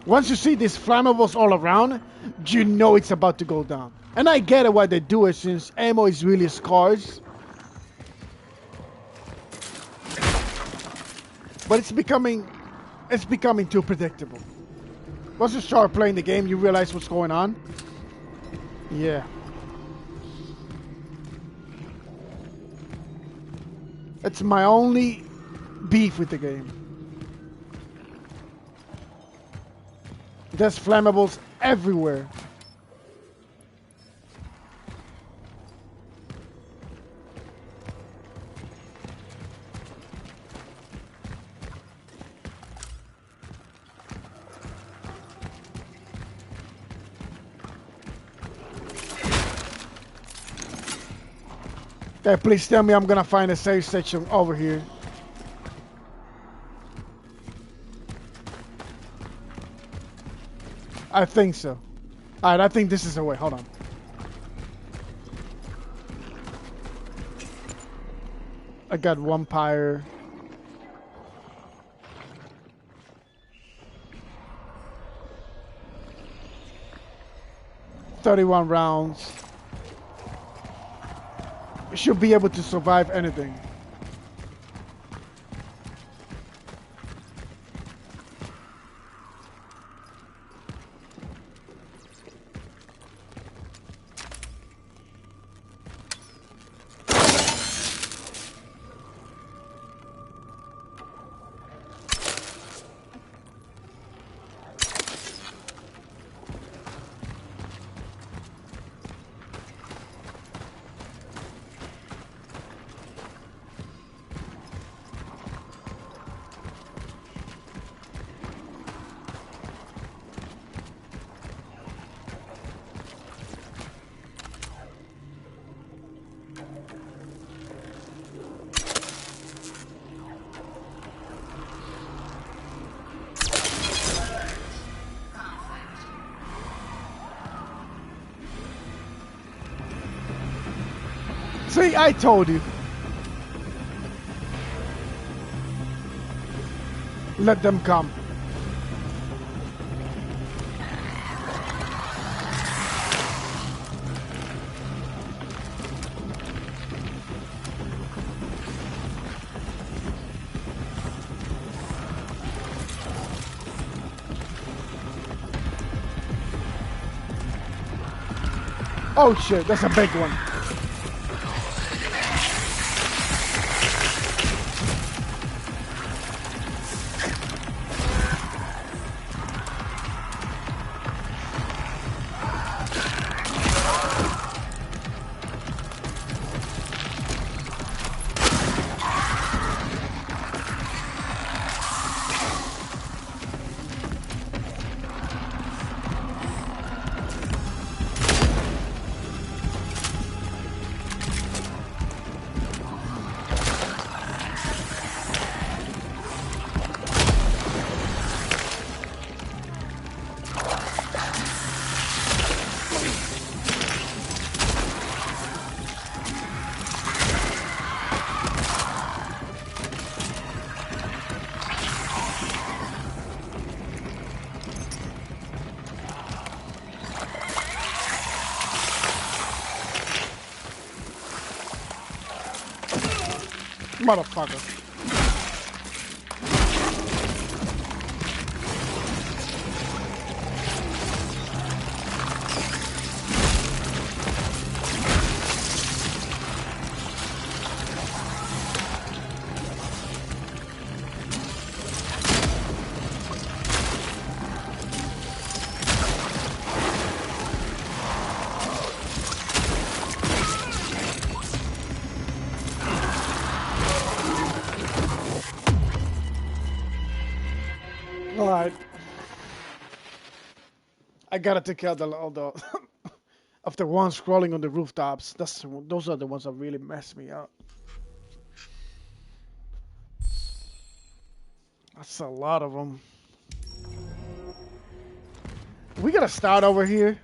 Once you see these flammables all around, you know it's about to go down. And I get it why they do it, since ammo is really scarce. But it's becoming too predictable. Once you start playing the game, you realize what's going on. Yeah. It's my only beef with the game. There's flammables everywhere. Okay, please tell me I'm gonna find a safe section over here. I think so. Alright, I think this is the way. Hold on. I got one pyre. $31 rounds. Should be able to survive anything. See, I told you. Let them come. Oh shit, that's a big one. Motherfucker. Alright. I gotta take out all the of the ones crawling on the rooftops. Those are the ones that really mess me up. That's a lot of them. We gotta start over here.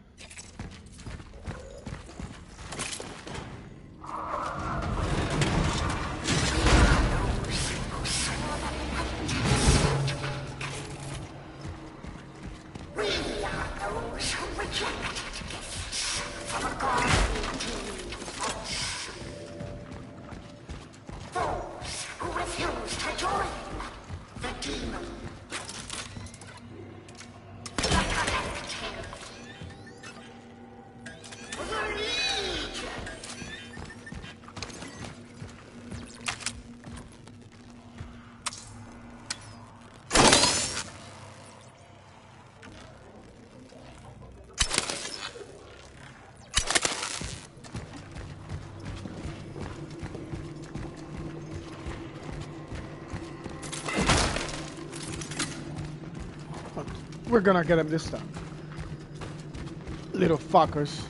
We're gonna get him this time. Little fuckers.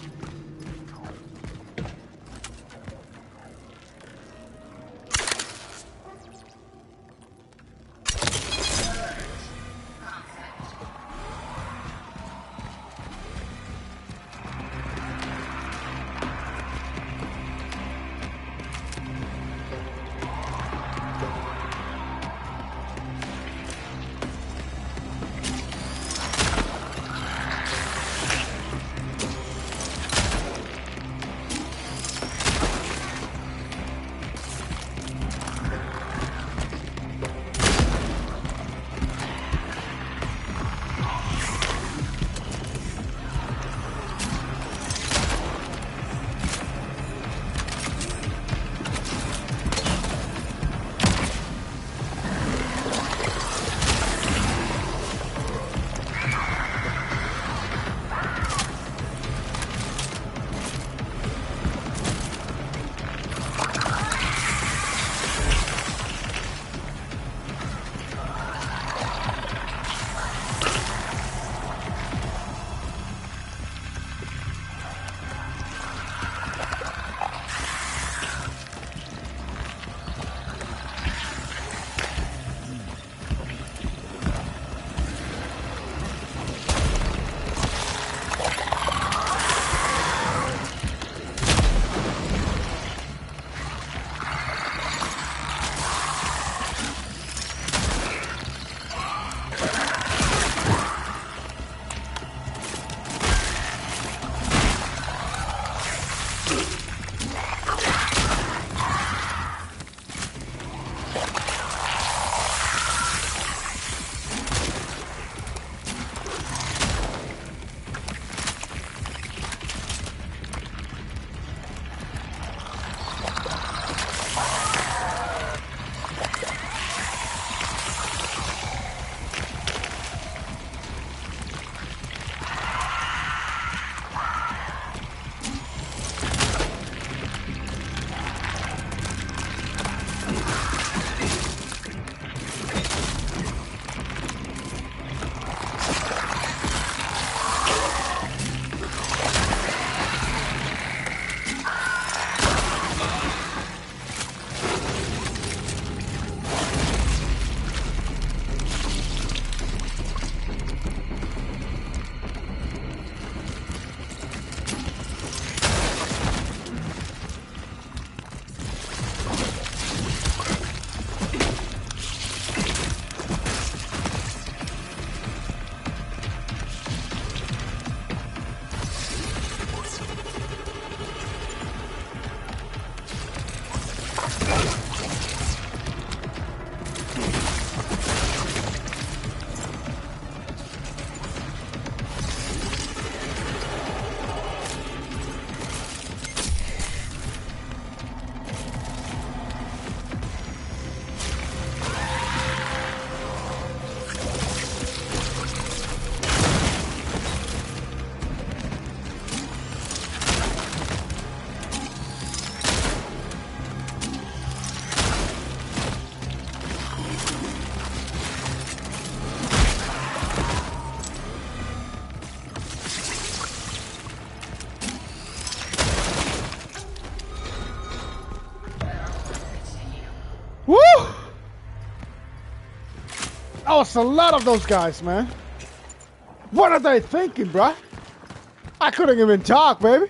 Woo! Oh, it's a lot of those guys, man. What are they thinking, bruh? I couldn't even talk, baby.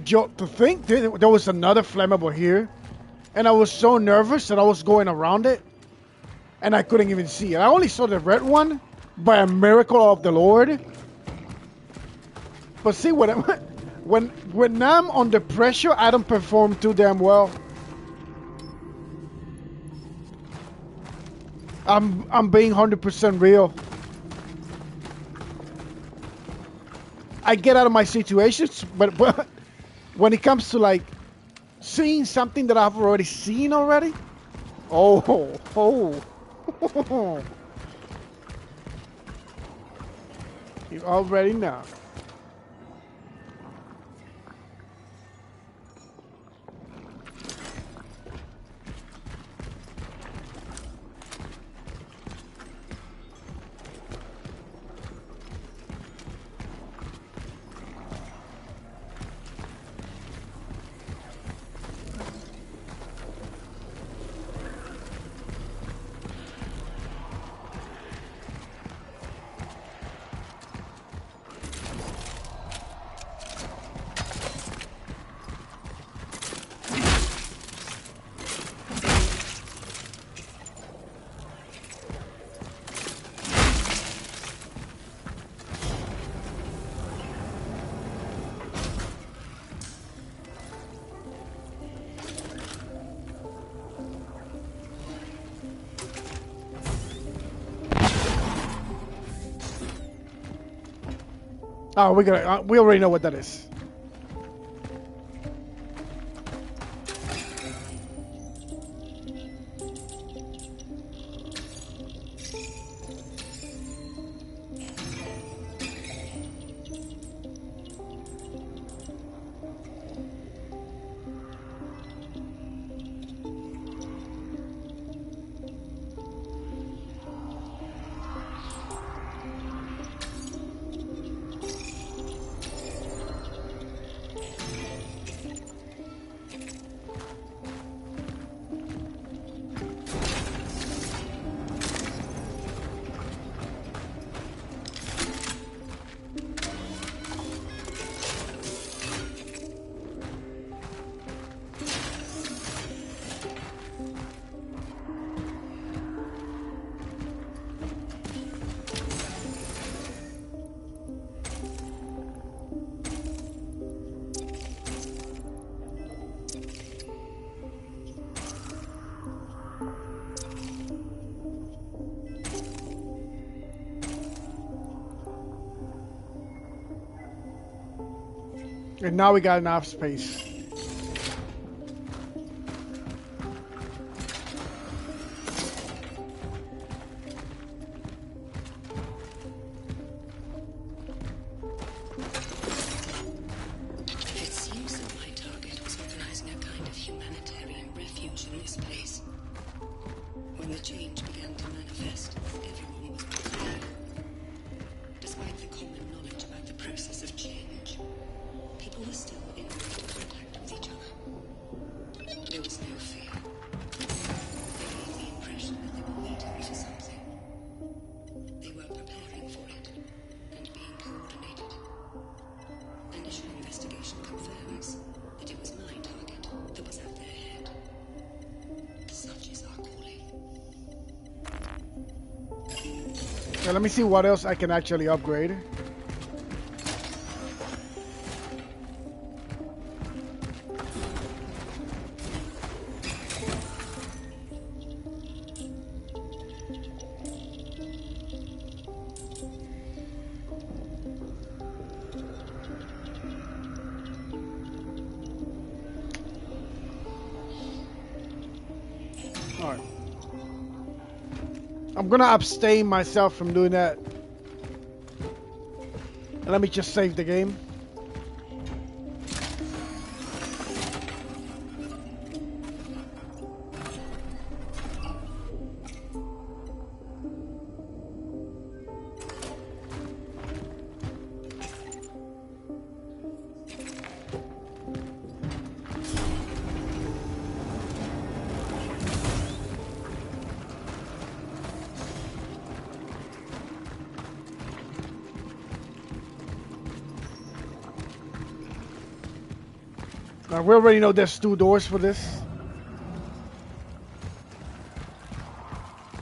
Yo, to think there was another flammable here, and I was so nervous that I was going around it, and I couldn't even see it. I only saw the red one by a miracle of the Lord. But see, when I'm under pressure, I don't perform too damn well. I'm being 100% real. I get out of my situations, but when it comes to like seeing something that I've already seen already, oh, you already know. Oh, we already know what that is. And now we got enough space.
It seems that my target was organizing a kind of humanitarian refuge in this place. When the change began to manifest, everyone was prepared. Despite the common knowledge about the process of change, people were still in great contact with each other. There was no fear. They gave the impression that they were waiting for something. They were preparing for it and being coordinated. Initial investigation confirms that it was my target that was at their head. Such is our calling.
Okay, let me see what else I can actually upgrade. All right. I'm gonna abstain myself from doing that. And let me just save the game. Now, we already know there's 2 doors for this.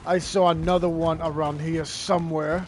I saw another one around here somewhere.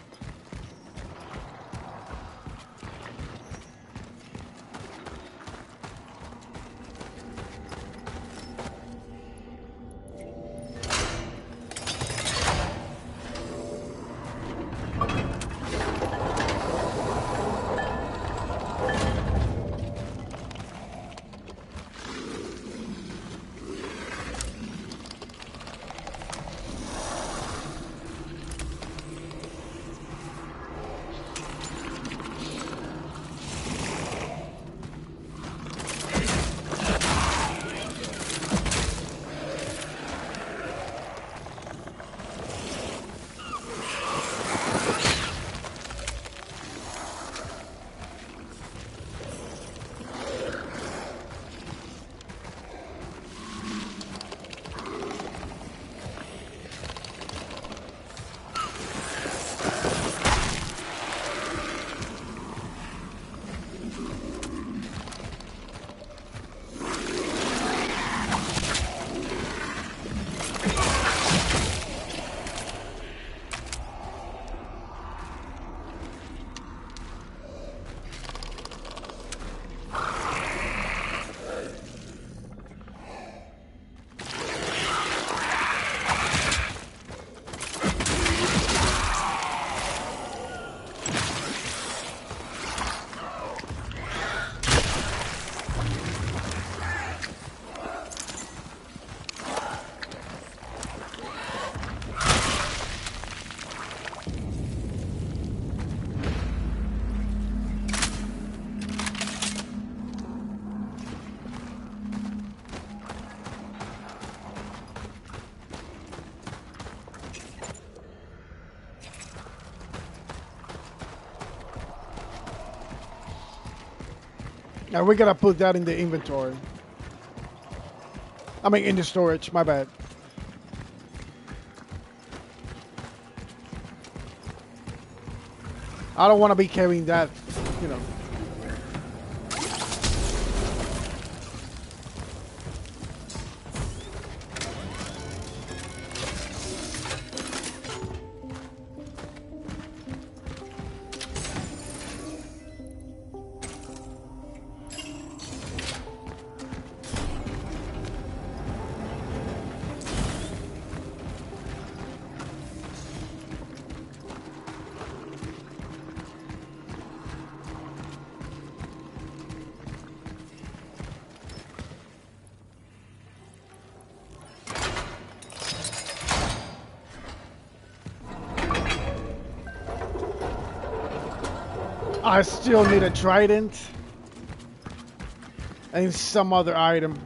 Now we gotta put that in the inventory. I mean, in the storage, my bad. I don't want to be carrying that, you know. I still need a trident and some other item.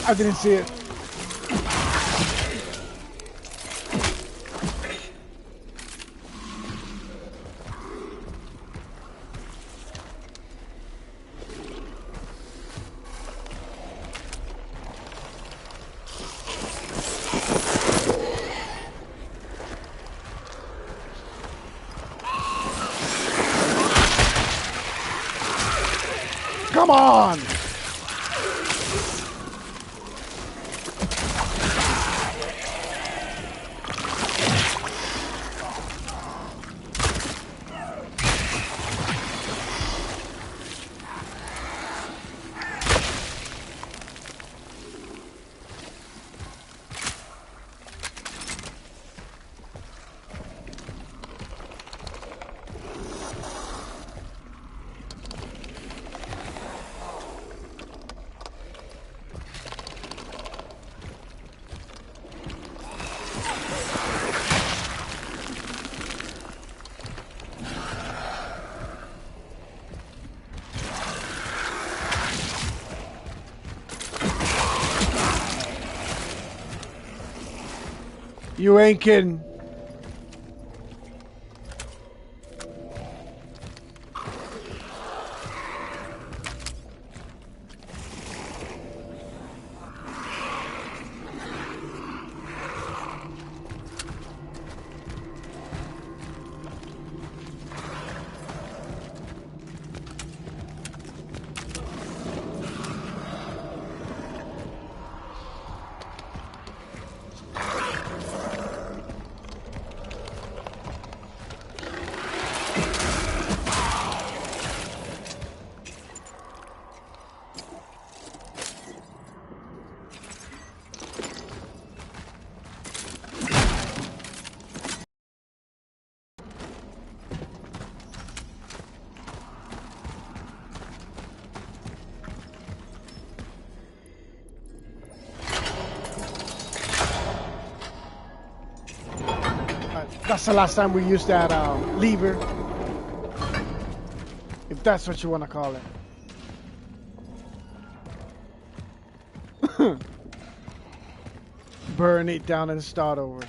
I didn't see it. Come on! You ain't kidding. That's the last time we used that lever. If that's what you want to call it. Burn it down and start over.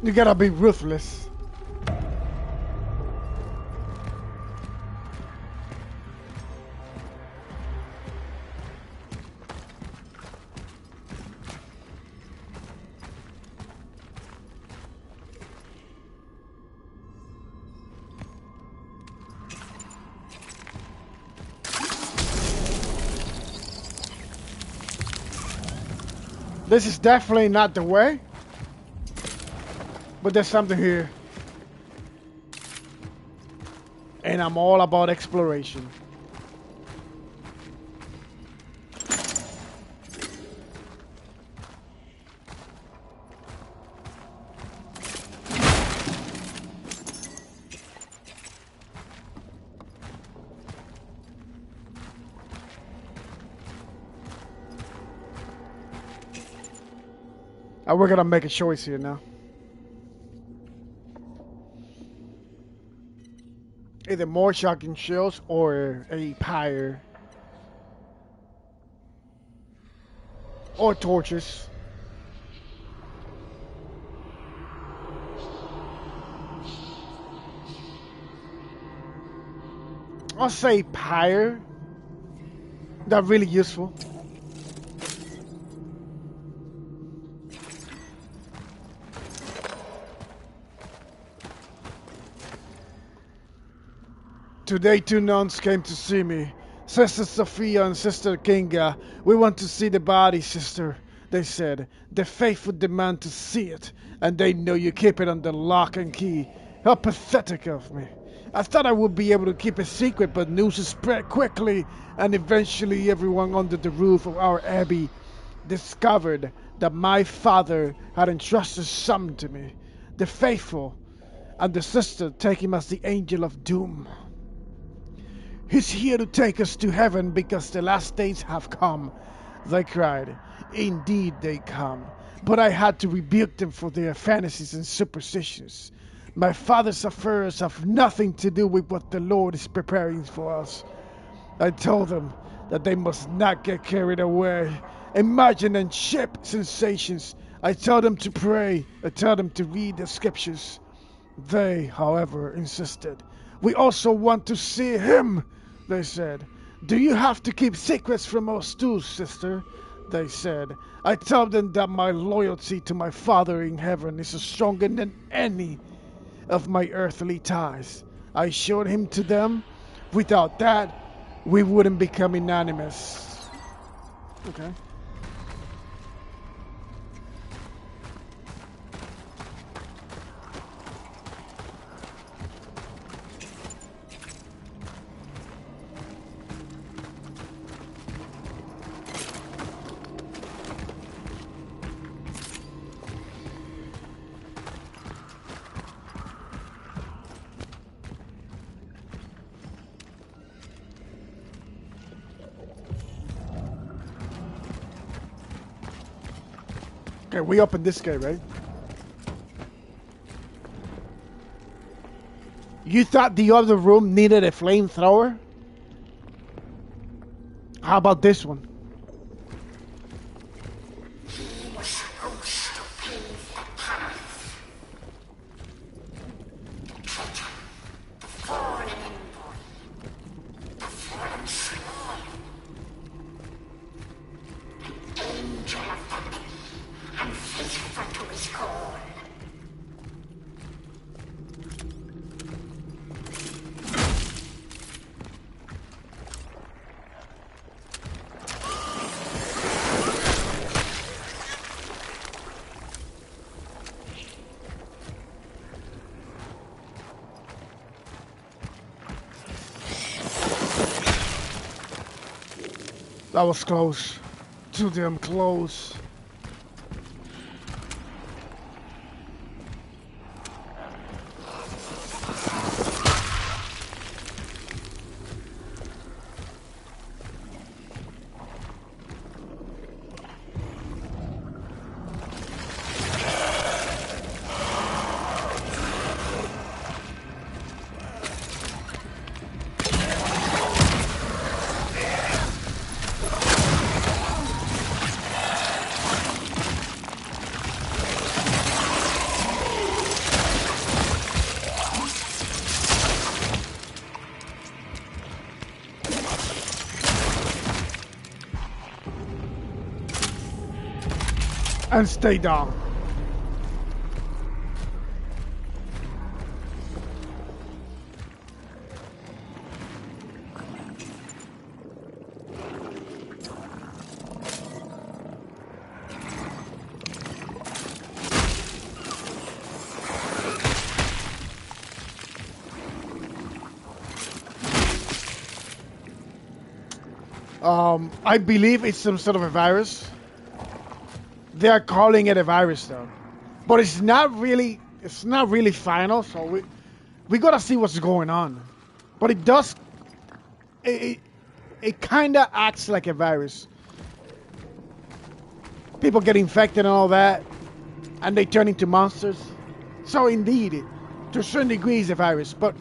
You gotta be ruthless. This is definitely not the way. But there's something here. And I'm all about exploration. We're gonna make a choice here now. Either more shotgun shells or a pyre. Or torches. I'll say pyre. They're really useful. Today 2 nuns came to see me. Sister Sophia and Sister Kinga. We want to see the body, sister, they said. The faithful demand to see it, and they know you keep it under lock and key. How pathetic of me. I thought I would be able to keep a secret, but news spread quickly, and eventually everyone under the roof of our abbey discovered that my father had entrusted something to me. The faithful, and the sister take him as the angel of doom. He's here to take us to heaven because the last days have come, they cried. Indeed they come, but I had to rebuke them for their fantasies and superstitions. My father's affairs have nothing to do with what the Lord is preparing for us. I told them that they must not get carried away, imagine and ship sensations. I tell them to pray, I tell them to read the scriptures. They, however, insisted. We also want to see him, they said. Do you have to keep secrets from us too, sister? They said. I tell them that my loyalty to my Father in heaven is stronger than any of my earthly ties. I showed him to them. Without that, we wouldn't become unanimous. Okay. Okay, we opened this gate, right? You thought the other room needed a flamethrower? How about this one?
He was supposed to pave the path. The traitor, the fallen envoy, the fallen slayer, an angel of the day, unfaithful to his call.
That was close. Too damn close. And stay down. I believe it's some sort of a virus. They are calling it a virus though, but it's not really final. So we gotta see what's going on. But it does. It kind of acts like a virus. People get infected and all that, and they turn into monsters. So indeed, to a certain degree, it's a virus. But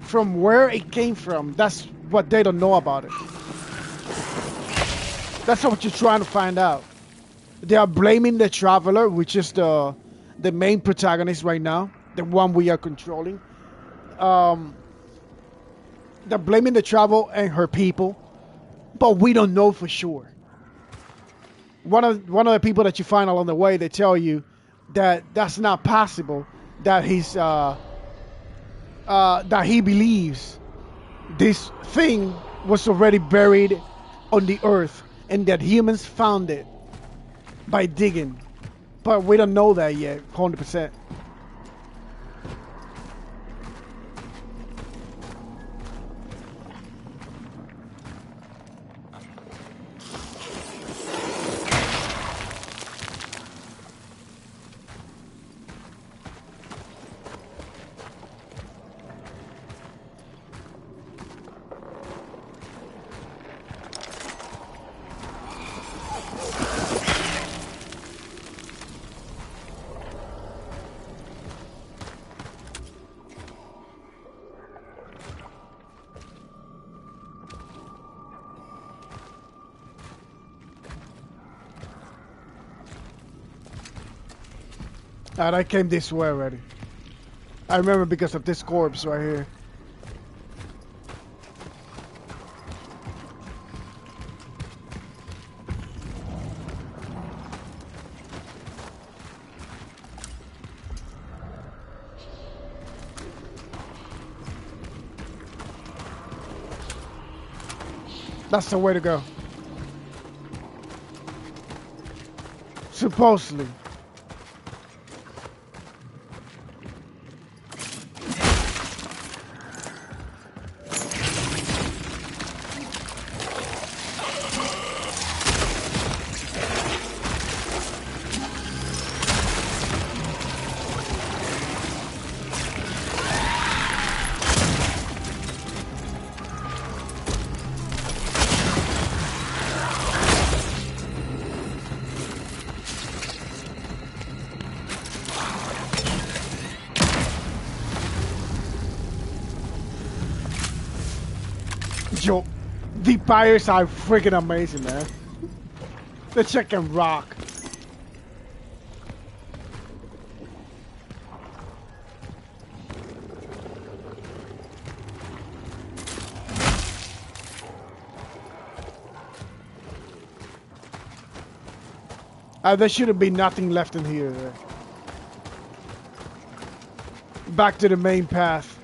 from where it came from, that's what they don't know about it. That's what you're trying to find out. They are blaming the Traveler, which is the main protagonist right now, the one we are controlling. They're blaming the Traveler and her people, but we don't know for sure. One of the people that you find along the way, they tell you that that's not possible. That he believes this thing was already buried on the earth, and that humans found it by digging, but we don't know that yet, 100%. And I came this way already. I remember because of this corpse right here. That's the way to go. Supposedly. Yo, the pirates are freaking amazing, man. The chick can rock. There shouldn't be nothing left in here. Back to the main path.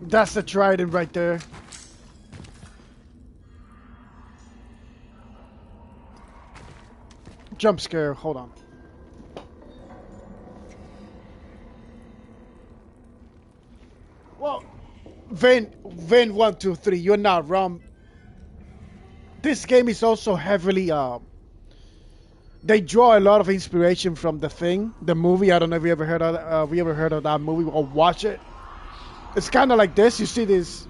That's the trident right there. Jump scare, hold on. Well, Vin 123, you're not wrong. This game is also heavily they draw a lot of inspiration from The Thing, the movie. I don't know if you ever heard of that movie or watch it. It's kind of like this. You see this.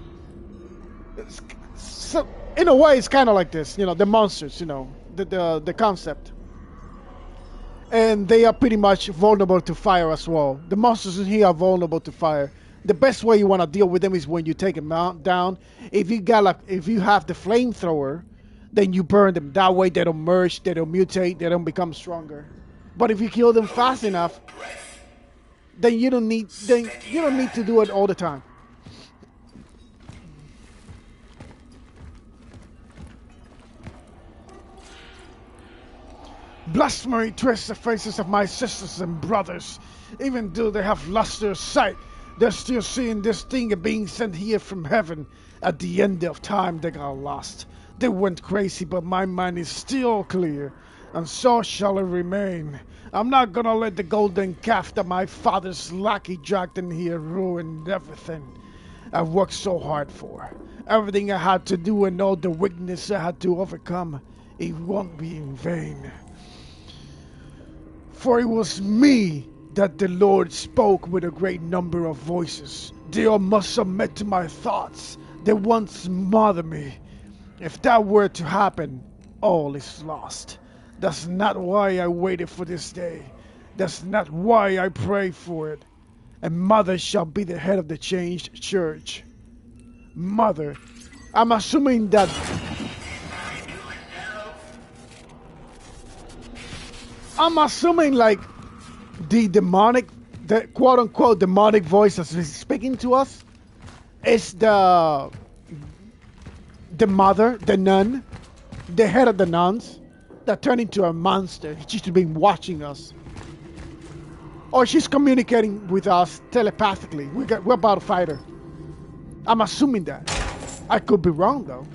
So, in a way, it's kind of like this. You know, the monsters. You know, the concept. And they are pretty much vulnerable to fire as well. The monsters in here are vulnerable to fire. The best way you want to deal with them is when you take them down. If you have the flamethrower, then you burn them. That way they don't merge, they don't mutate, they don't become stronger. But if you kill them fast enough, then you don't need to do it all the time. Blasphemy twists the faces of my sisters and brothers. Even though they have lost their sight, they're still seeing this thing being sent here from heaven. At the end of time, they got lost. They went crazy, but my mind is still clear, and so shall it remain. I'm not gonna let the golden calf that my father's lackey dragged in here ruin everything I worked so hard for. Everything I had to do and all the weakness I had to overcome, it won't be in vain. For it was me that the Lord spoke with a great number of voices. They all must submit to my thoughts. They once smother me. If that were to happen, all is lost. That's not why I waited for this day. That's not why I prayed for it. And Mother shall be the head of the changed church. Mother, I'm assuming that... I'm assuming like the quote-unquote demonic voice that's speaking to us is the mother, the nun, the head of the nuns that turned into a monster. She's been watching us. Or she's communicating with us telepathically. We're about to fight her. I'm assuming that. I could be wrong though.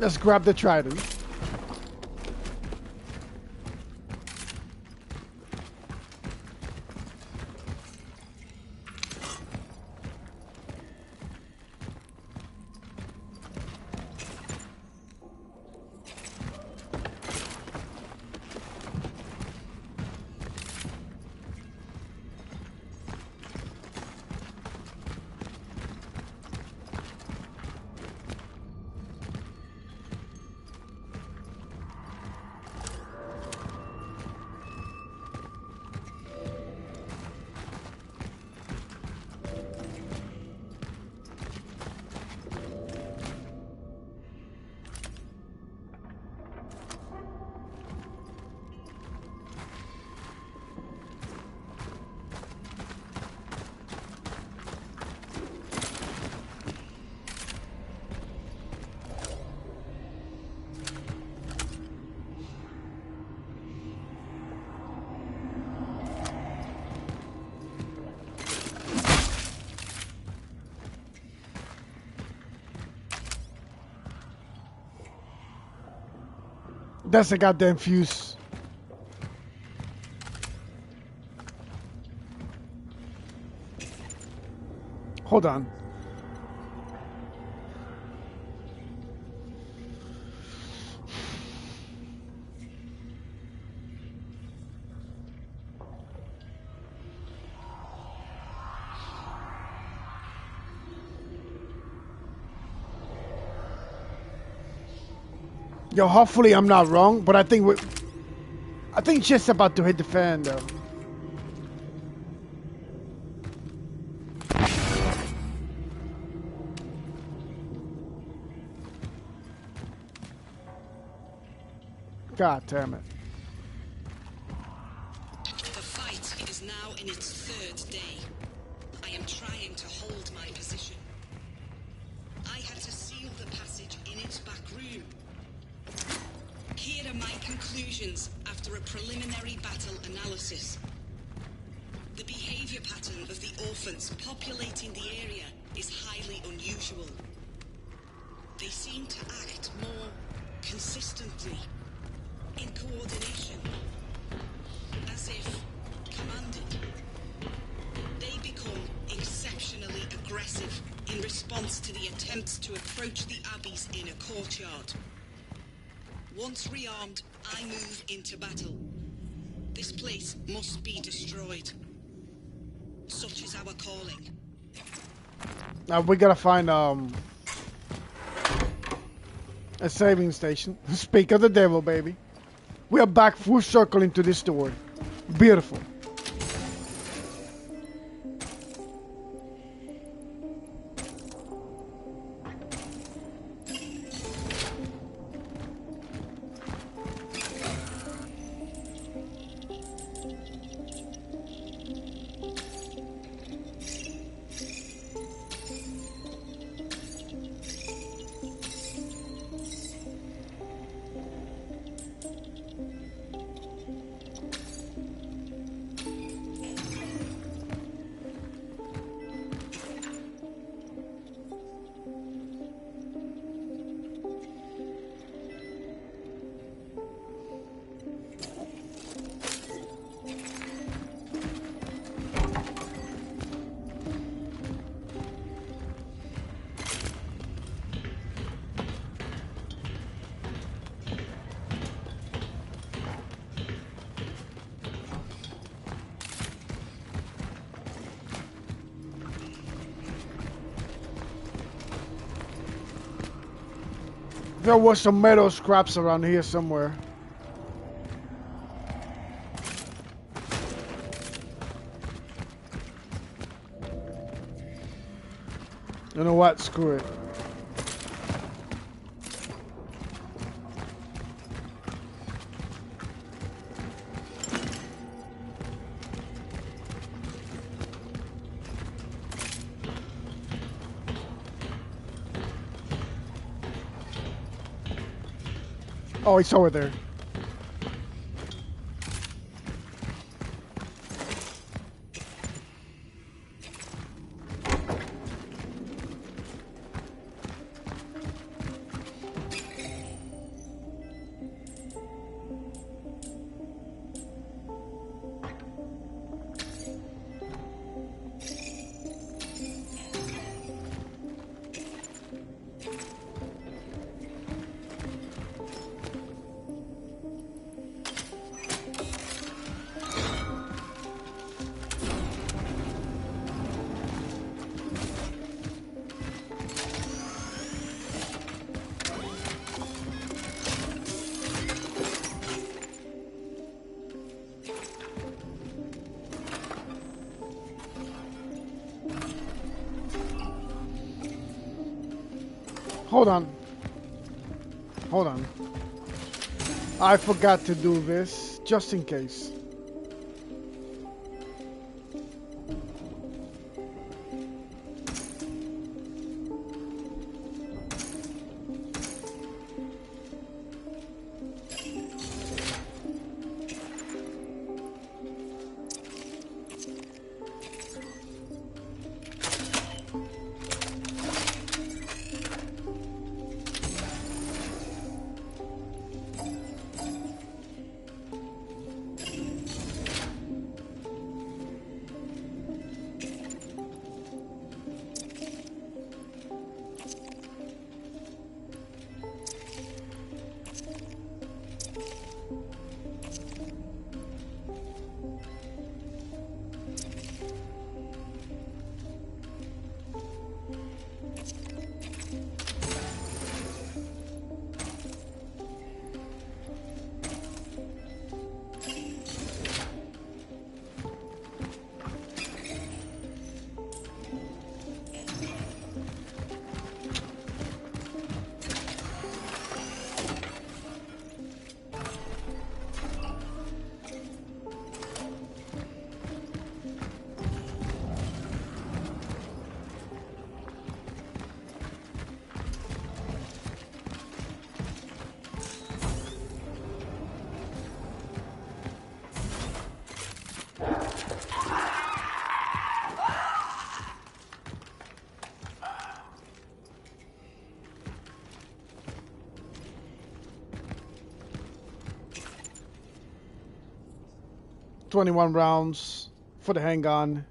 Let's grab the trident. That's a goddamn fuse. Hold on. Yo, hopefully I'm not wrong, but I think just about to hit the fan though. God damn it.
The fight is now in its third day. I am trying to hold my position. I had to seal the passage in its back room. Here are my conclusions after a preliminary battle analysis. The behavior pattern of the orphans populating the area is highly unusual. They seem to act more consistently, in coordination, as if commanded. They become exceptionally aggressive in response to the attempts to approach the Abbey's inner courtyard. Once rearmed, I move into battle. This place must be destroyed. Such is our calling.
Now we gotta find a saving station. Speak of the devil, baby. We are back full circle into this story. Beautiful. There was some metal scraps around here somewhere. You know what? Screw it. Oh, it's over there. Hold on. Hold on. I forgot to do this, just in case. 21 rounds for the handgun.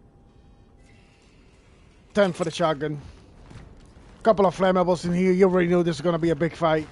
10 for the shotgun. Couple of flammables in here. You already know this is gonna be a big fight.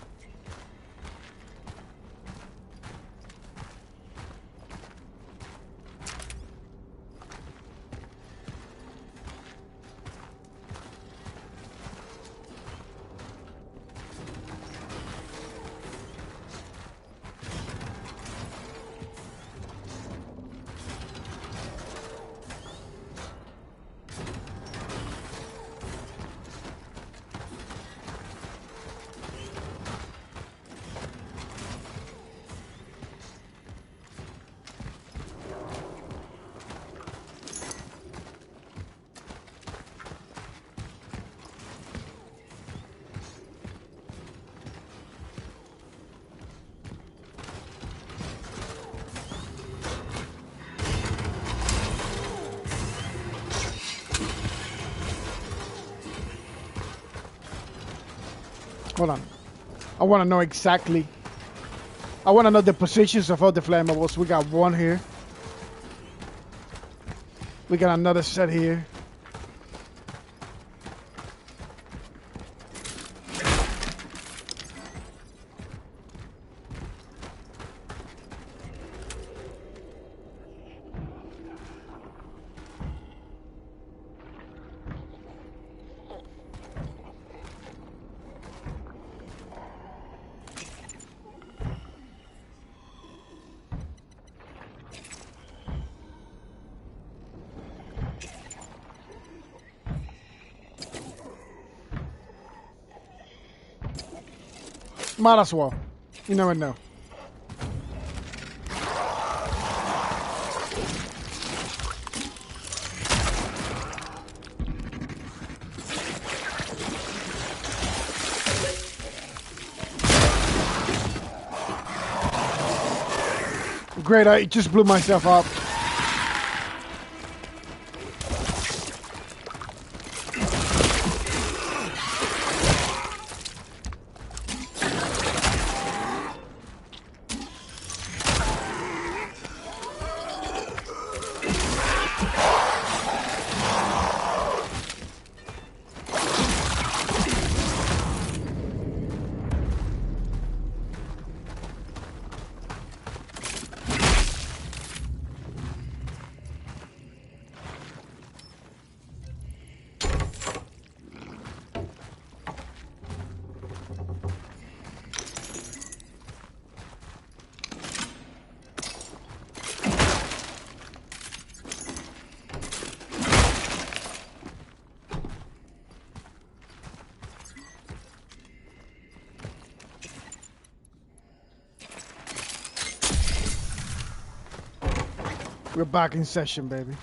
Hold on. I want to know exactly. I want to know the positions of all the flammables. We got one here. We got another set here. Might as well. You never know. Great, I just blew myself up. We're back in session, baby.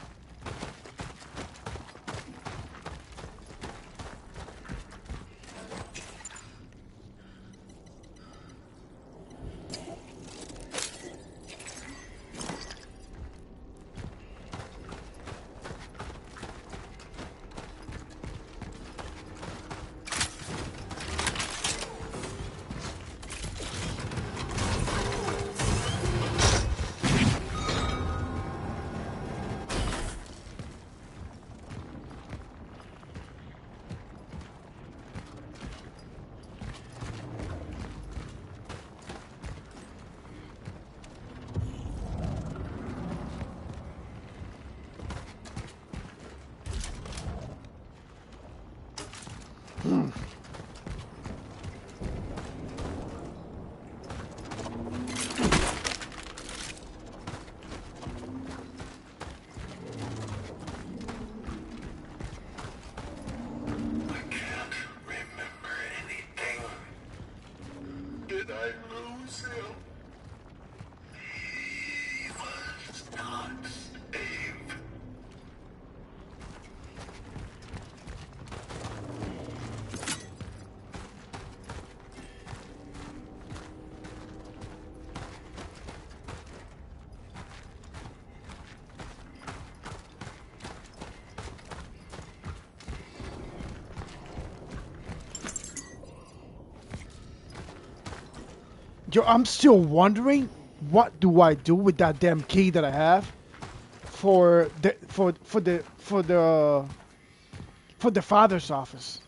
Yo, I'm still wondering, what do I do with that damn key that I have? for the father's office.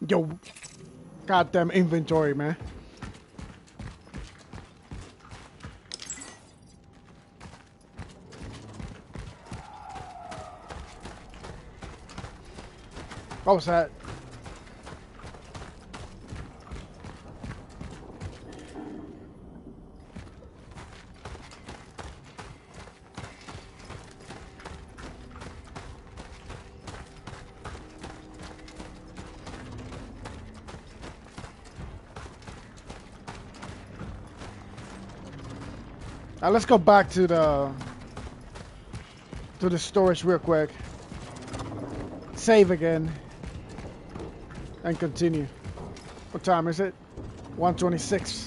Yo, goddamn inventory, man. What was that? Let's go back to the storage real quick. Save again. And continue. What time is it? 1:26.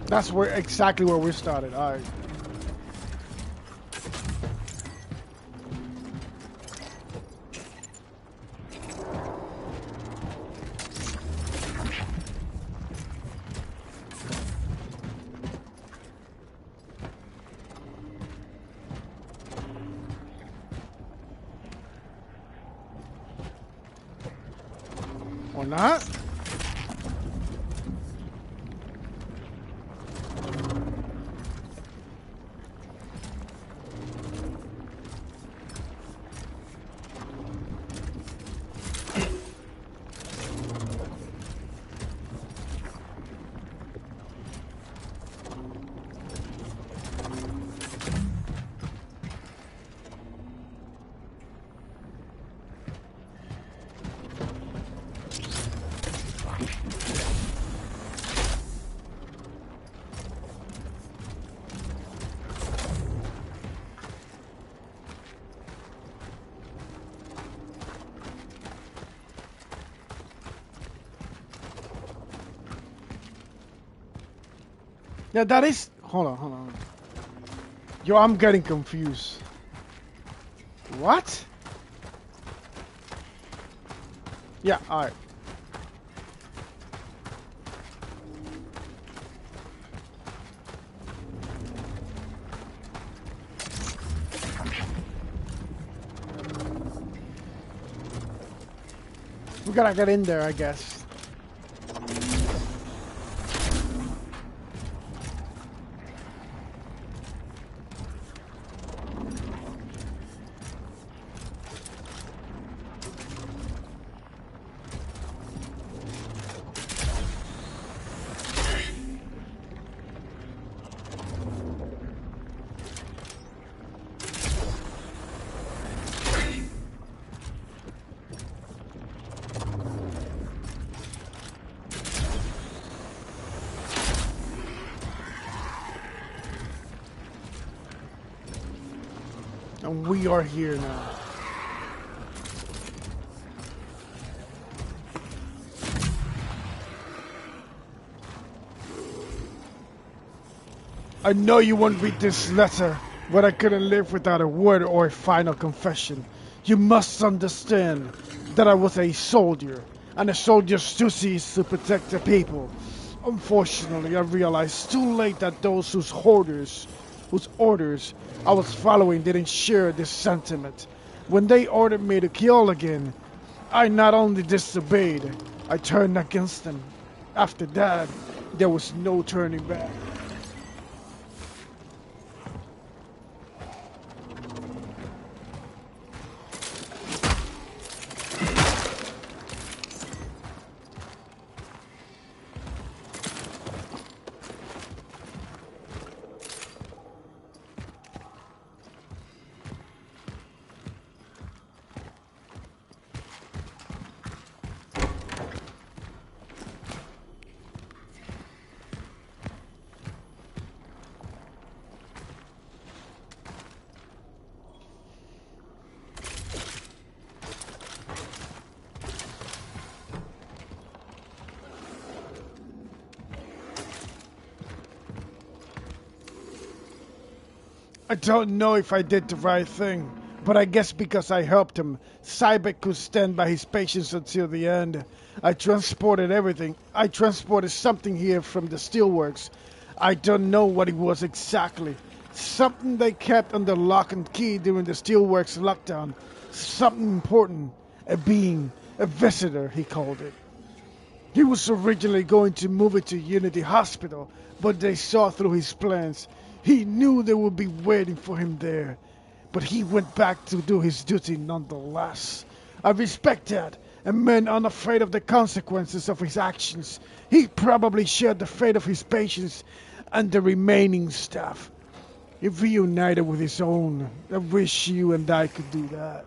That's exactly where we started. All right. Or not? Yeah, that is... Hold on. Yo, I'm getting confused. What? Yeah, alright. We gotta get in there, I guess. And we are here now. I know you won't read this letter, but I couldn't live without a word or a final confession. You must understand that I was a soldier, and a soldier's duty is to protect the people. Unfortunately, I realized too late that those whose orders I was following didn't share this sentiment. When they ordered me to kill again, I not only disobeyed, I turned against them. After that, there was no turning back. I don't know if I did the right thing, but I guess because I helped him, Cybeck could stand by his patience until the end. I transported everything. I transported something here from the steelworks. I don't know what it was exactly. Something they kept under lock and key during the steelworks lockdown. Something important. A being. A visitor, he called it. He was originally going to move it to Unity Hospital, but they saw through his plans. He knew they would be waiting for him there, but he went back to do his duty nonetheless. I respect that, a man unafraid of the consequences of his actions. He probably shared the fate of his patients and the remaining staff. He reunited with his own. I wish you and I could do that.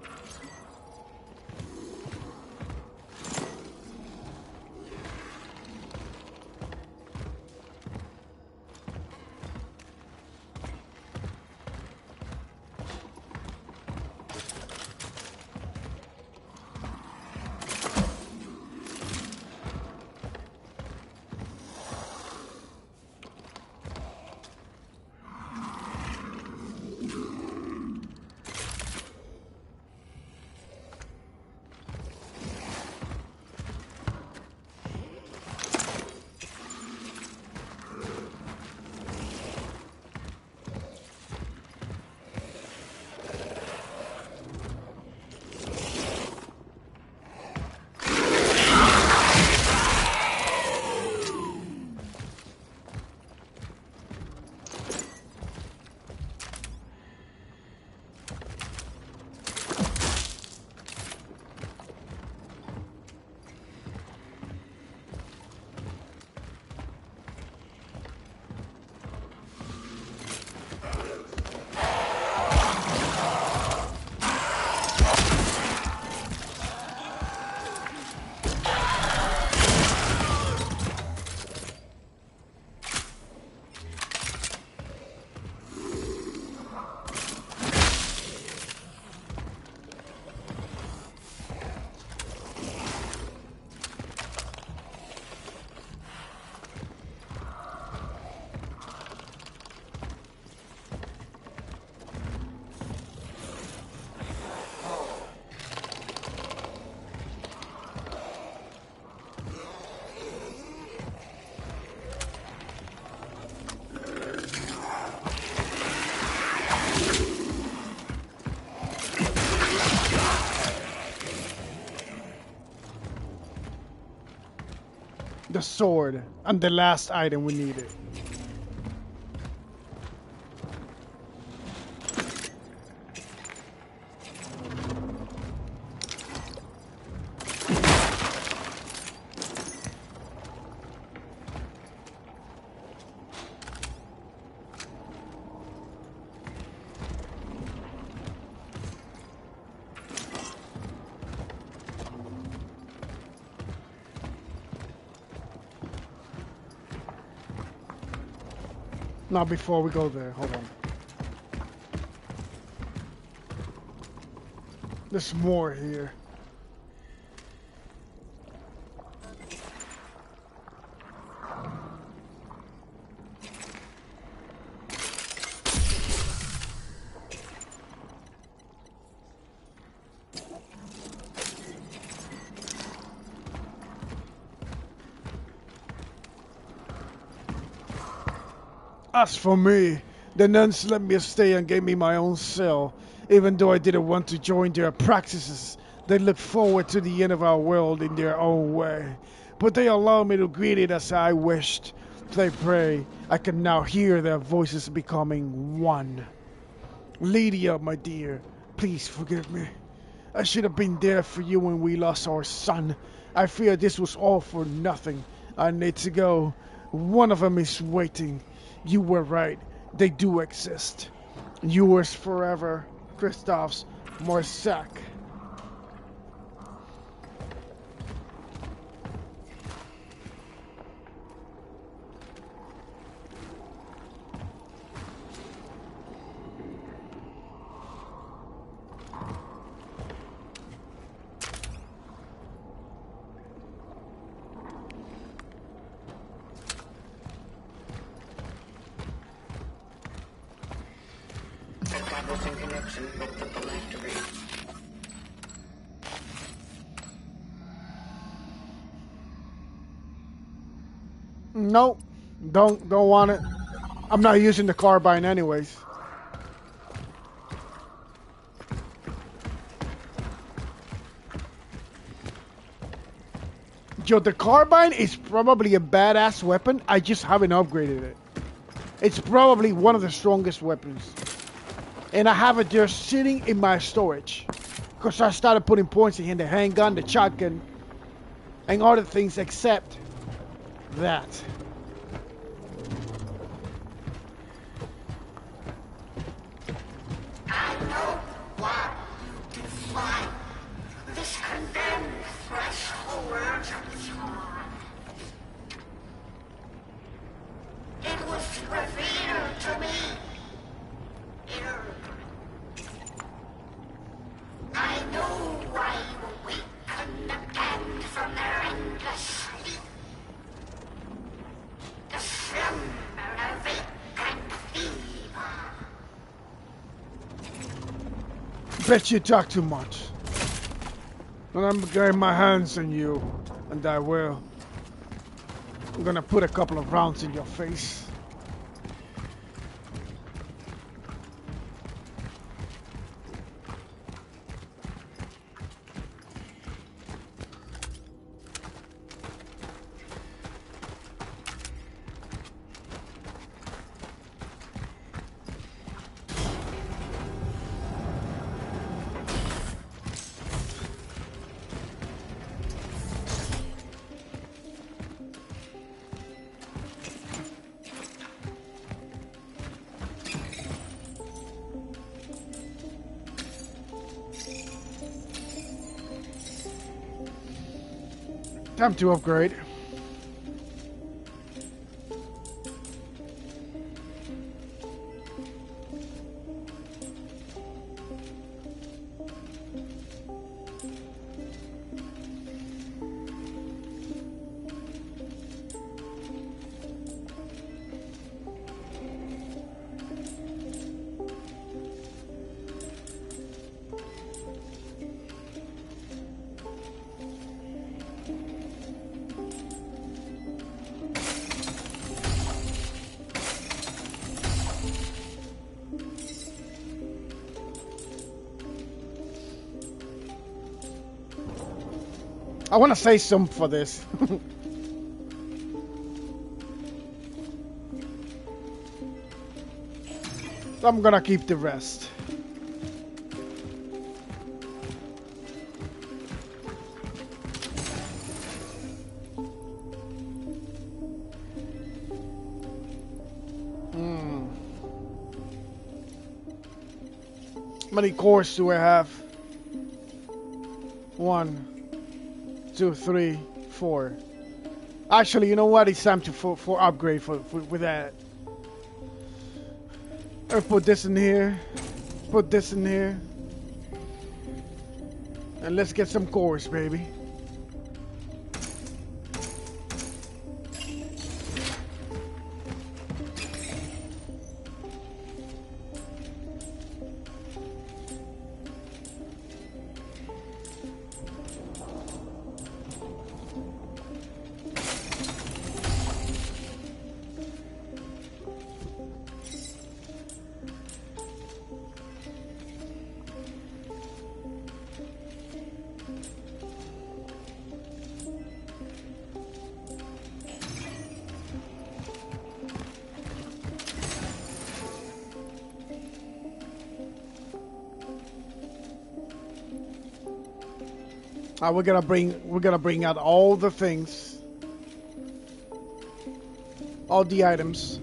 The sword, and the last item we needed. Now before we go there, hold on. There's more here. As for me, the nuns let me stay and gave me my own cell. Even though I didn't want to join their practices, they looked forward to the end of our world in their own way. But they allowed me to greet it as I wished. They pray. I can now hear their voices becoming one. Lydia, my dear, please forgive me. I should have been there for you when we lost our son. I fear this was all for nothing. I need to go. One of them is waiting. You were right. They do exist. Yours forever, Christoph's Morsack.
Establishing connection with the phylactery.
Nope. Don't want it. I'm not using the carbine anyways. Yo, the carbine is probably a badass weapon. I just haven't upgraded it. It's probably one of the strongest weapons. And I have it just sitting in my storage. Because I started putting points in the handgun, the shotgun, and other things except that.
I know what you define. This condemned threshold of time. It was revealed to me. I know why you awaken again from their endless sleep. The slumber of vacant fever.
Bet you talk too much. And I'm getting my hands on you, and I will. I'm gonna put a couple of rounds in your face. Time to upgrade. I want to say something for this. I'm gonna keep the rest. How many cores do I have? 1, 2, 3, 4. Actually, you know what? It's time to for upgrade for with that. I'll put this in here. Put this in here. And let's get some cores, baby. We're gonna bring out all the things, all the items.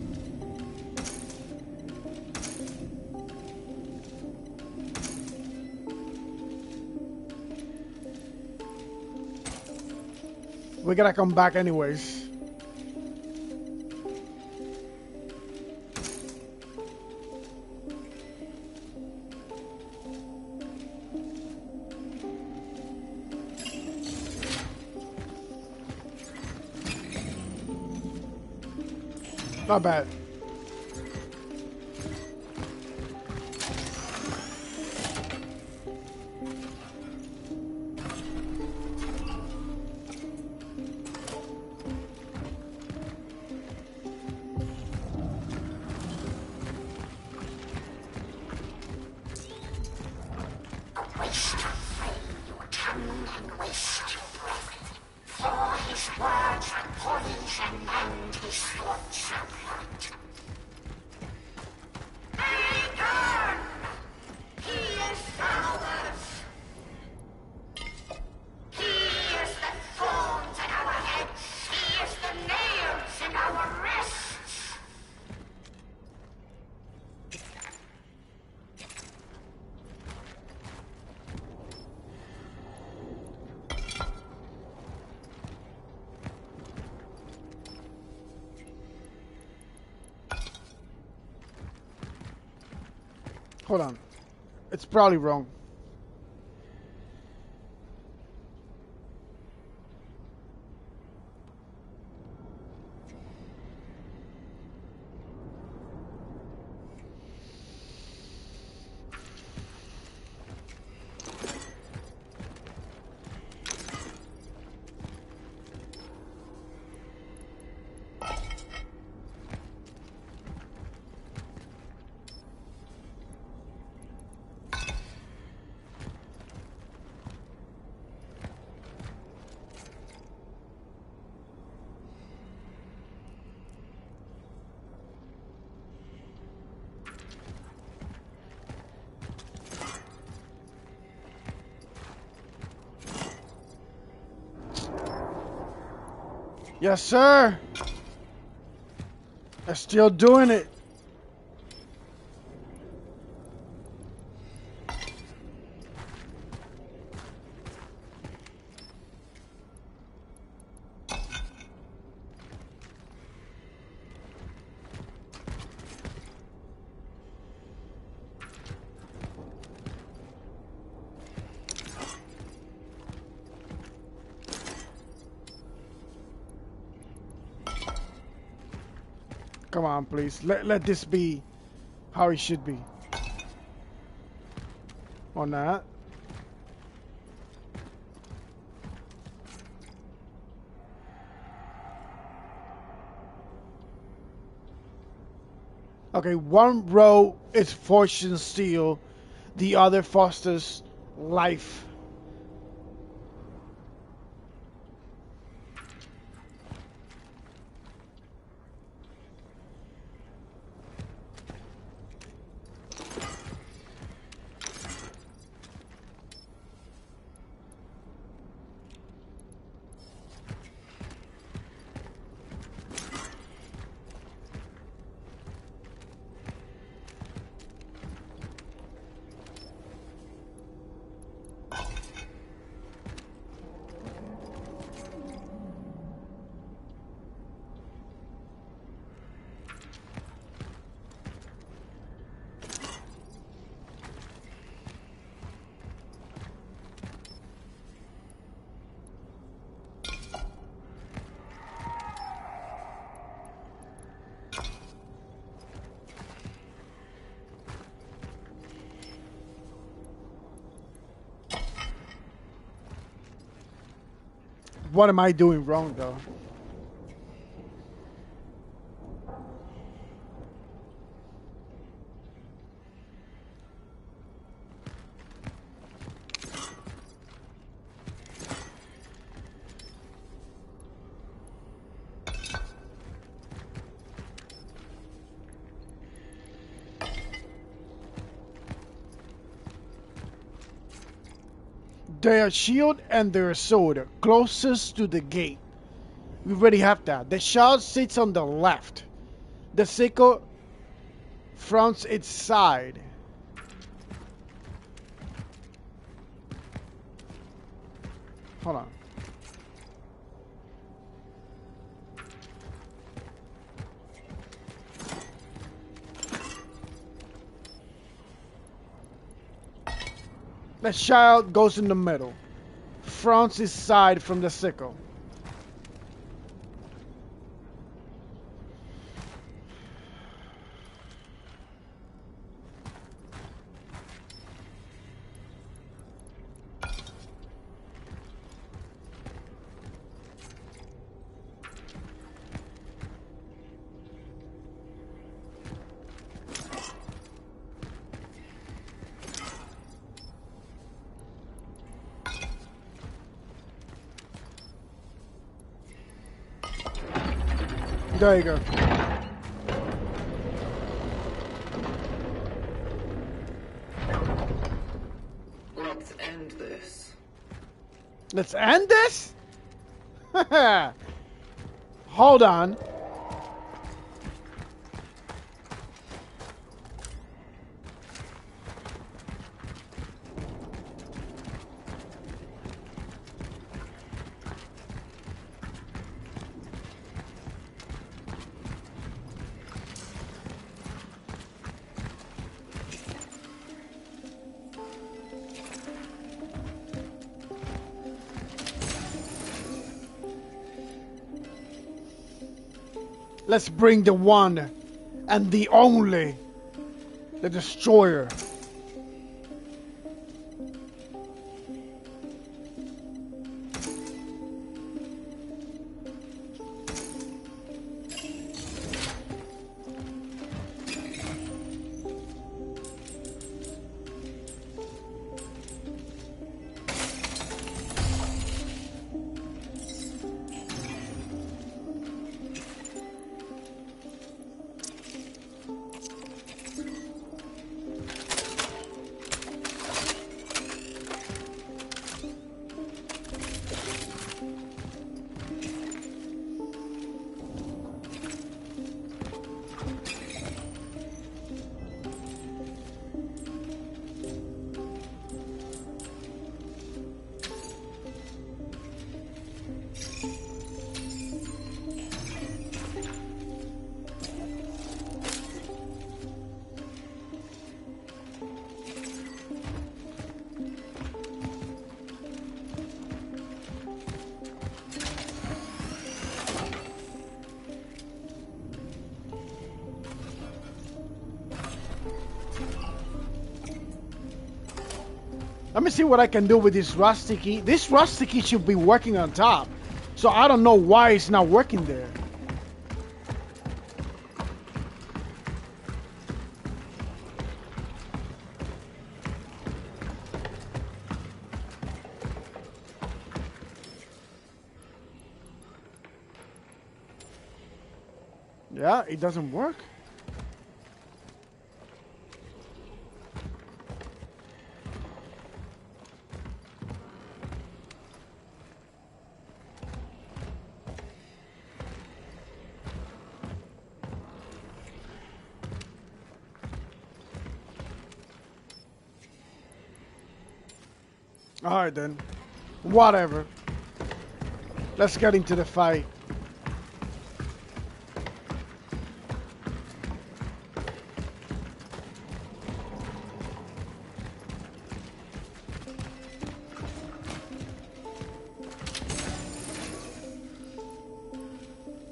We're gonna come back anyways. Not bad. Hold on. It's probably wrong. Yes, sir. They're still doing it. Come on, please. Let this be how it should be. Or not. Okay, one row is fortune steel, the other fosters life. What am I doing wrong, though? Their shield and their sword closest to the gate. We already have that. The shield sits on the left. The sickle fronts its side. Hold on. The child goes in the middle, fronts his side from the sickle. There you go.
Let's end this.
Let's end this? Hold on. Let's bring the one and the only, the destroyer. Let me see what I can do with this rusty key. This rusty key should be working on top. So I don't know why it's not working there. Yeah, it doesn't work. Alright then. Whatever. Let's get into the fight.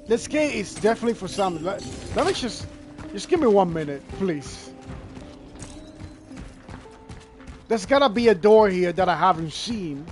This key is definitely for something. Let me just give me 1 minute, please. There's gotta be a door here that I haven't seen.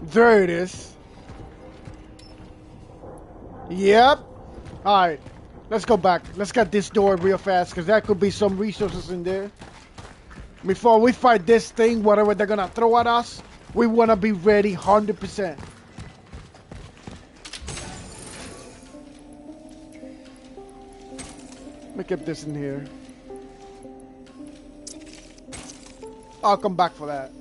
There it is. Yep. Alright. Let's go back. Let's get this door real fast, because there could be some resources in there. Before we fight this thing, whatever they're gonna throw at us, we wanna be ready 100%. Let me get this in here. I'll come back for that.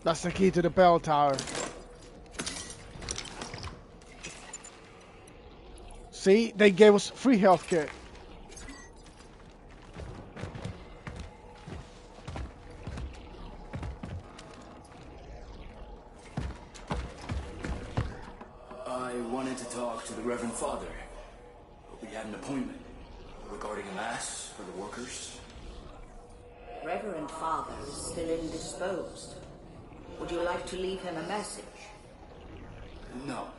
That's the key to the bell tower. See, they gave us free health kit.
I wanted to talk to the Reverend Father. We had an appointment regarding a mass for the workers.
Reverend Father is still indisposed. Would you like to leave him a message?
No,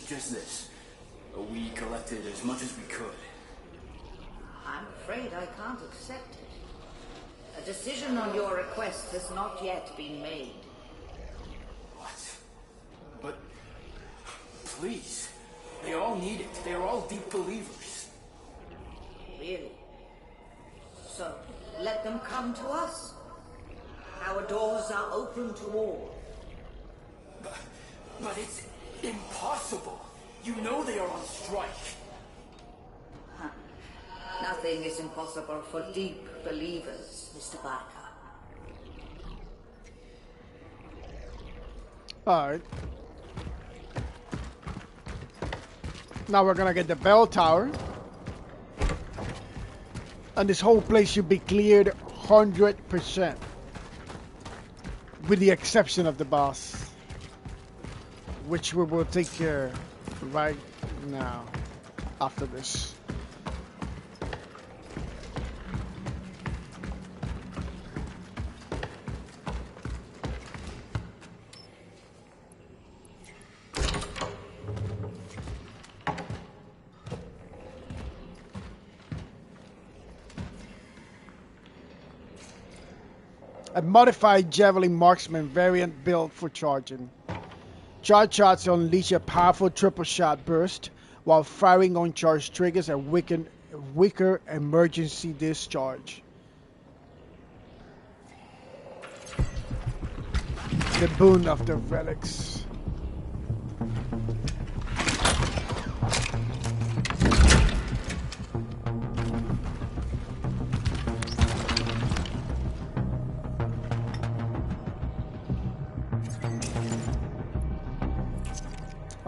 just this. We collected as much as we could.
I'm afraid I can't accept it. A decision on your request has not yet been made.
What? But, please, they all need it. They are all deep believers.
Really? So, let them come to us. Our doors are open to all.
But it's impossible. You know they are on strike.
Huh. Nothing is impossible for deep believers, Mr. Barker.
Alright. Now we're gonna get the bell tower. And this whole place should be cleared 100%. With the exception of the boss. Which we will take care right now. After this. A modified Javelin Marksman variant built for charging. Charge shots unleash a powerful triple shot burst, while firing on charge triggers a weaker emergency discharge. The boon of the relics.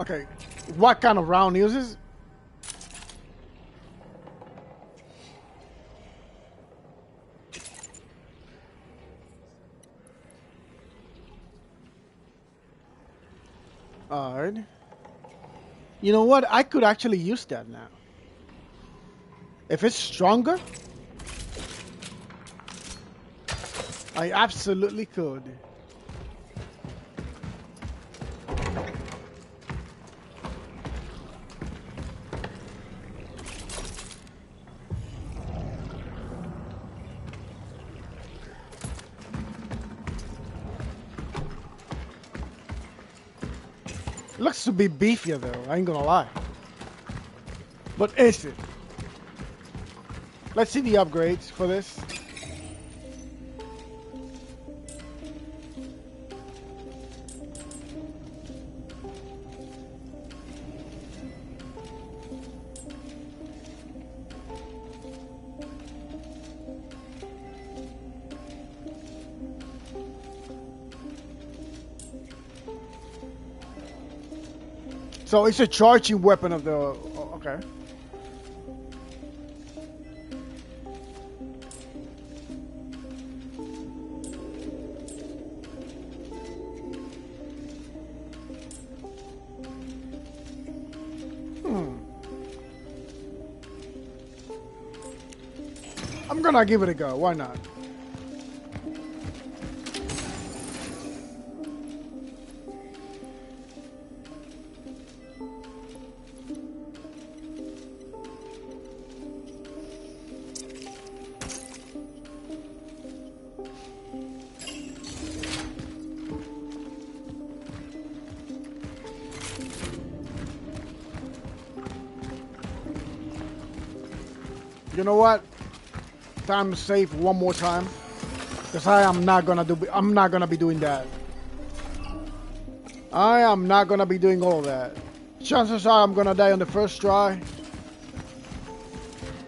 Okay, what kind of round uses? Alright. You know what? I could actually use that now. If it's stronger, I absolutely could. Looks to be beefier though, I ain't gonna lie. But is it? Let's see the upgrades for this. So it's a charging weapon of the... okay. I'm gonna give it a go. Why not? You know what? Time to save one more time, because I'm not gonna be doing that. I am not gonna be doing all that. Chances are I'm gonna die on the first try.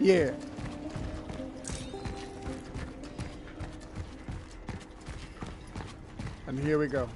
Yeah. And here we go.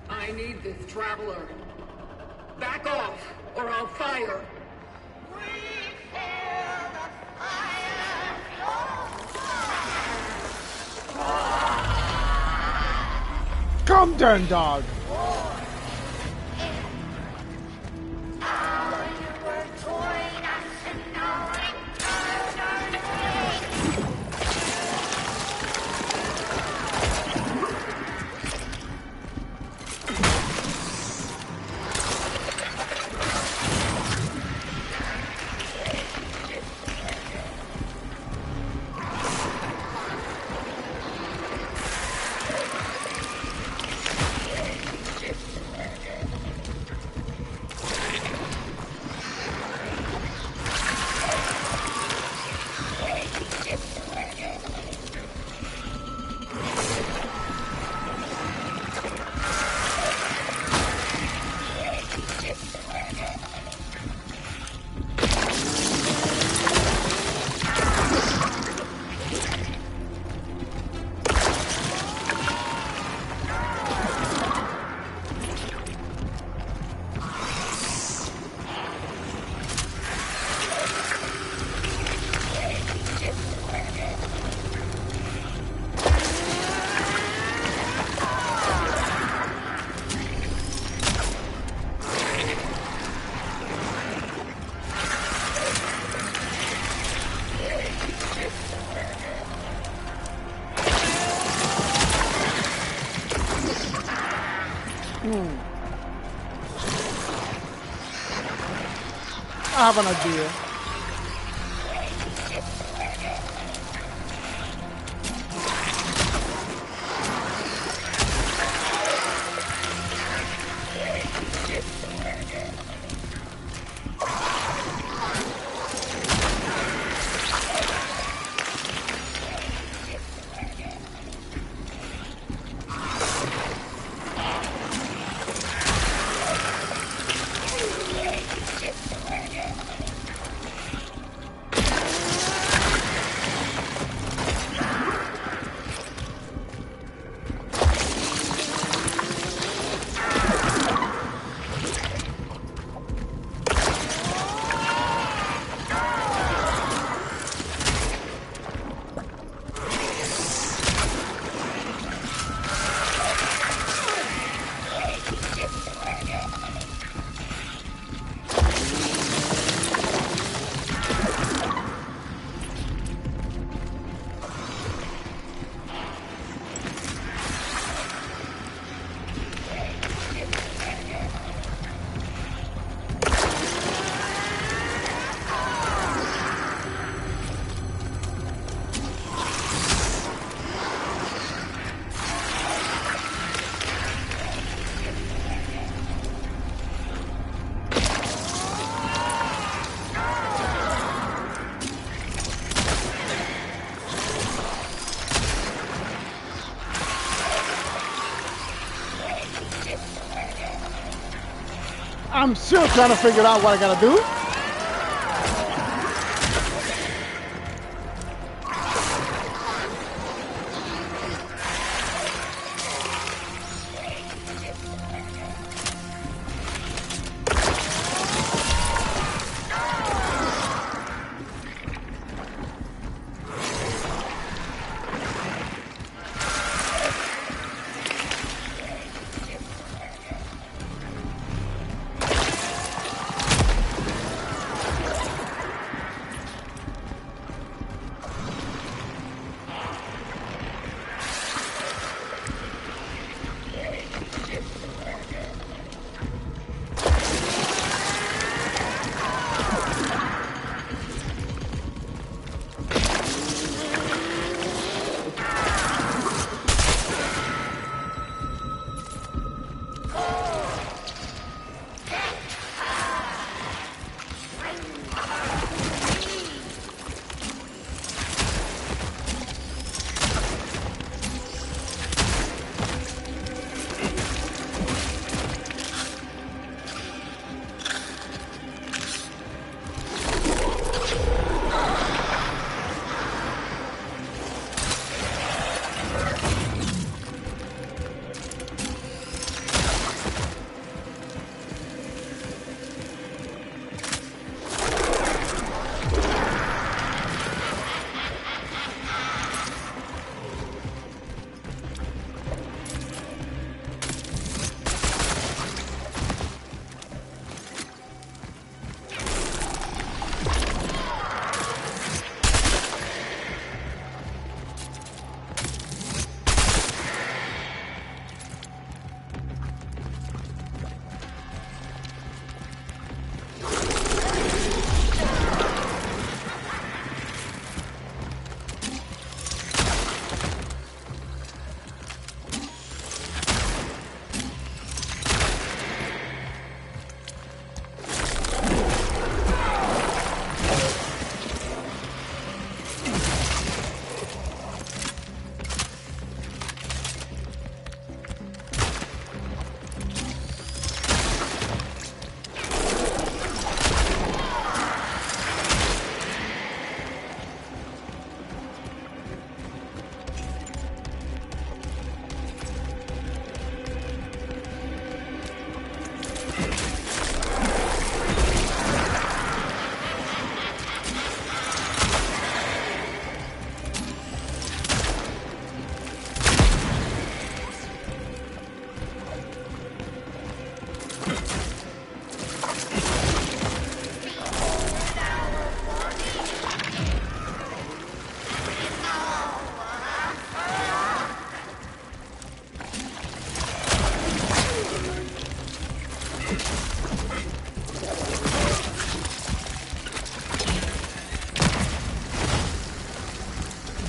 I need this traveler. Back off, or I'll fire.
Come down, dog. I have an idea. I'm still trying to figure out what I gotta do.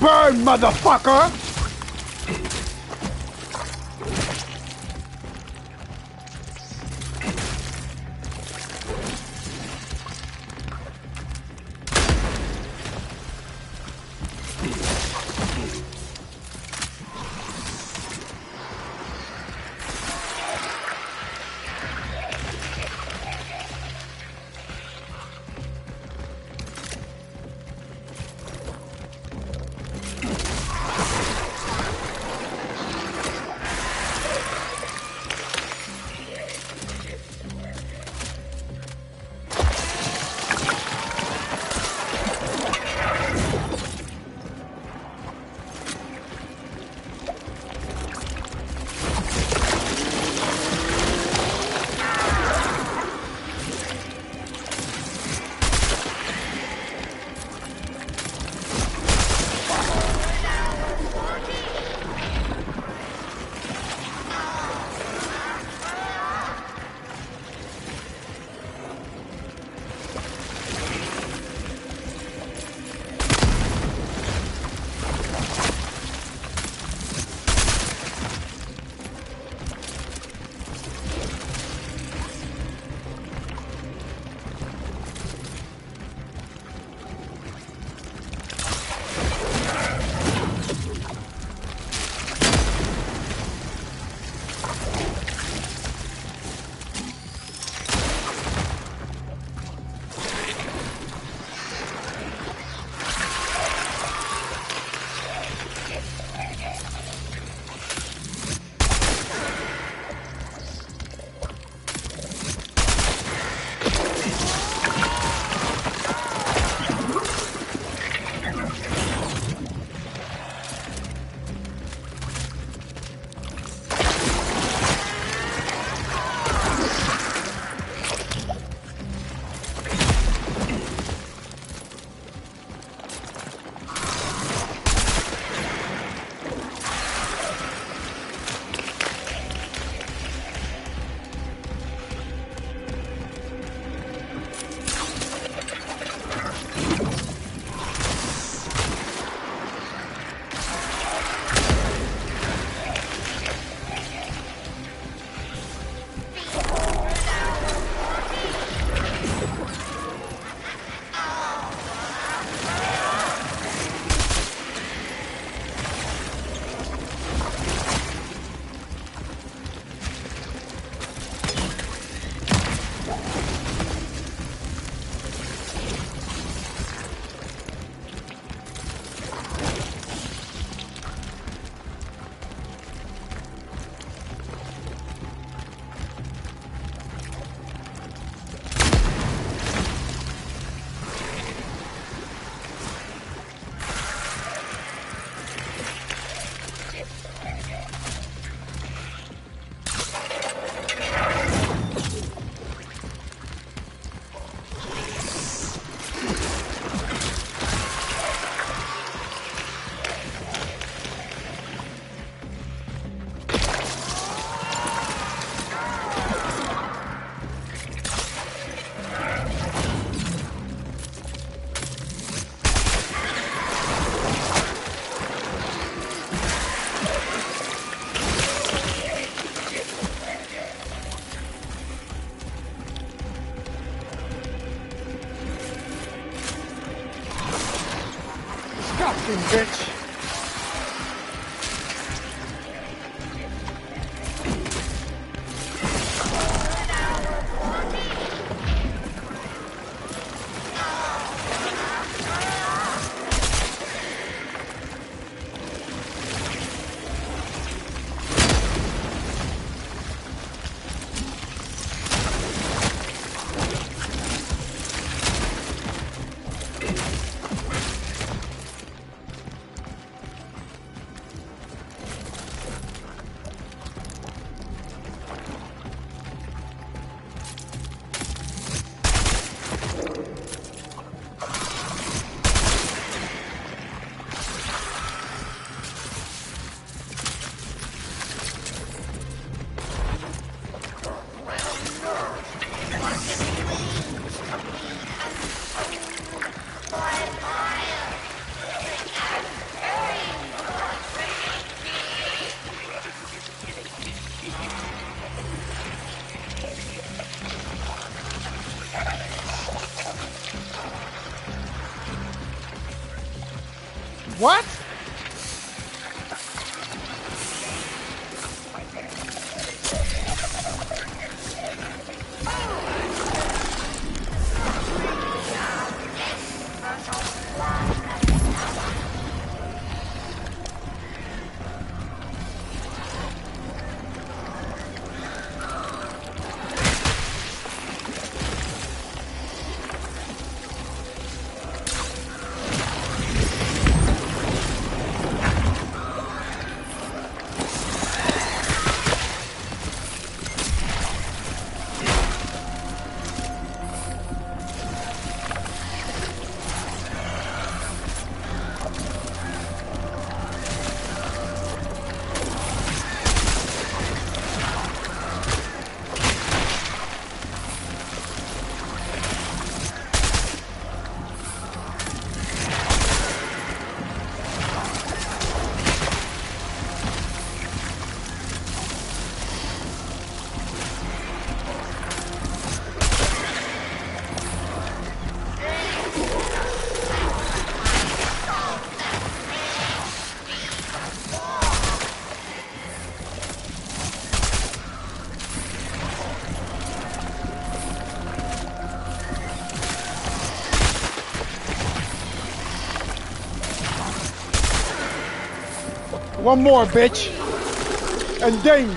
Burn, motherfucker! Bitch. What? One more, bitch. And then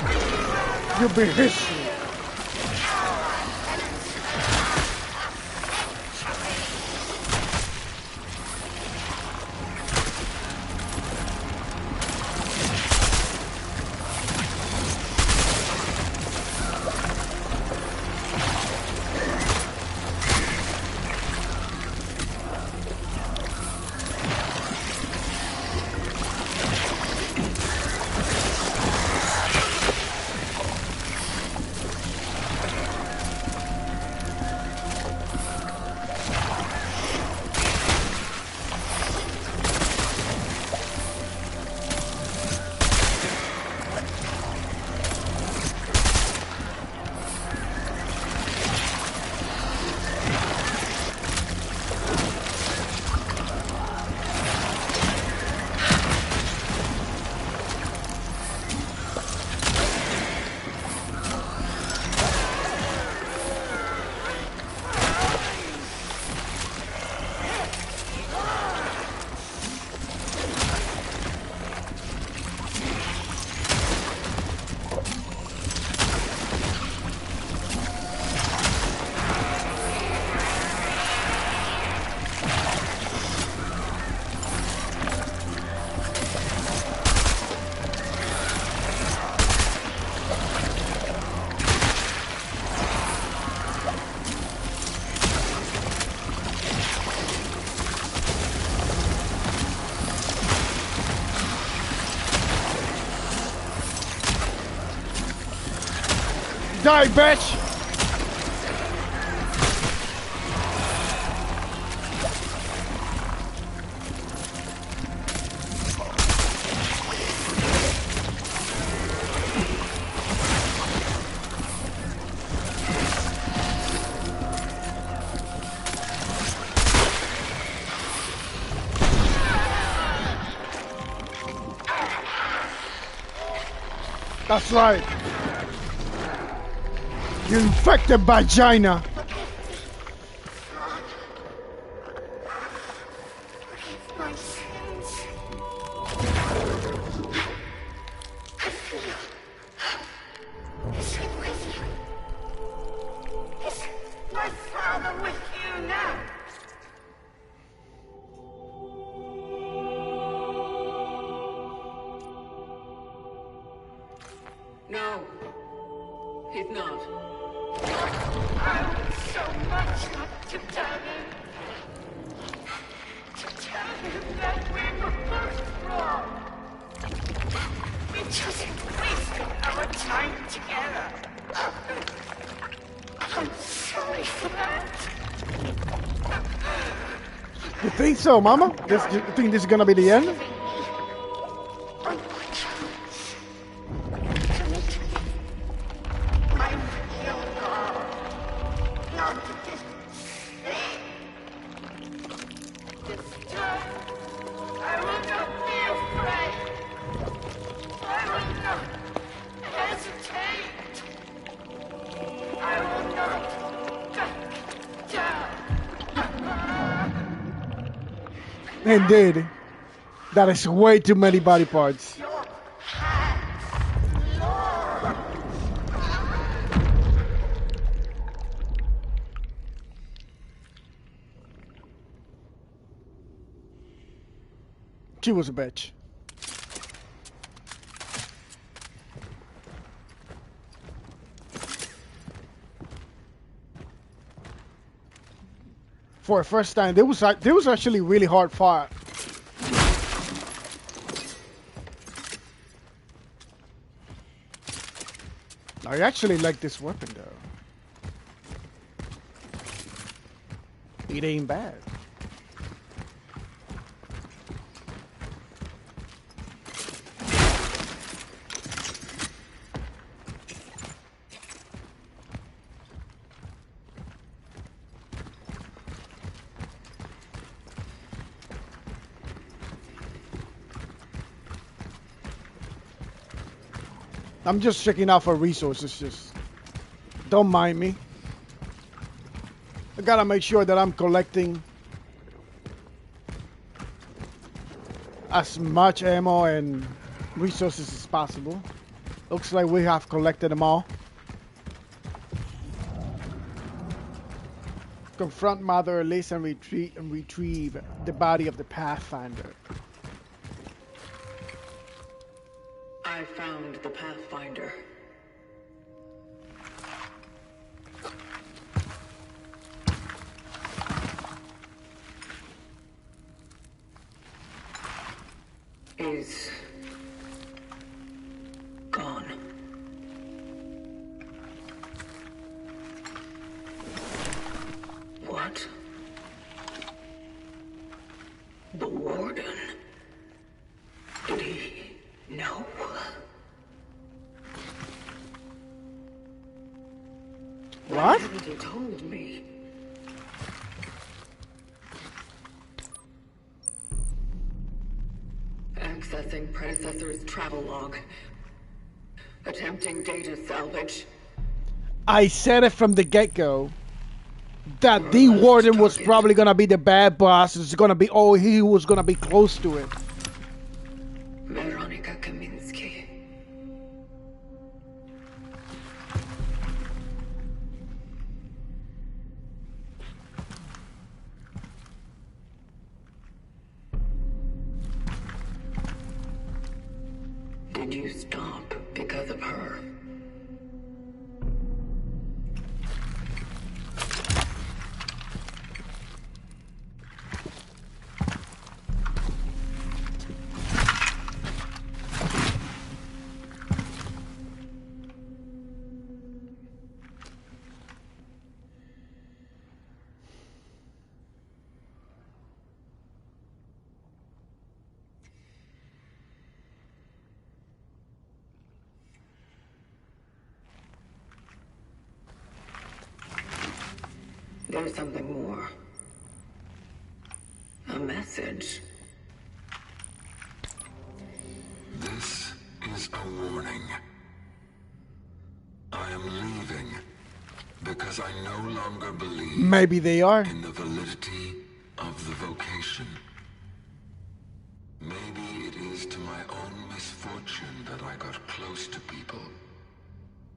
you'll be history. Die, bitch! That's right. You infected vagina.
My sins. Is he with you? Is my father with you now?
No, he's not.
I want so much not to tell him. To tell him that we were both wrong. We just wasted our time together. I'm sorry for that.
You think so, Mama? You think this is gonna be the end?
One more chance. Commit to me. I'm your God. Not this thing. This time, I will not be afraid. I will not hesitate. I will not back down.
Indeed. That is way too many body parts.
Your hands, Lord.
She was a bitch. For a first time, there was actually really hard fight. I actually like this weapon though. It ain't bad. I'm just checking out for resources, just don't mind me. I gotta make sure that I'm collecting as much ammo and resources as possible. Looks like we have collected them all. Confront Mother Elise and retrieve the body of the Pathfinder.
I found the Pathfinder. Is gone. What? The Warden? Did he know?
What?
Why hadn't he told me? Accessing predecessor's travel log. Attempting data salvage.
I said it from the get-go that the Warden was probably gonna be the bad boss. It's gonna be, oh, he was gonna be close to it.
Veronica Kaminsky. Did you stop because of her? There's something more. A message.
This is a warning. I am leaving because I no longer believe
Maybe they are.
in the validity of the vocation. Maybe it is to my own misfortune that I got close to people.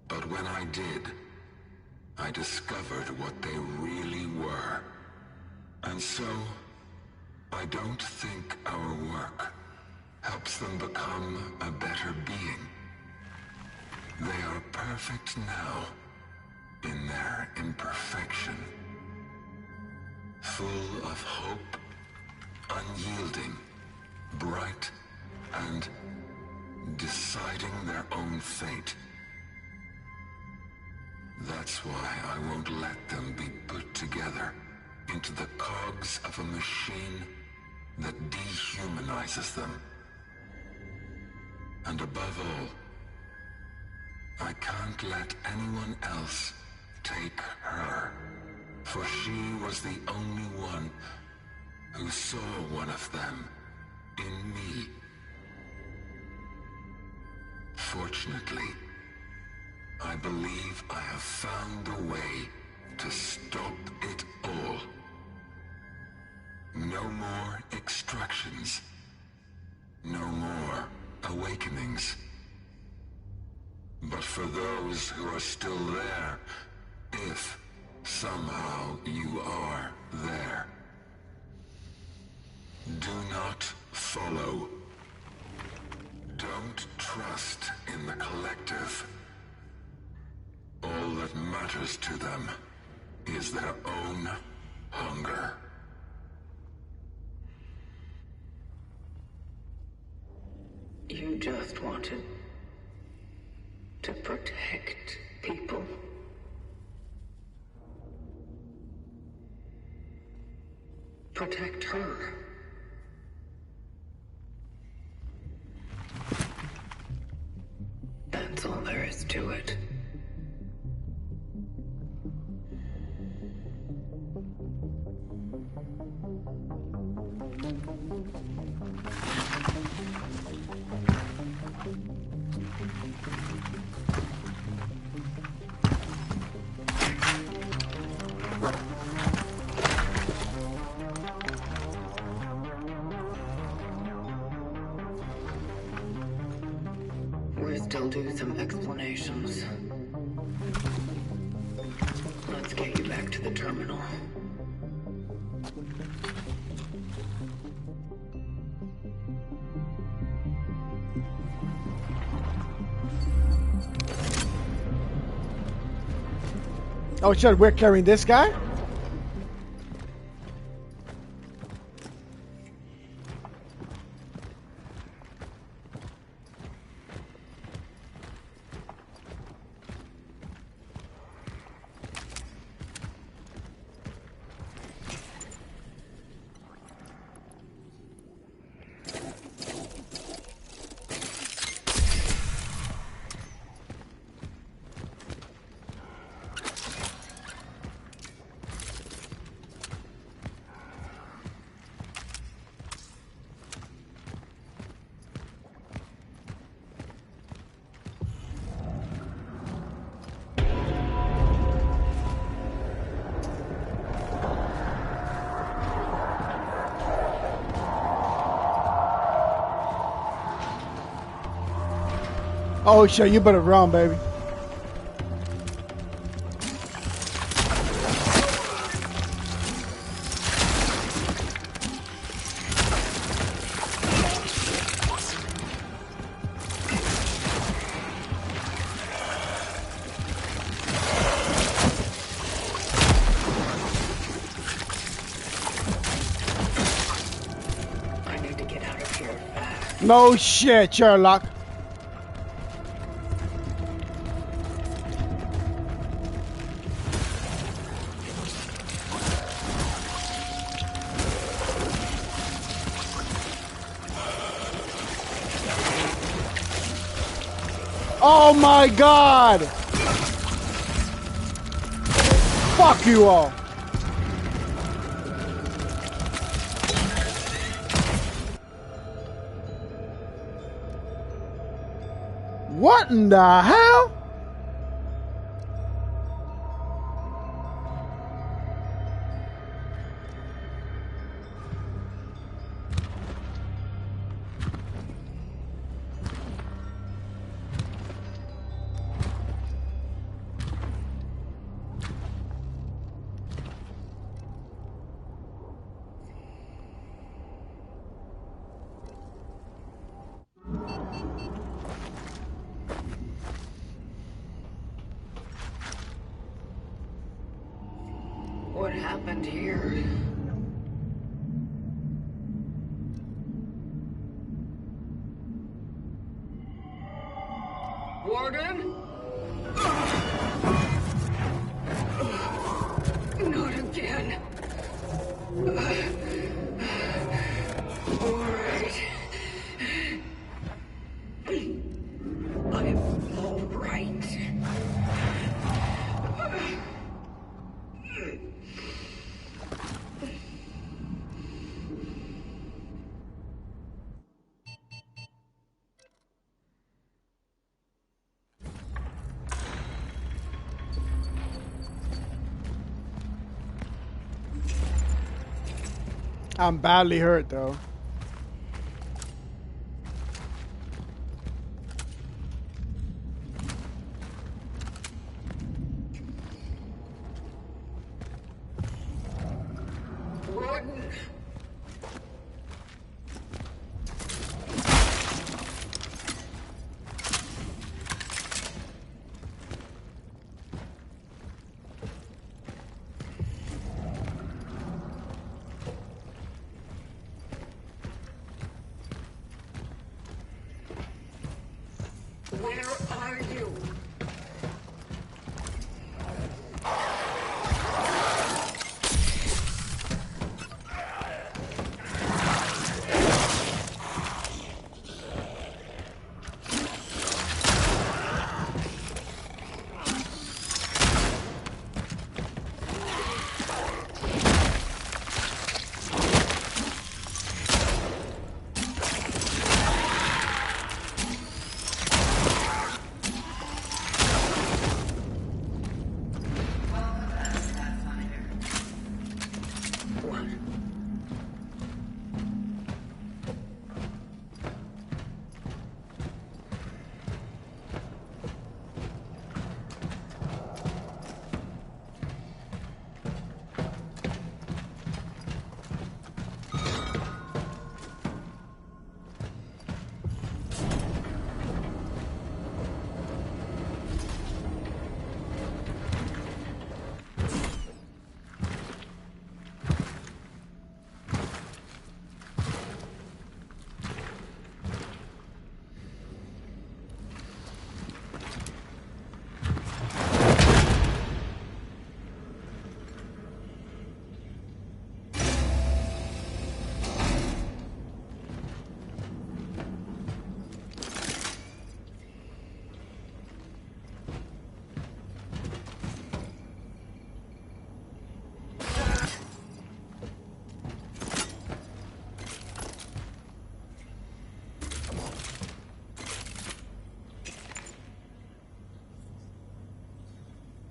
But when I did, I discovered what they really were. And so, I don't think our work helps them become a better being. They are perfect now, in their imperfection. Full of hope, unyielding, bright, and deciding their own fate. That's why I won't let them be put together into the cogs of a machine that dehumanizes them. And above all, I can't let anyone else take her, for she was the only one who saw one of them in me. Fortunately, I believe I have found a way to stop it all. No more extractions. No more awakenings. But for those who are still there, if somehow you are there, do not follow. Don't trust in the collective. All that matters to them is their own hunger.
You just wanted to protect people. Protect her. That's all there is to it. We're still due some explanations. Let's get you back to the terminal.
Oh shit, we're carrying this guy? Oh shit, you better run, baby.
I need to get out of here fast.
No shit, Sherlock. Oh my god! Fuck you all! What in the hell?
What happened here? Warden? Not again. All right. I'm all right.
I'm badly hurt though.
Warden. Where are you?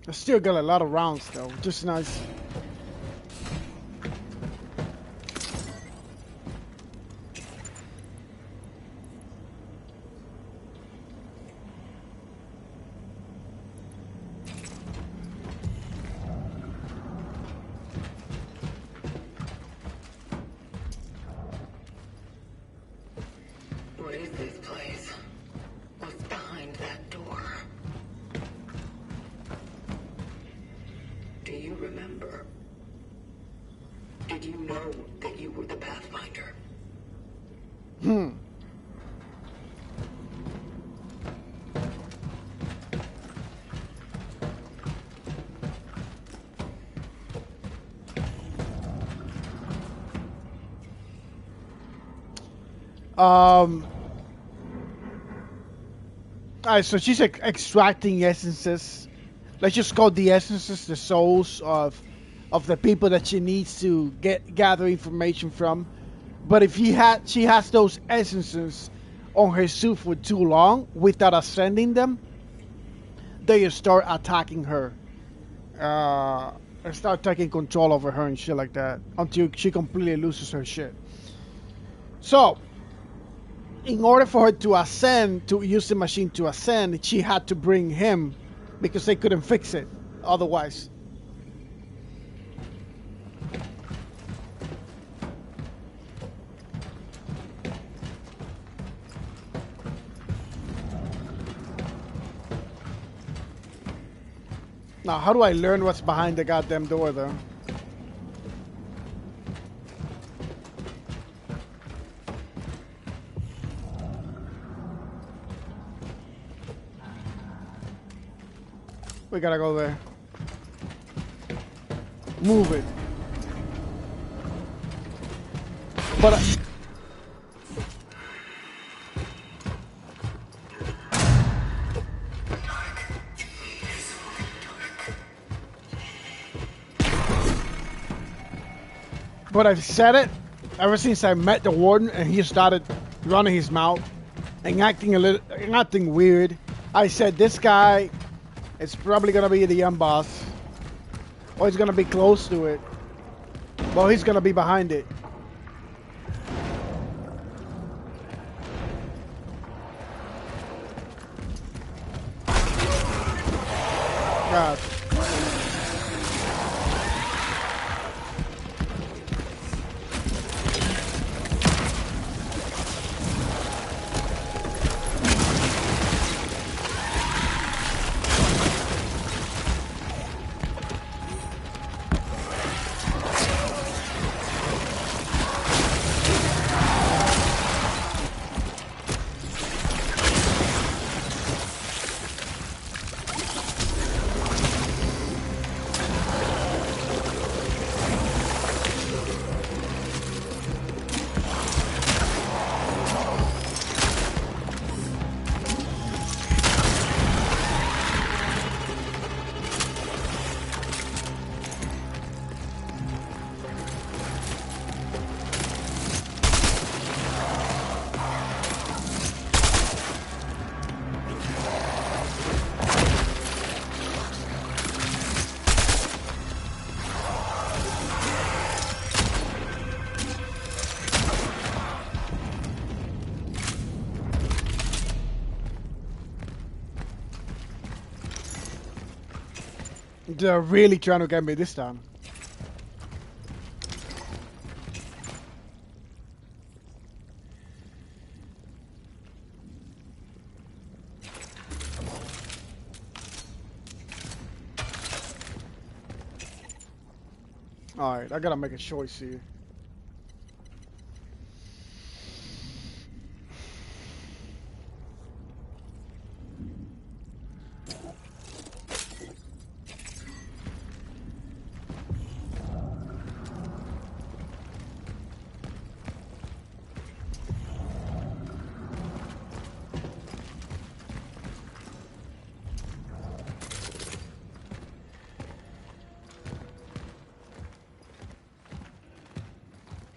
I still got a lot of rounds though, which is nice.
What is this place? What's behind that door? Do you remember? Did you know that you were the Pathfinder?
Alright, so she's extracting essences. Let's just call the essences the souls of the people that she needs to gather information from. But if she has those essences on her suit for too long without ascending them, they start attacking her. And start taking control over her and shit like that until she completely loses her shit. So, in order for her to ascend, to use the machine to ascend, she had to bring him because they couldn't fix it otherwise. Now, how do I learn what's behind the goddamn door, though? We gotta go there. Move it. But But I've said it ever since I met the warden and he started running his mouth and acting weird. I said this guy is probably gonna be the end boss, or he's gonna be close to it. Well, he's gonna be behind it. God. They're really trying to get me this time. Alright, I gotta make a choice here.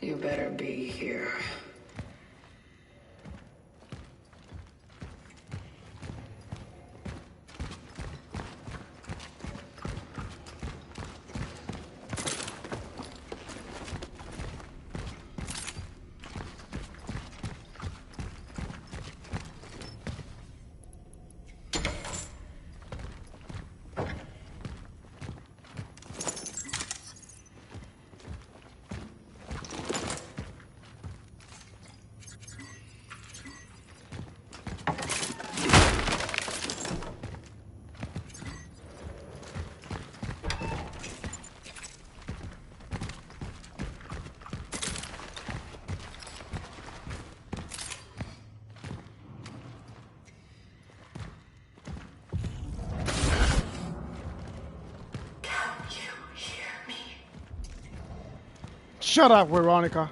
You better be here. Shut up, Veronica.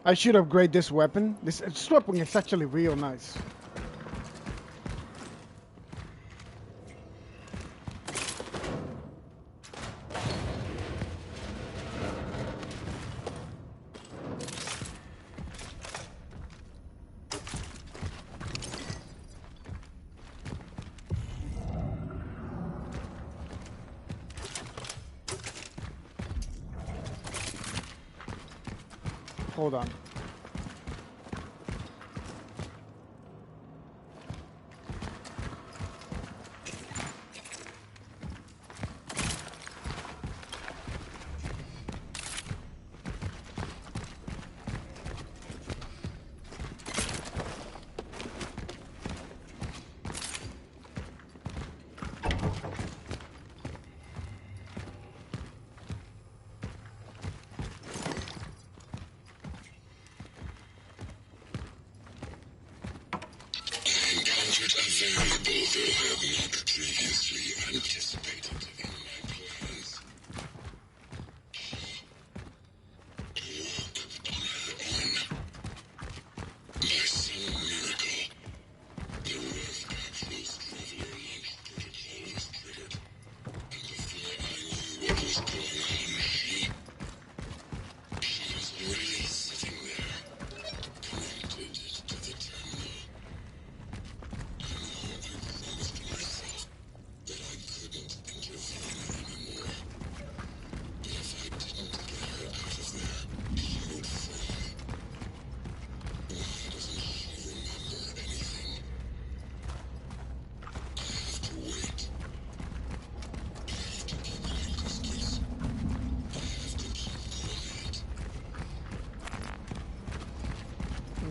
I should upgrade this weapon. This weapon is actually real nice.
Hold on.
Encountered a variable though I have not previously anticipated in my plans. To walk on her own. By some miracle, the Rough Capsule's Traveler launch protocol was triggered. And before I knew what was going on, she was already sitting there, connected to the terminal.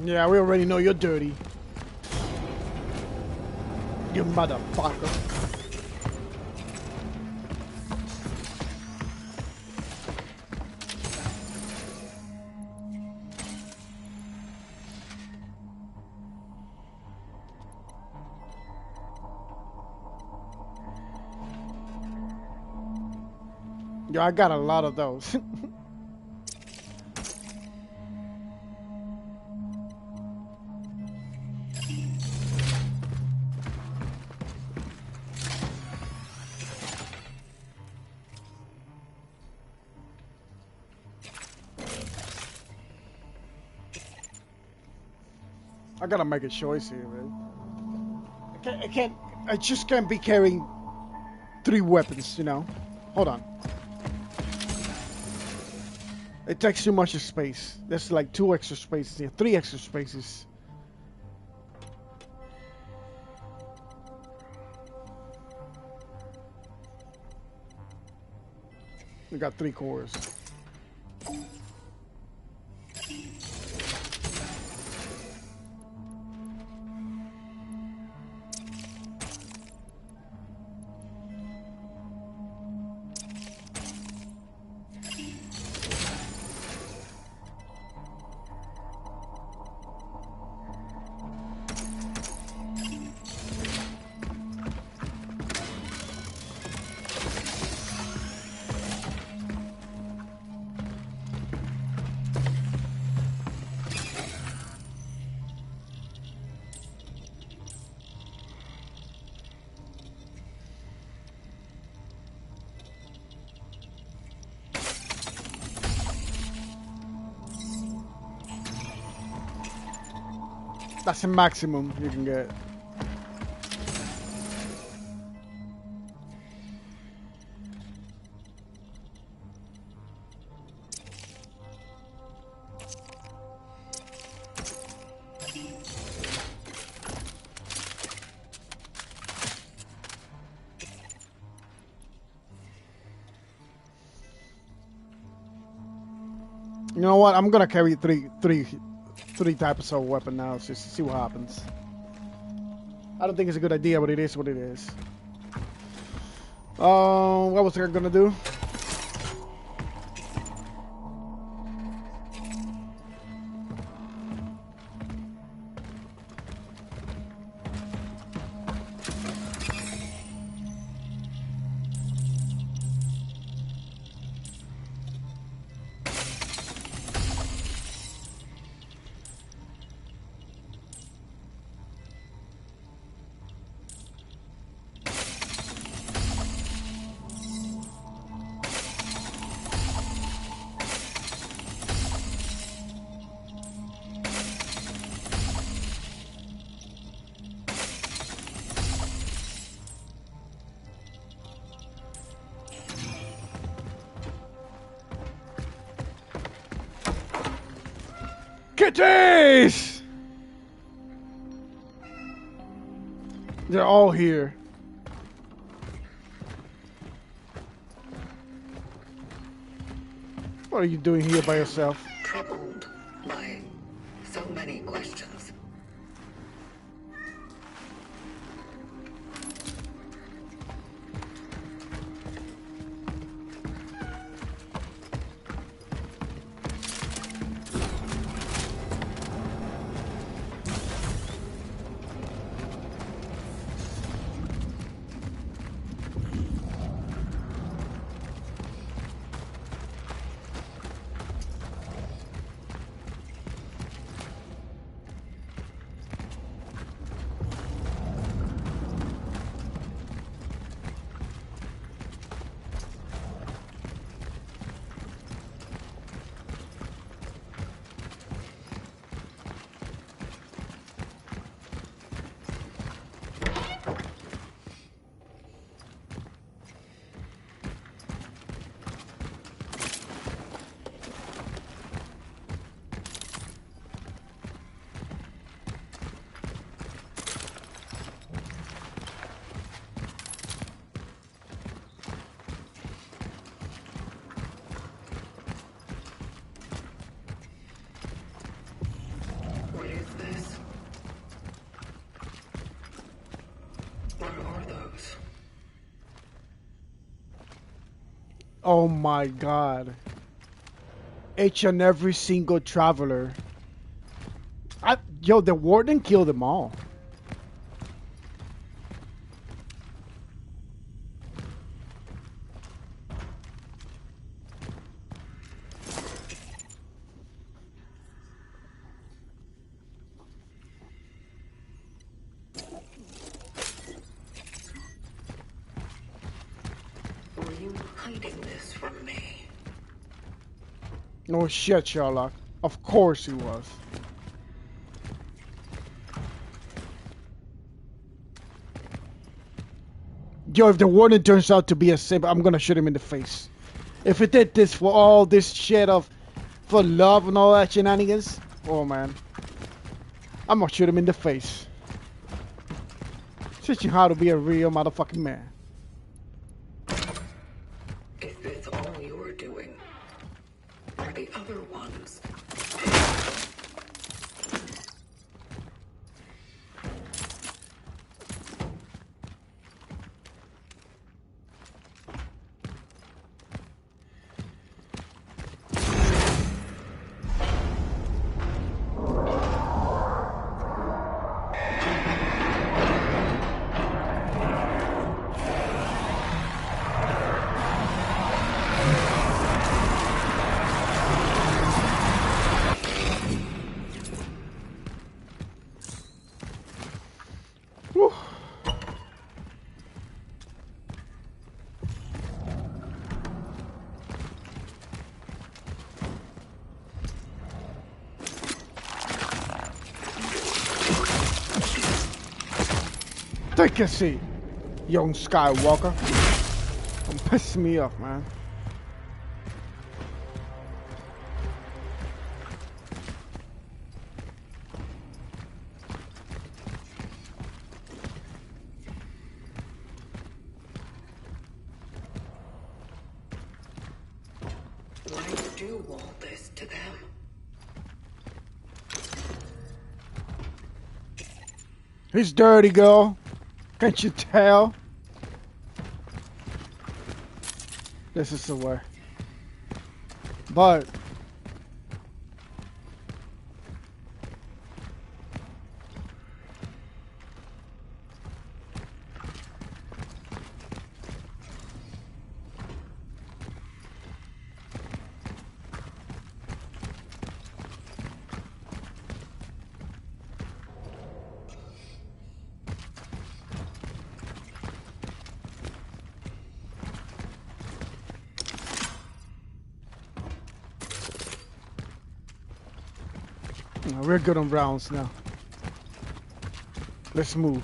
Yeah, we already know you're dirty. You motherfucker. Yo, I got a lot of those. I gotta make a choice here, man. I just can't be carrying 3 weapons, you know? Hold on. It takes too much space. There's like 2 extra spaces here, 3 extra spaces. We got 3 cores. That's the maximum you can get. You know what? I'm gonna carry three types of weapon now, just to see what happens. I don't think it's a good idea, but it is what it is. What was I gonna do? Kitties! They're all here. What are you doing here by yourself?
Troubled by so many questions. What is this? What are those?
Oh my god. Each and every single traveler. Yo, the warden killed them all.
Were you hiding this from me?
No shit, Sherlock. Of course he was. Yo, if the warden turns out to be a simp, I'm gonna shoot him in the face. If it did this for all this shit of for love and all that shenanigans, oh man, I'm gonna shoot him in the face. Teach you how to be a real motherfucking man.
Is this all you're doing? Are the other ones?
Whew. Take a seat, young Skywalker. Don't piss me off, man.
Why do all this to them?
He's dirty, girl. Can't you tell? This is the way. But we're good on rounds now. Let's move.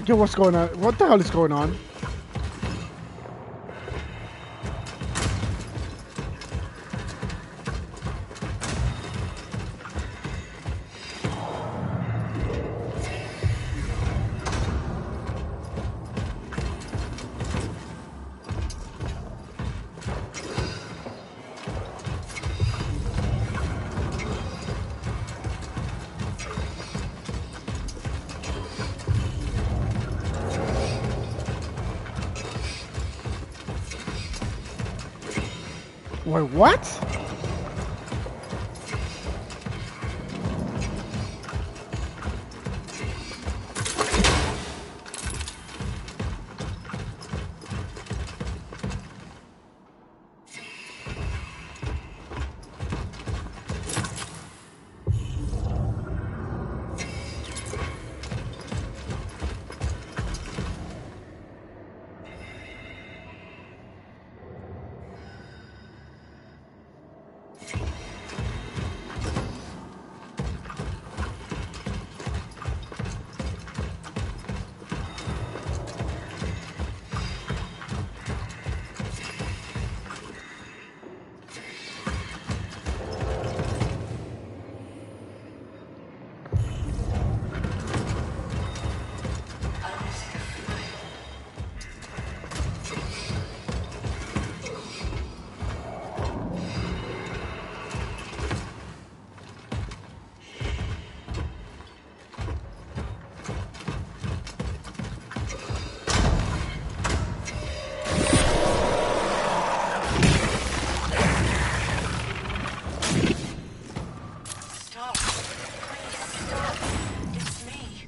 Yo, what's going on? What the hell is going on? Wait, what?
Stop. Please stop. It's me.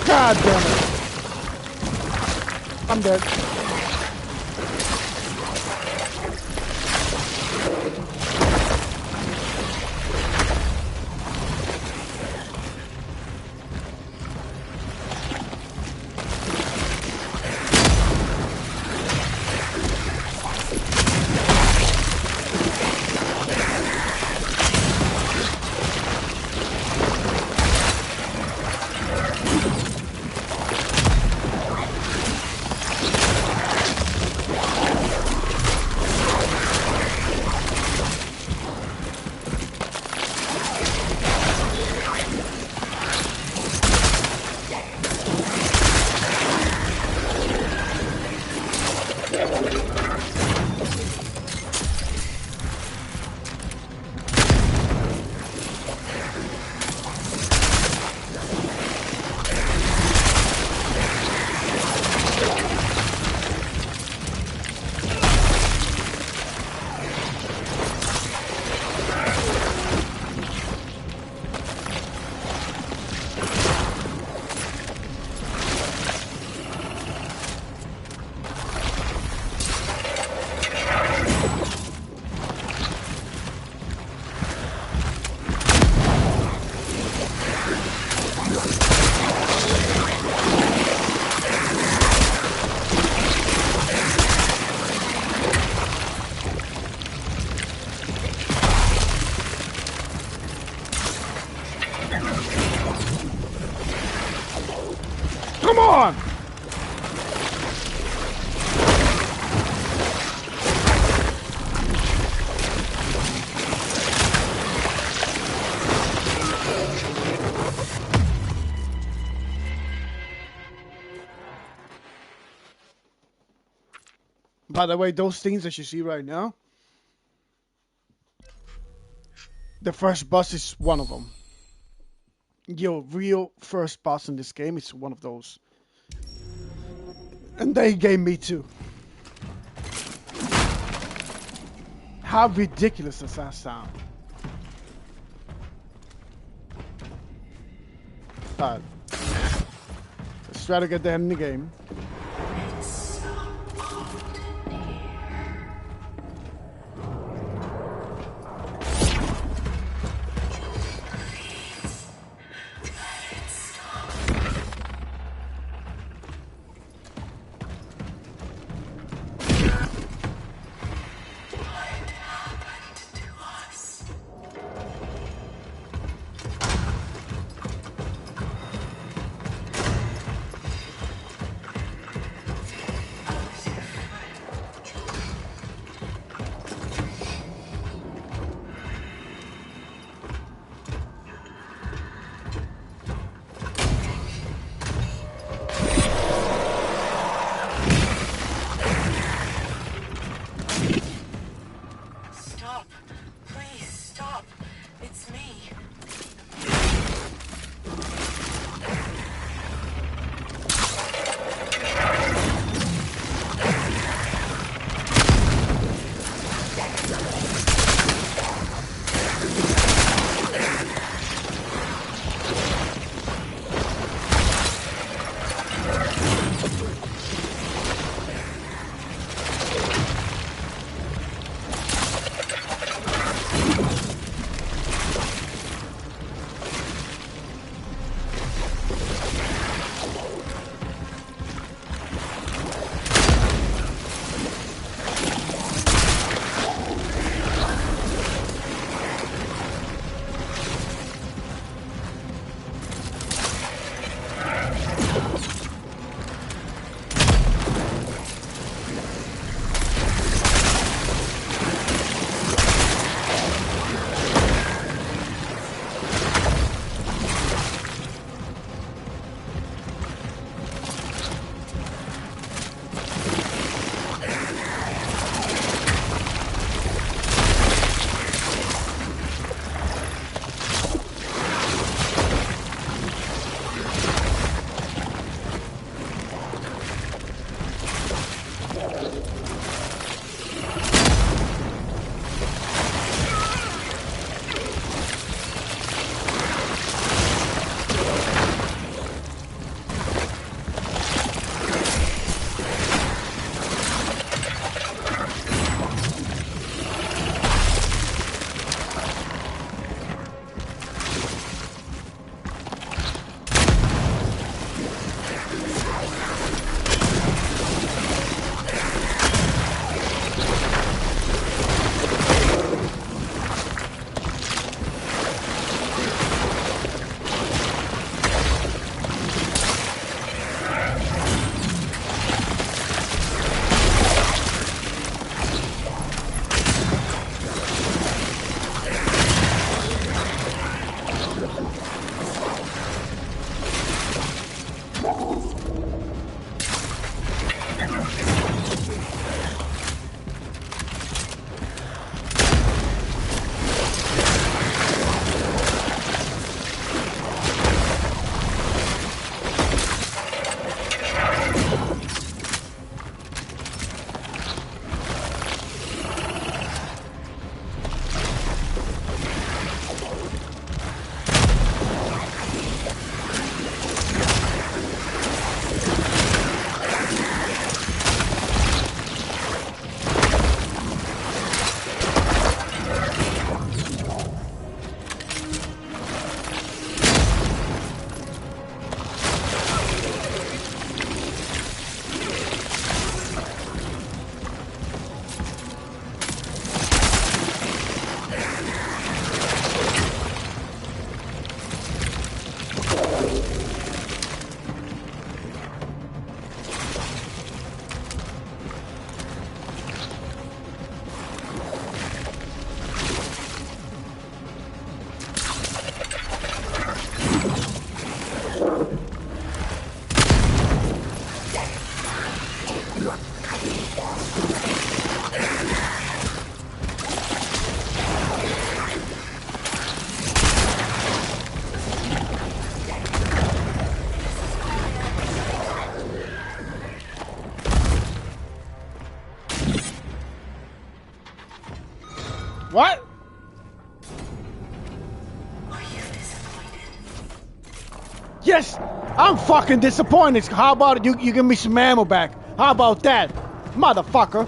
God damn it. I'm dead. Come on! By the way, those things that you see right now, the first boss is one of them. Your real first boss in this game is one of those. And they gave me two. How ridiculous does that sound? Alright. Let's try to get there in the game. Yes, I'm fucking disappointed. How about it? You give me some ammo back? How about that, motherfucker?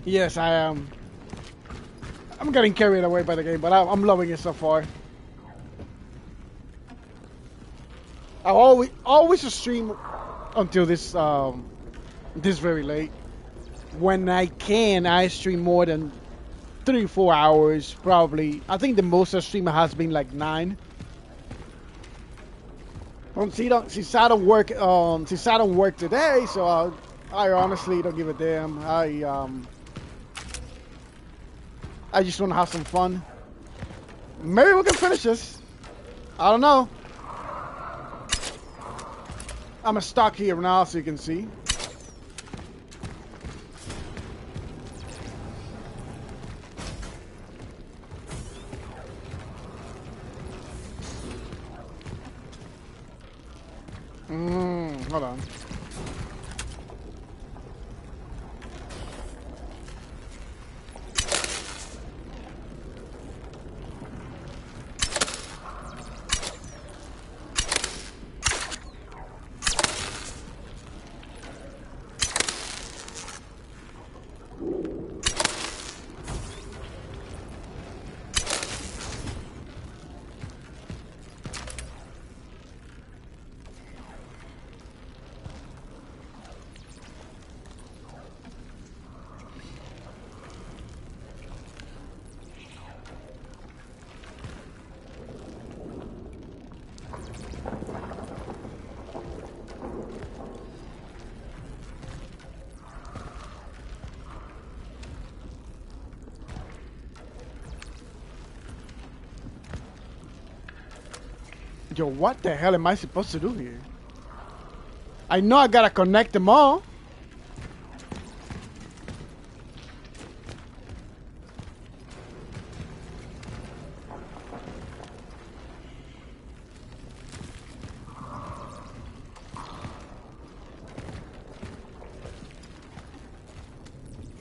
Yes, I am. I'm getting carried away by the game, but I'm loving it so far. I always stream until this this very late. When I can, I stream more than 3-4 hours probably. I think the most I stream has been like 9. Since I don't work today, so I honestly don't give a damn. I just want to have some fun. Maybe we can finish this. I don't know. I'm stuck here now, so you can see. Hold on. Yo, what the hell am I supposed to do here? I know I gotta connect them all.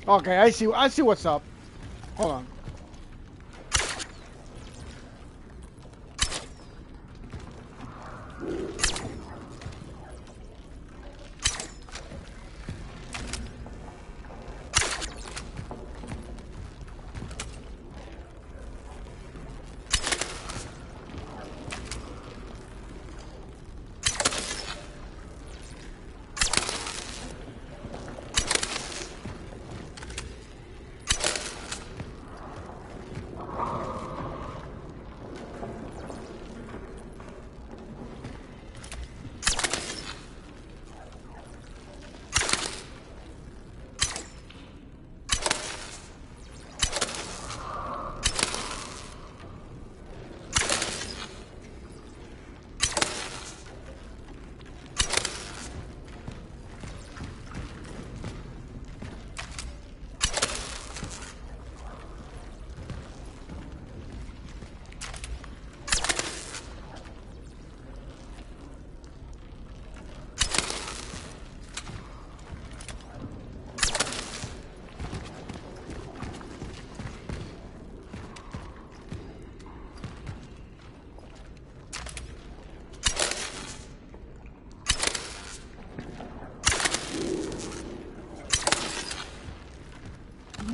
Okay, I see what's up. Hold on.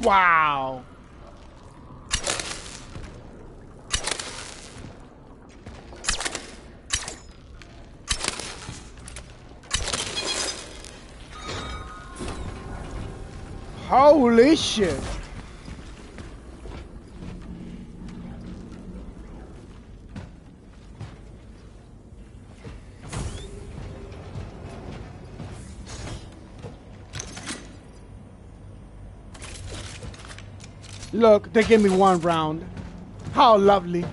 Wow. Holy shit. Look, they gave me 1 round. How lovely.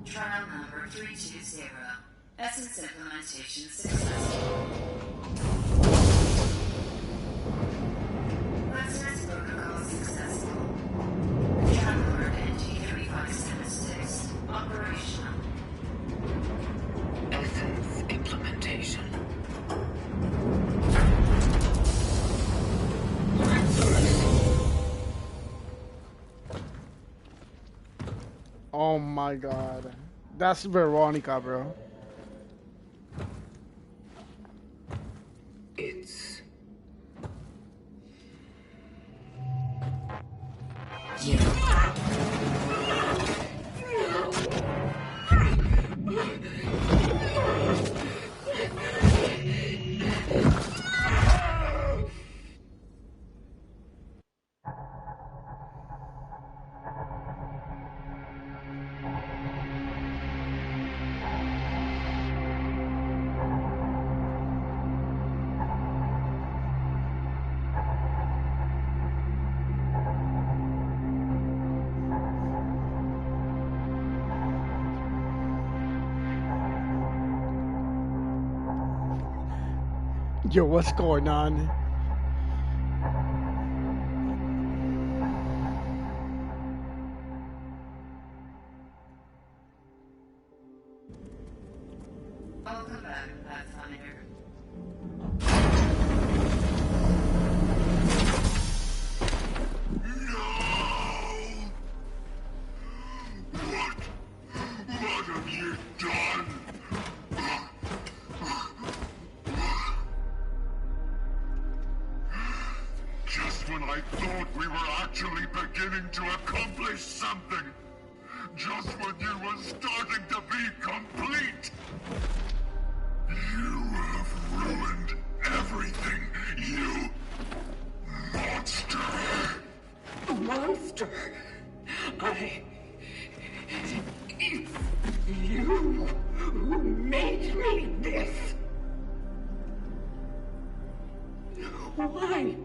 Trial number 320. Essence implementation successful. Listeners protocol successful. Traveler NG3576 operational.
Essence implementation.
Oh my god. That's Veronica, bro. Yo, what's going on?
Welcome back, Pathfinder.
What have you done? Just when I thought we were actually beginning to accomplish something. Just when you were starting to be complete. You have ruined everything, you monster.
Monster? It's you who made me this. Why?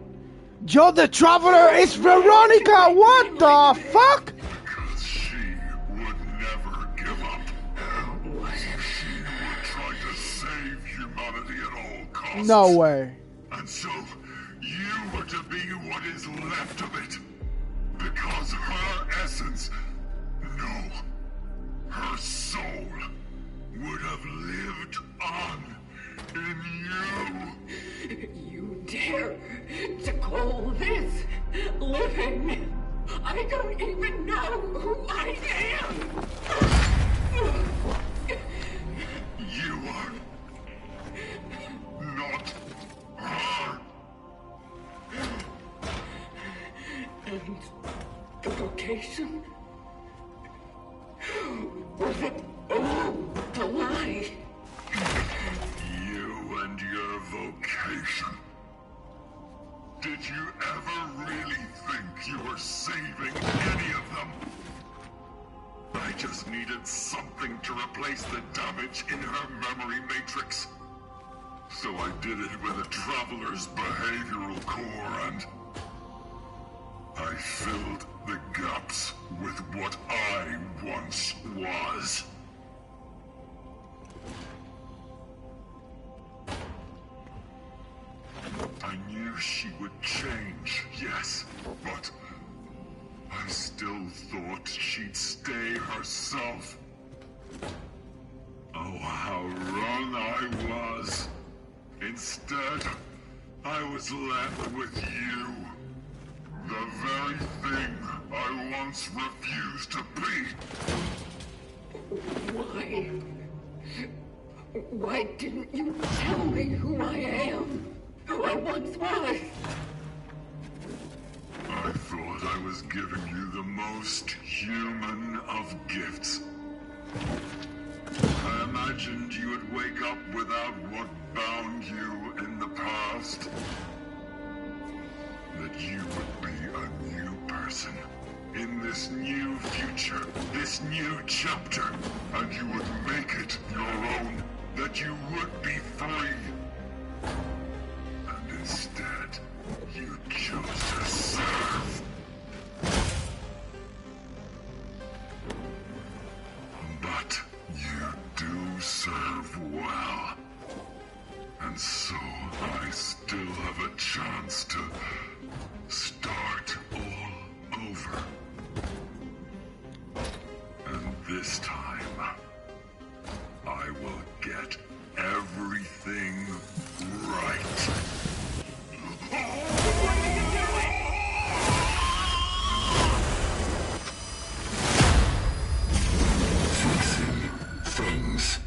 Yo, the Traveler is Veronica! What the fuck?
Because she would never give up.
What if
She would try to save humanity at all costs.
No way.
And so, you were to be what is left of it. Because her essence, no, her soul, would have lived on in you.
you dare to call this living? I don't even know who I am.
You are not her.
And the location? Was it all a lie?
You and your vocation. Did you ever really think you were saving any of them? I just needed something to replace the damage in her memory matrix. So I did it with a Traveler's behavioral core and I filled the gaps with what I once was. I knew she would change, yes, but I still thought she'd stay herself. Oh, how wrong I was. Instead, I was left with you. The very thing I once refused to be.
Why? Why didn't you tell me who I am? Who I once was?
I thought I was giving you the most human of gifts. I imagined you would wake up without what bound you in the past. That you would be a new person. In this new future, this new chapter, and you would make it your own. That you would be free. And instead, you chose to serve. But you do serve well. And so I still have a chance to start all over. And this time, I will get everything right. Fixing things.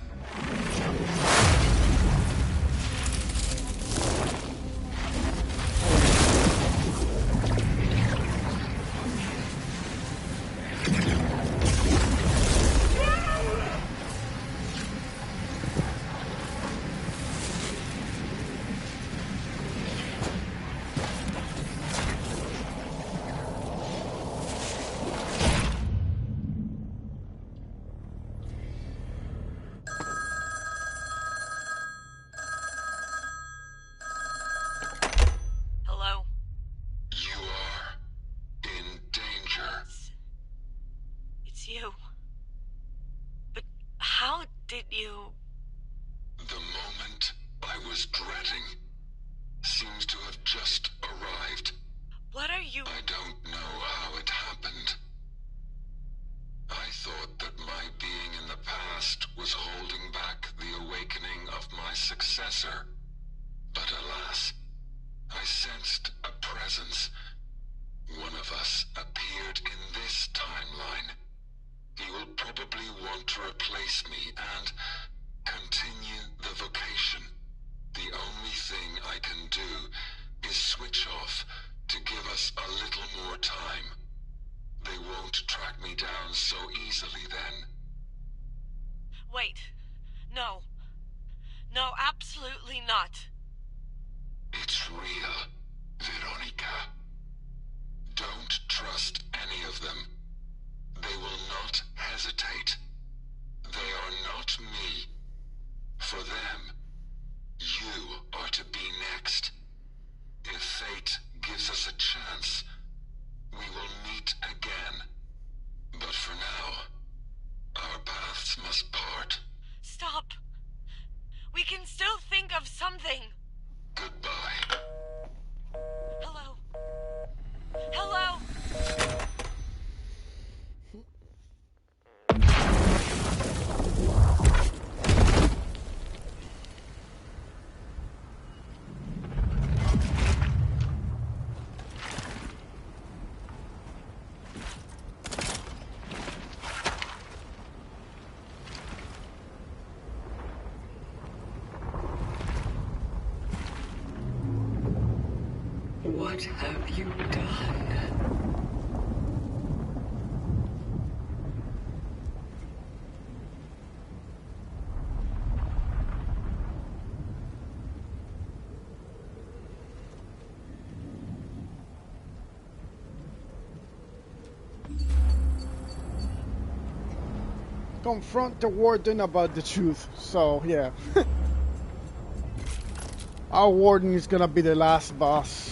Hello?
You are in danger.
It's you. But how did you...
The moment I was dreading seems to have just arrived.
What are you...
I don't know how it happened. I thought that my being in the past was holding back the awakening of my successor. But alas, I sensed a presence. One of us appeared in this timeline. He will probably want to replace me and continue the vocation. The only thing I can do is switch off to give us a little more time. They won't track me down so easily then.
Wait. No. No, absolutely not.
It's real, Veronica. Don't trust any of them. They will not hesitate. They are not me. For them, you are to be next. If fate gives us a chance, we will meet again. But for now, our paths must part.
Stop. We can still think of something.
Goodbye.
Hello. Hello.
What have you done?
Confront the warden about the truth. So, yeah. Our warden is gonna be the last boss.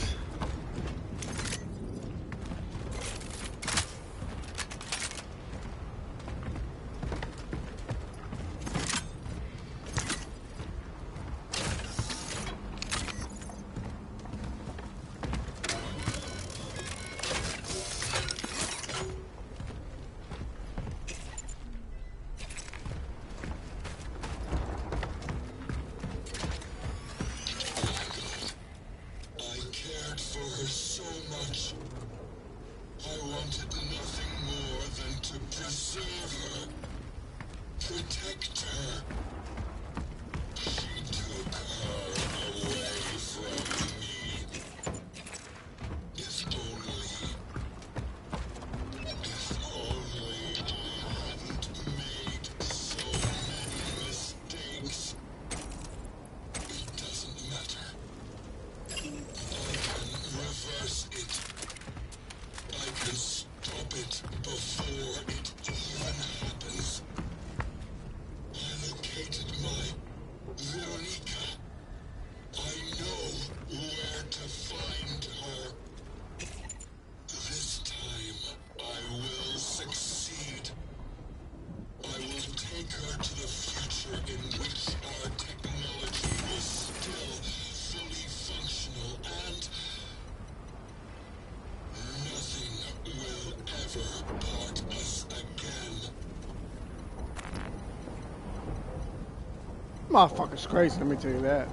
Motherfucker's crazy, let me tell you that.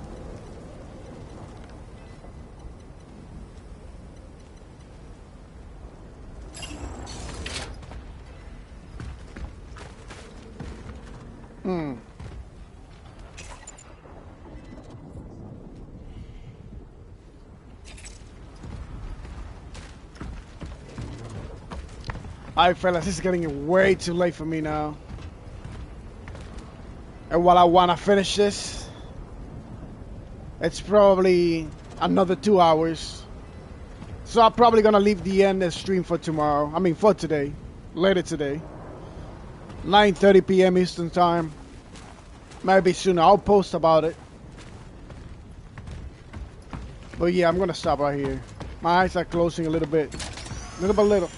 Alright, fellas, this is getting way too late for me now. And while I want to finish this, it's probably another 2 hours. So I'm probably going to leave the end of the stream for tomorrow. I mean, for today. Later today. 9:30 p.m. Eastern Time. Maybe sooner. I'll post about it. But yeah, I'm going to stop right here. My eyes are closing a little bit. Little by little.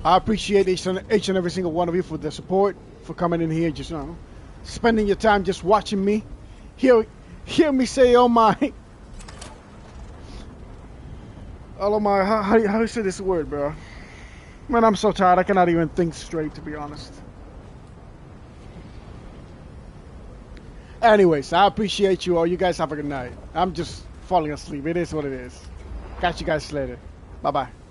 I appreciate each and every single one of you for the support, for coming in here just now. spending your time just watching me. Hear me say all my how do you say this word, bro? Man, I'm so tired I cannot even think straight, to be honest. Anyways, I appreciate you all. You guys have a good night. I'm just falling asleep. It is what it is. Catch you guys later. Bye-bye.